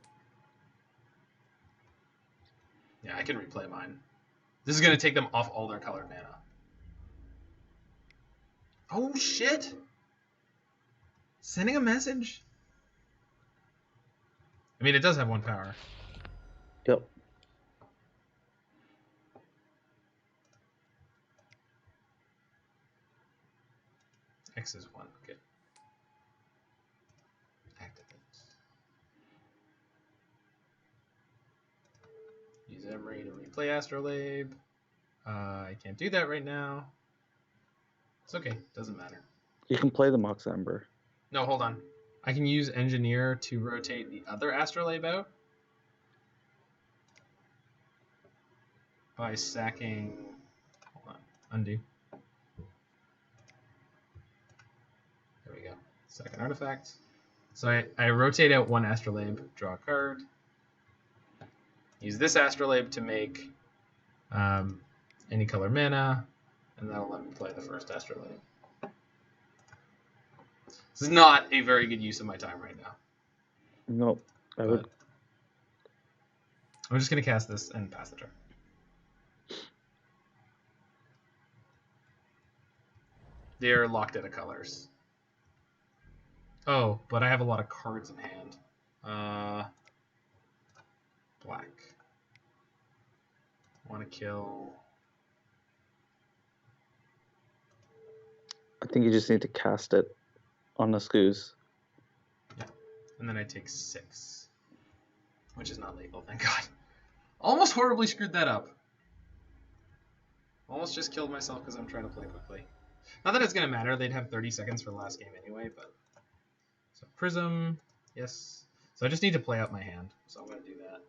Yeah, I can replay mine. This is going to take them off all their colored mana. Oh, shit! Sending a message? I mean, it does have 1 power. Yep. X is 1. Okay. Activate. Use Emry to replay Astrolabe. I can't do that right now. It's okay. Doesn't matter. You can play the Mox Amber. No, hold on. I can use Engineer to rotate the other Astrolabe out by sacking. Hold on. Undo. There we go. Second artifact. So I rotate out 1 Astrolabe, draw a card. Use this Astrolabe to make any color mana, and that'll let me play the first Astrolabe. This is not a very good use of my time right now. Nope. I'm just going to cast this and pass the turn. They're locked out of colors. Oh, but I have a lot of cards in hand. Black. Want to kill... I think you just need to cast it on the Scoos. Yeah. And then I take 6. Which is not legal, thank God. Almost horribly screwed that up. Almost just killed myself because I'm trying to play quickly. Not that it's going to matter. They'd have 30 seconds for the last game anyway, but... So Prism, yes. So I just need to play out my hand. So I'm going to do that.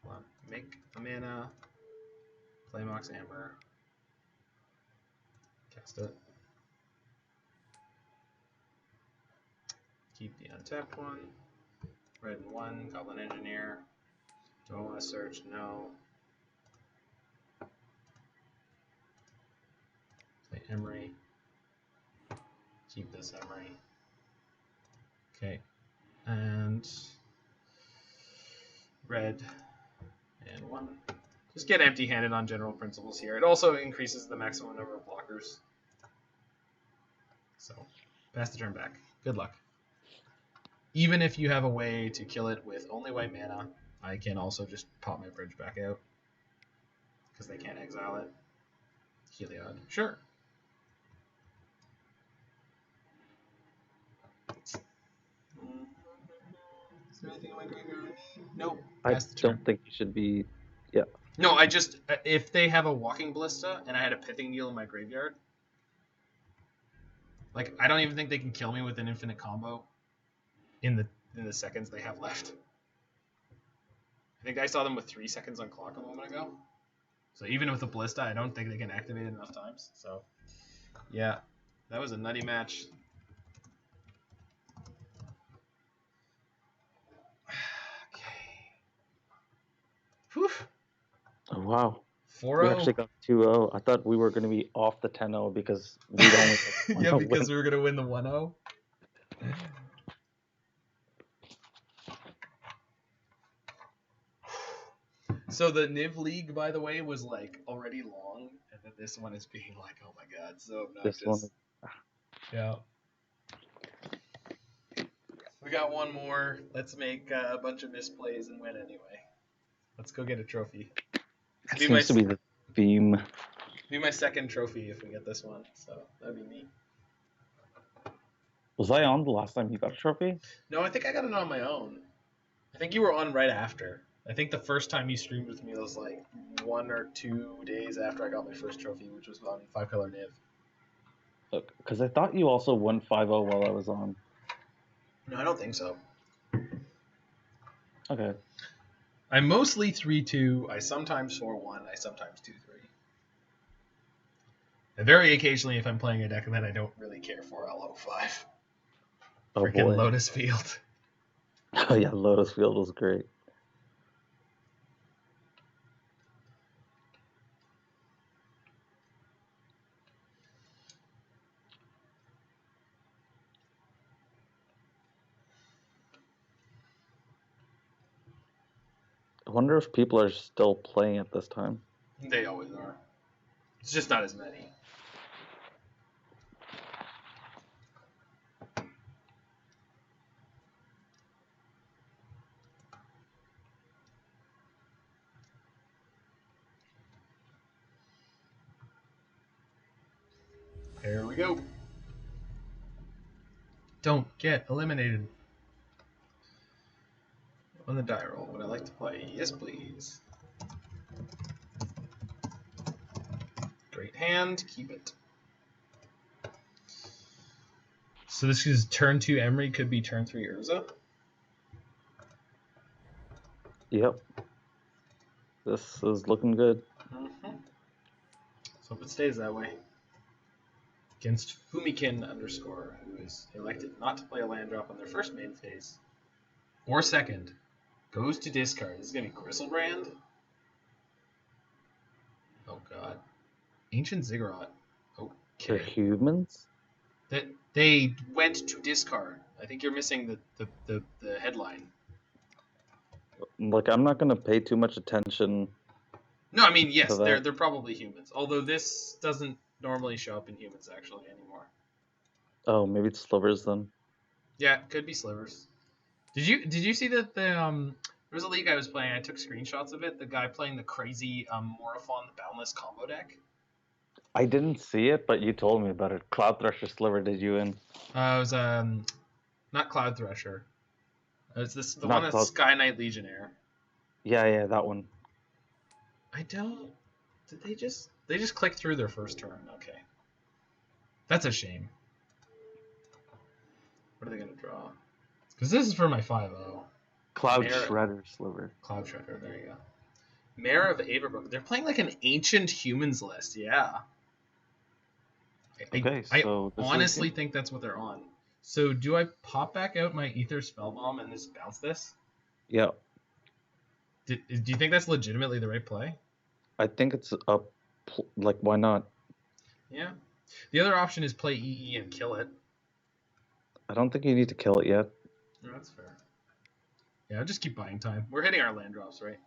Hold on. Make a mana. Play Mox Amber. Cast it. Keep the untapped one. Red and 1, Goblin Engineer. Do I want to search? No. Play Emry. Keep this Emry. Okay. And red and 1. Just get empty-handed on general principles here. It also increases the maximum number of blockers. So, pass the turn back. Good luck. Even if you have a way to kill it with only white mana, I can also just pop my bridge back out. Because they can't exile it. Heliod. Sure. Is there anything in my graveyard? Nope. I don't think you should be... Yeah. No, I just... If they have a Walking Ballista and I had a Pithing Needle in my graveyard, like, I don't even think they can kill me with an infinite combo in the seconds they have left. I think I saw them with 3 seconds on clock a moment ago. So even with a Ballista, I don't think they can activate it enough times. So, yeah. That was a nutty match. Whew. Oh, wow. 4-0. We actually got 2-0. I thought we were going to be off the 10-0 because we'd only... Yeah, because we were going to win the 1-0. So the Niv League, by the way, was like already long, and then this one is being like, oh my god, so obnoxious. This one... Yeah. We got one more. Let's make a bunch of misplays and win anyway. Let's go get a trophy. That seems to be the theme. Be my second trophy if we get this one, so that'd be neat. Was I on the last time you got a trophy? No, I think I got it on my own. I think you were on right after. I think the first time you streamed with me was like 1 or 2 days after I got my first trophy, which was on 5-color Niv. Look, because I thought you also won 5-0 while I was on. No, I don't think so. Okay. I'm mostly 3-2. I sometimes 4-1. I sometimes 2-3. And very occasionally, if I'm playing a deck that I don't really care for, I'll O5. Oh Freaking boy. Lotus Field. Oh yeah, Lotus Field was great. I wonder if people are still playing at this time. They always are. It's just not as many. Here we go. Don't get eliminated. On the die roll, would I like to play? Yes, please. Great hand. Keep it. So this is turn 2 Emry, could be turn 3 Urza. Yep. This is looking good. Mm-hmm. Let's hope it stays that way. Against Fumikin _, who is elected not to play a land drop on their first main phase. Or second. Goes to discard. This is going to be Griselbrand. Oh god. Ancient Ziggurat. They're Okay. humans? They went to discard. I think you're missing the headline. Like, I'm not gonna pay too much attention. No, I mean, yes, to that. they're probably humans. Although this doesn't normally show up in humans actually anymore. Oh, maybe it's slivers then. Yeah, could be slivers. Did you see that there was a league I was playing? I took screenshots of it. The guy playing the crazy Morophon the Boundless combo deck. I didn't see it, but you told me about it. Cloud Thresher Sliver did you in? It was not Cloud Thresher. It's the Not one that's Cloud- Sky Knight Legionnaire. Yeah, that one. I don't. Did they just clicked through their first turn? Okay, that's a shame. What are they gonna draw? Because this is for my 5-0. Cloud Shredder Sliver. Cloud Shredder. There you go. Mayor of Averbrook. They're playing like an ancient humans list. Yeah. Okay, I so honestly think that's what they're on. So do I pop back out my Aether Spellbomb and just bounce this? Yeah. Do you think that's legitimately the right play? I think it's up. Like, why not? Yeah. The other option is play EE and kill it. I don't think you need to kill it yet. Oh, that's fair. Yeah, I'll just keep buying time. We're hitting our land drops, right?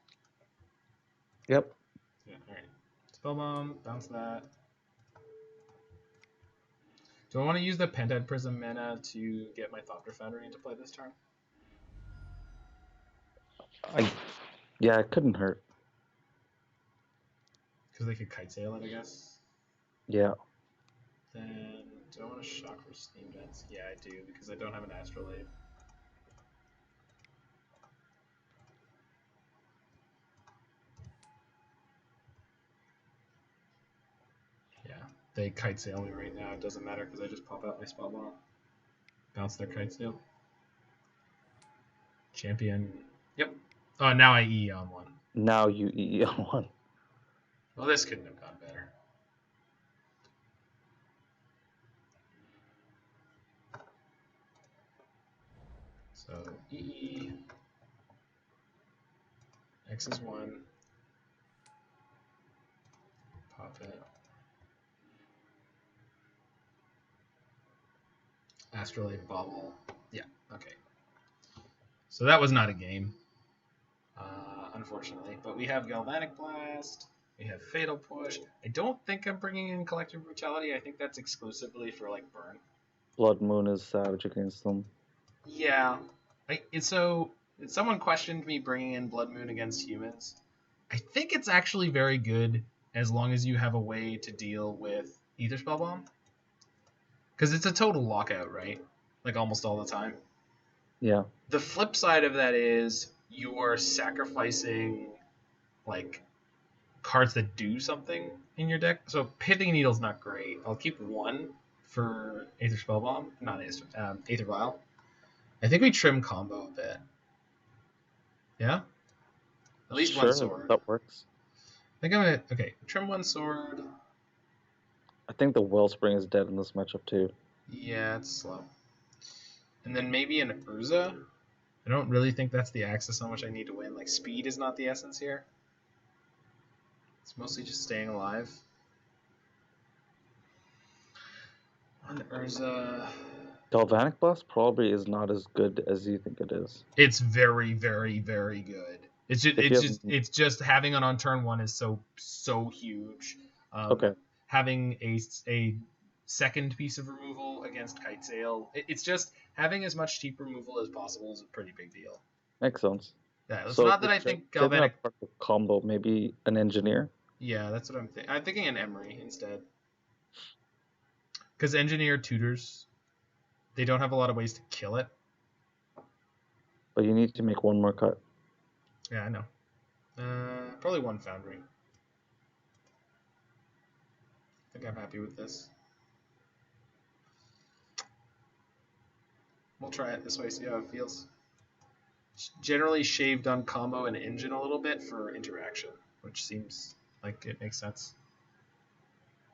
Yep. Yeah, alright. Spellbomb, bounce that. Do I want to use the Pentad Prism mana to get my Thopter Foundry into play this turn? Yeah, it couldn't hurt. Because they could kite sail it, I guess. Yeah. Then, do I want to shock for Steam Vents? Yeah, I do, because I don't have an Astrolabe. Yeah, they kite sail me right now. It doesn't matter because I just pop out my Spellbomb. Bounce their kite sail. Champion. Yep. Oh, now I EE on one. Now you EE on one. Well, this couldn't have gone better. So, EE. X is 1. Pop it. Astrolabe Bauble. Yeah, okay. So that was not a game, unfortunately. But we have Galvanic Blast. We have Fatal Push. I don't think I'm bringing in Collective Brutality. I think that's exclusively for, like, burn. Blood Moon is savage against them. Yeah. So, someone questioned me bringing in Blood Moon against humans. I think it's actually very good as long as you have a way to deal with Aether Spellbomb. Because it's a total lockout, right? Like, almost all the time. Yeah. The flip side of that is you are sacrificing, like, cards that do something in your deck. So Pithing Needle's not great. I'll keep one for Aether Spellbomb, not Aether Vial. I think we trim combo a bit. Yeah? At least sure, one sword. That works. I think I'm gonna trim one sword. I think the Wellspring is dead in this matchup too. Yeah, it's slow. And then maybe an Urza. I don't really think that's the axis on which I need to win. Like, speed is not the essence here. It's mostly just staying alive. On Urza. Galvanic Blast probably is not as good as you think it is. It's very, very, very good. It's just having it on turn 1 is so huge. Okay. Having a second piece of removal against Kitesail, it's just having as much cheap removal as possible is a pretty big deal. Makes sense. Yeah, it's not that I think Galvanic combo, maybe an Engineer. Yeah, that's what I'm thinking. I'm thinking an Emry instead. Because Engineer tutors, they don't have a lot of ways to kill it. But you need to make one more cut. Yeah, I know. Probably one Foundry. I think I'm happy with this. We'll try it this way, see how it feels. Generally shaved on combo and engine a little bit for interaction, which seems like it makes sense.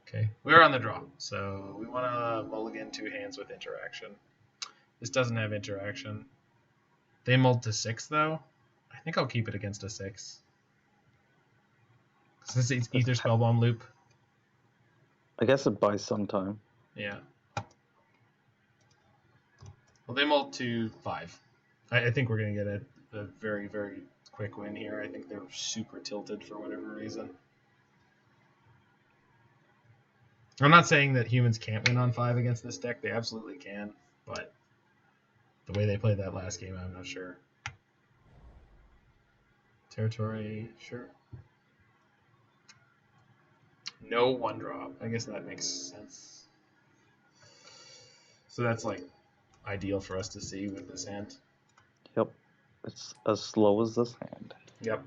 Okay, we're on the draw, so we want to mulligan 2 hands with interaction. This doesn't have interaction. They mulled to 6, though. I think I'll keep it against a 6. Because this is Aether Spellbomb loop. I guess it buys some time. Yeah. Well, they mulled to 5. I think we're going to get a very, very quick win here. I think they're super tilted for whatever reason. I'm not saying that humans can't win on 5 against this deck. They absolutely can. But the way they played that last game, I'm not sure. Territory, sure. No 1-drop. I guess that makes sense. So that's like ideal for us to see with this hand. Yep. It's as slow as this hand. Yep.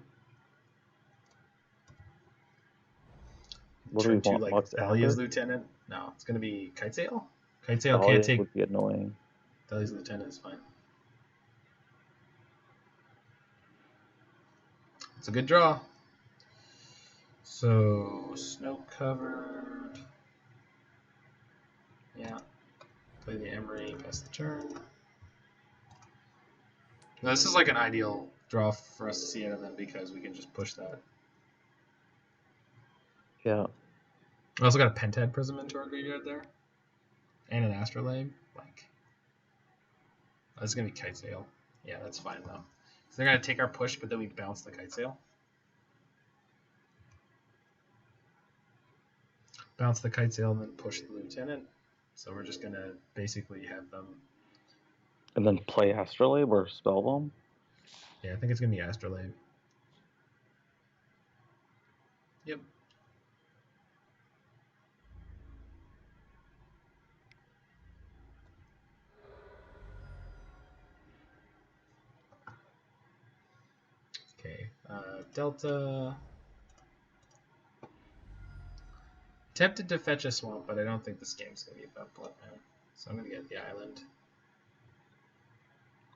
What do we want? Like Mox Thalia's Amber? Lieutenant? No, it's going to be Kitesail? Kitesail Thalia can't take... would be annoying. Thalia's Lieutenant is fine. It's a good draw. So, snow covered. Yeah. Play the Emry, pass the turn. Now, this is like an ideal draw for us to see out of them because we can just push that. Yeah. I also got a Pentad Prism into our graveyard there. And an Astrolabe. Like, this is going to be Kitesail. Yeah, that's fine though. So they're going to take our push, but then we bounce the Kitesail. Bounce the Kitesail and then push the Lieutenant. So we're just going to basically have them... And then play Astrolabe or Spellbomb? Yeah, I think it's going to be Astrolabe. Yep. Okay, Delta. Tempted to fetch a swamp, but I don't think this game's going to be about Blood Moon. So I'm going to get the island.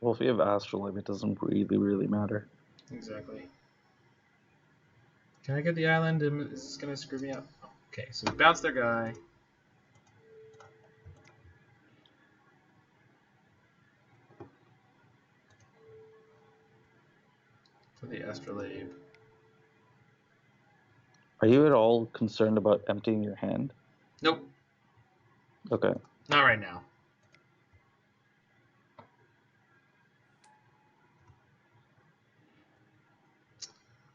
Well, if you have Astrolabe, it doesn't really matter. Exactly. Can I get the island? Is this going to screw me up? Oh, okay, so we bounce their guy. For the Astrolabe. Are you at all concerned about emptying your hand? Nope. Okay. Not right now.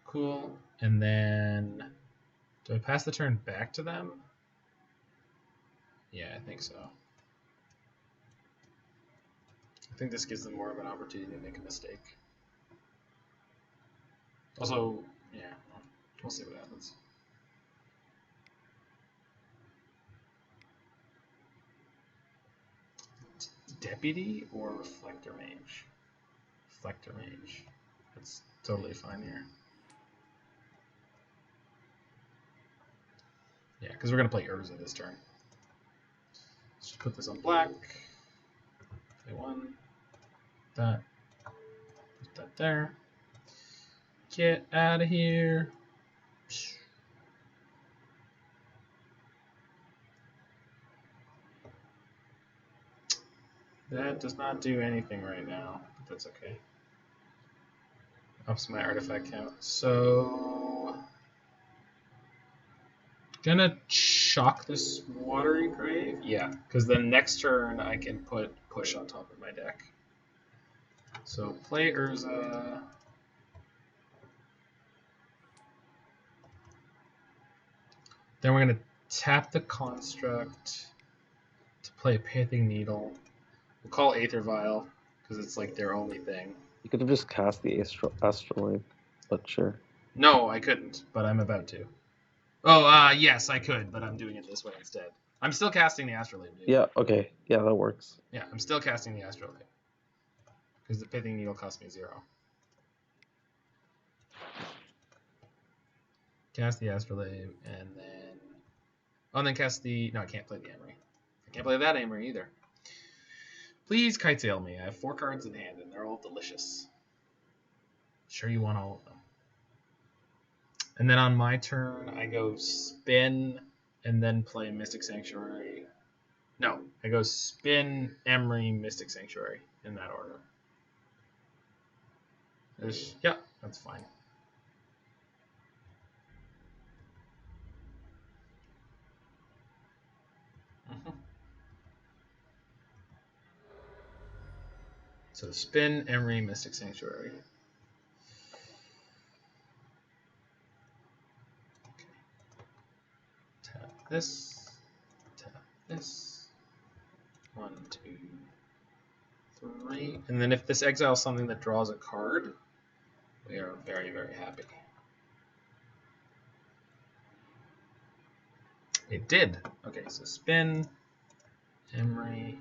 Cool. And then, do I pass the turn back to them? Yeah, I think so. I think this gives them more of an opportunity to make a mistake. Also, yeah, we'll see what happens. Deputy or Reflector Mage? Reflector Mage. That's totally fine here. Yeah, because we're going to play Urza this turn. Let's just put this on black. Play 1. That. Put that there. Get out of here. That does not do anything right now, but that's okay. Ups my artifact count. So gonna shock this Watery Grave? Yeah, because then next turn I can put push on top of my deck. So play Urza. Then we're gonna tap the construct to play a Pithing Needle. We'll call Aether Vial because it's like their only thing. You could have just cast the Astrolabe, but sure. No, I couldn't, but I'm about to. Oh, yes, I could, but I'm doing it this way instead. I'm still casting the Astrolabe, dude. Yeah, okay. Yeah, that works. Yeah, I'm still casting the Astrolabe. Because the Pithing Needle cost me 0. Cast the Astrolabe, and then... Oh, and then cast the... No, I can't play the Emry. I can't play that Emry either. Please Kitesail me. I have 4 cards in hand, and they're all delicious. Sure you want all of them. And then on my turn, I go spin, and then play Mystic Sanctuary. No, I go spin, Emry, Mystic Sanctuary, in that order. Yeah, that's fine. So spin, Emry, Mystic Sanctuary. Okay. Tap this. Tap this. 1, 2, 3. And then if this exiles something that draws a card, we are very, very happy. It did. Okay, so spin, Emry.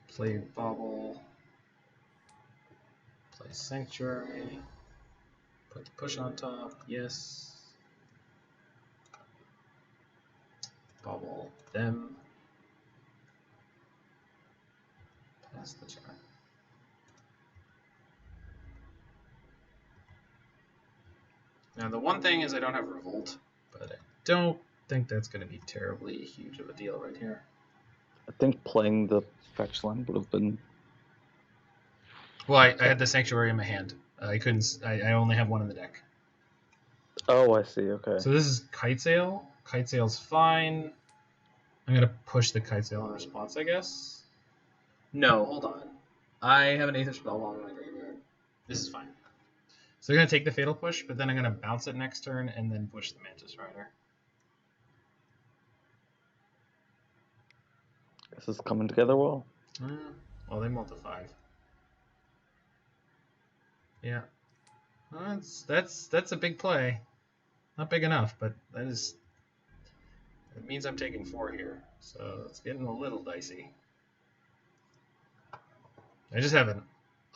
Play Bauble. Play Sanctuary. Put the push on top. Yes. Bauble them. Pass the turn. Now the one thing is I don't have Revolt, but I don't think that's going to be terribly huge of a deal right here. I think playing the fetch line would have been... Well, I had the Sanctuary in my hand. I couldn't. I only have one in the deck. Oh, I see. Okay. So this is Kitesail. Kitesail's fine. I'm going to push the Kitesail in response, I guess. No, hold on. I have an Aether Spellbomb in my graveyard. This is fine. So they're going to take the Fatal Push, but then I'm going to bounce it next turn and then push the Mantis Rider. This is coming together well. Well, they multiply. Yeah. Well, that's a big play. Not big enough, but that is... It means I'm taking 4 here, so it's getting a little dicey. I just have an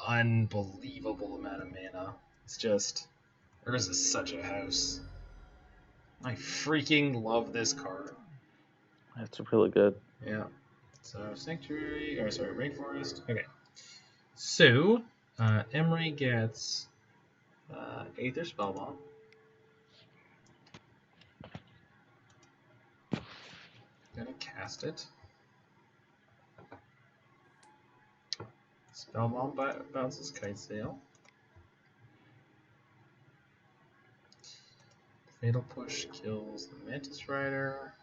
unbelievable amount of mana. It's just... Urza is such a house. I freaking love this card. That's really good. Yeah. So, Sanctuary... Or, sorry, Rainforest. Okay. So, Emry gets Aether Spellbomb. Gonna cast it. Spellbomb bounces Kitesail. Fatal Push kills the Mantis Rider.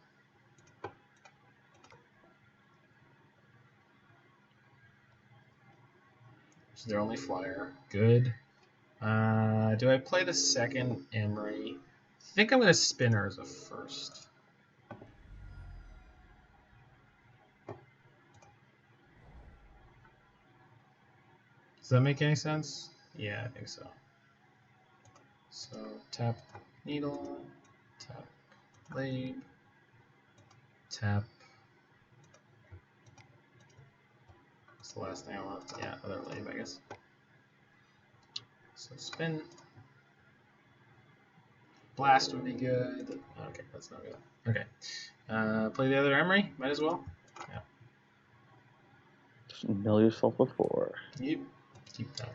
Which is their only flyer. Good. Do I play the second Emry? I think I'm going to spin Urza first. Does that make any sense? Yeah, I think so. So tap Needle, tap Labe, tap. What's the last thing I want? Yeah, other Labe, I guess. So spin. Blast would be good. Okay, that's not good. Okay. Play the other Emry, might as well. Yeah. Just mill yourself with 4. Yep. Keep that.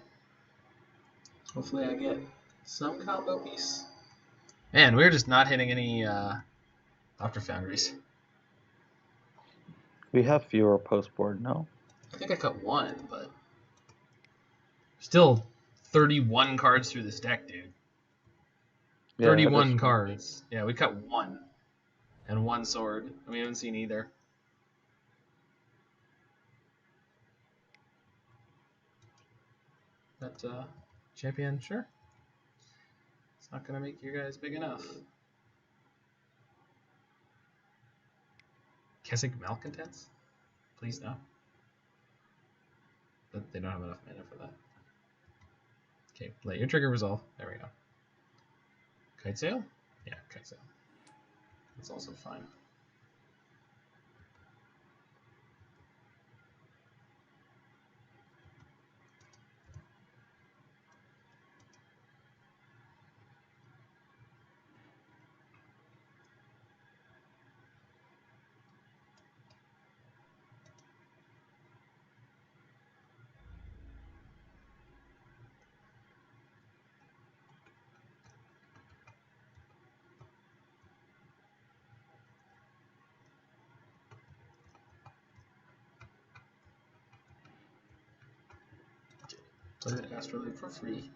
Hopefully I get some combo piece. Man, we're just not hitting any Thopter Foundries. We have fewer post board now. I think I cut one, but still 31 cards through this deck, dude. Yeah, 31 cards. Yeah, we cut one. And one sword. We haven't seen either. But, champion, sure. It's not going to make you guys big enough. Kessig Malcontents? Please no. But they don't have enough mana for that. Okay, let your trigger resolve. There we go. Kite Sail? Yeah, Kite Sail. That's also fine. Play the Astrolabe for free.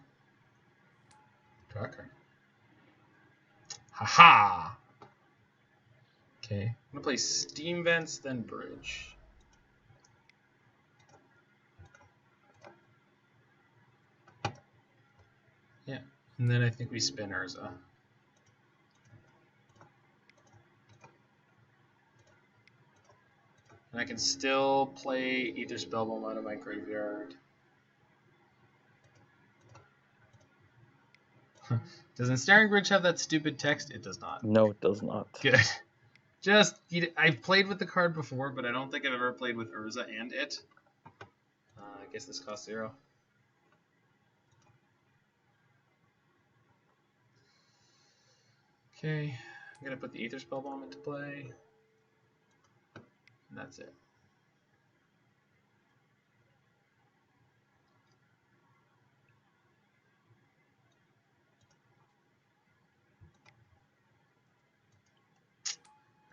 Draw a card. Haha! Okay, I'm gonna play Steam Vents, then Bridge. Yeah, and then I think we spin Urza. And I can still play Aether Spellbomb out of my graveyard. Does Ensnaring Bridge have that stupid text? It does not. No, it does not. Good. Just, I've played with the card before, but I don't think I've ever played with Urza and it. I guess this costs 0. Okay, I'm going to put the Aether Spellbomb into play. And that's it.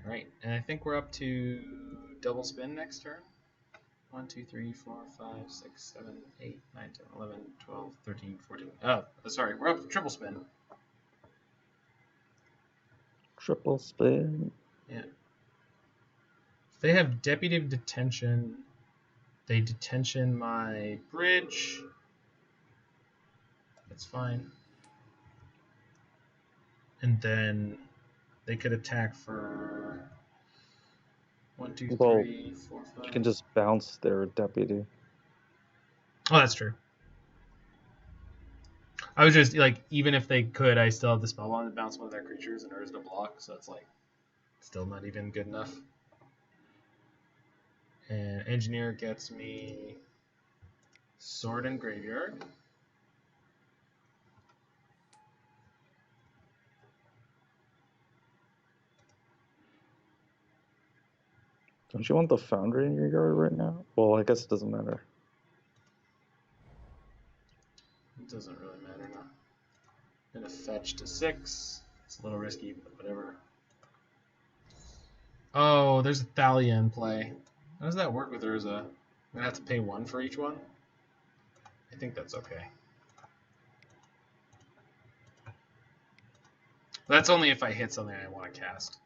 Alright, and I think we're up to double spin next turn. 1, 2, 3, 4, 5, 6, 7, 8, 9, 10, 11, 12, 13, 14. Oh, sorry, we're up to triple spin. Triple spin. Yeah. They have Deputy Detention. They detention my bridge. That's fine. And then they could attack for 1, 2, 3, 4, 5. You can just bounce their deputy. Oh, that's true. I was just like, even if they could, I still have the Spellbomb to bounce one of their creatures and Urza to block, so it's like still not even good enough. And Engineer gets me Sword and Graveyard. Don't you want the Foundry in your yard right now? Well, I guess it doesn't matter. It doesn't really matter now. I'm gonna fetch to 6. It's a little risky, but whatever. Oh, there's a Thalia in play. How does that work with Urza? I'm gonna have to pay 1 for each one? I think that's okay. That's only if I hit something I want to cast.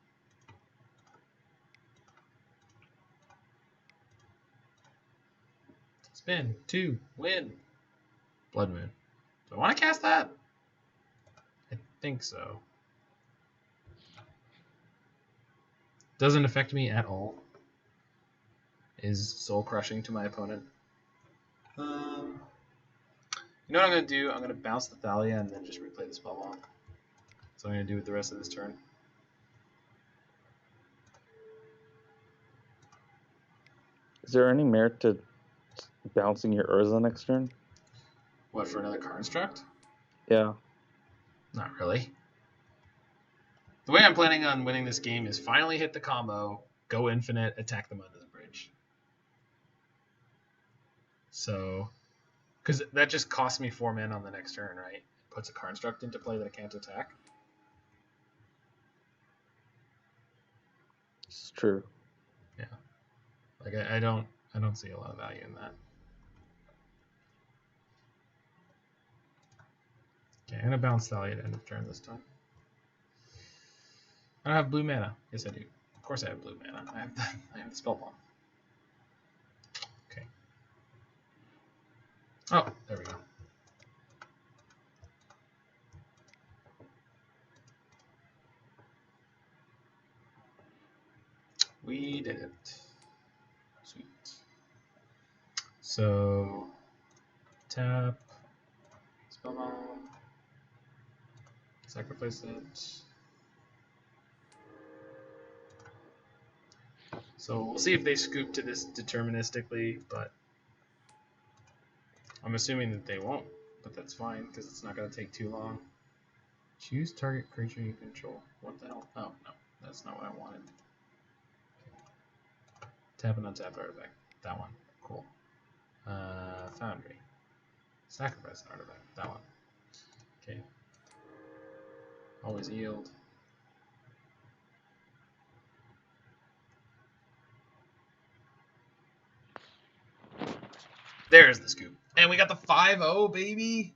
Spin, 2, win. Blood Moon. Do I want to cast that? I think so. Doesn't affect me at all. Is soul crushing to my opponent. You know what I'm going to do? I'm going to bounce the Thalia and then just replay the Spellbomb. That's what I'm going to do with the rest of this turn. Is there any merit to bouncing your Urza next turn? What, for another Construct? Yeah. Not really. The way I'm planning on winning this game is finally hit the combo, go infinite, attack them under the bridge. So, because that just costs me 4 mana on the next turn, right? Puts a Construct into play that I can't attack. It's true. Yeah. Like I don't see a lot of value in that. Okay, I'm gonna bounce Thalia at end of turn this time. I don't have blue mana. Yes, I do. Of course, I have blue mana. I have the Spellbomb. Okay. Oh, there we go. We did it. Sweet. So tap, Spellbomb, sacrifice it. So we'll see if they scoop to this deterministically, but I'm assuming that they won't. But that's fine because it's not going to take too long. Choose target creature you control. What the hell? Oh no, that's not what I wanted. Okay. Tap and untap artifact. That one. Cool. Foundry. Sacrifice an artifact. That one. Okay. Always yield. There's the scoop. And we got the 5-0, baby.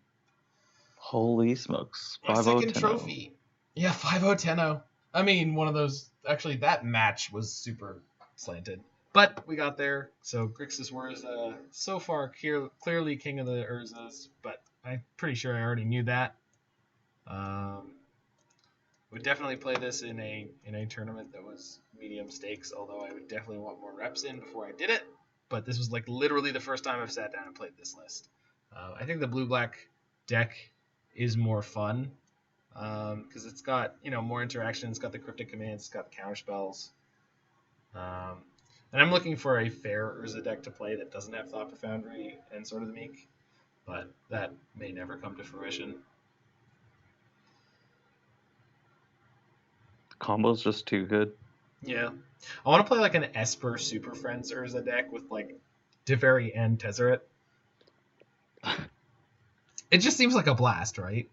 Holy smokes. My 5-0, second 10-0. trophy. Yeah, 5-0, 10-0. I mean, one of those... Actually, that match was super slanted. But we got there. So Grixis Whurza, so far clearly king of the Urzas. But I'm pretty sure I already knew that. Would definitely play this in a tournament that was medium stakes. Although I would definitely want more reps in before I did it. But this was like literally the first time I've sat down and played this list. I think the blue-black deck is more fun because it's got more interaction. It's got the cryptic commands. It's got the counter spells. And I'm looking for a fair Urza deck to play that doesn't have Thopter Foundry and sort of the Meek, but that may never come to fruition. The combo's just too good. Yeah. I want to play like an Esper Super Friends Urza deck with like Teferi and Tezzeret. It just seems like a blast, right?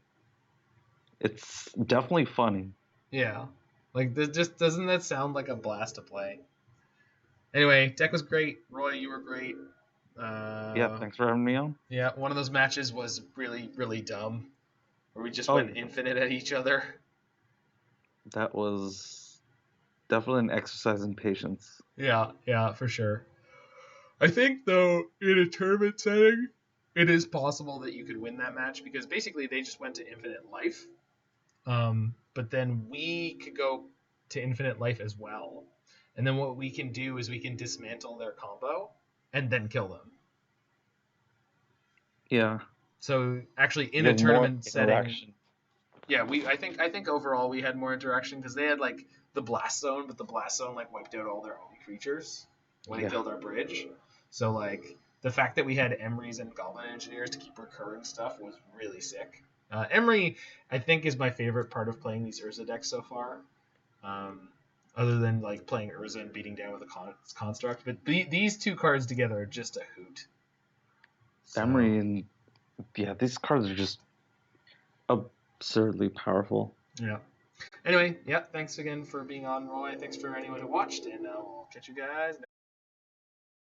It's definitely funny. Yeah. Like, just doesn't that sound like a blast to play? Anyway, deck was great. Roy, you were great. Yeah, thanks for having me on. Yeah, one of those matches was really, really dumb, where we just went infinite at each other. That was definitely an exercise in patience. Yeah, for sure. I think, though, in a tournament setting, it is possible that you could win that match, because basically they just went to infinite life. But then we could go to infinite life as well. And then what we can do is we can dismantle their combo and then kill them. Yeah. So actually in a tournament setting, yeah, I think overall we had more interaction because they had like the blast zone, but the blast zone like wiped out all their own creatures when it killed our bridge. So like the fact that we had Emrys and Goblin Engineers to keep recurring stuff was really sick. Emry, I think, is my favorite part of playing these Urza decks so far. Other than like playing Urza and beating down with a construct, but these two cards together are just a hoot. So. Emry and these cards are just absurdly powerful. Yeah. Anyway, thanks again for being on, Roy. Thanks for anyone who watched, and we'll catch you guys next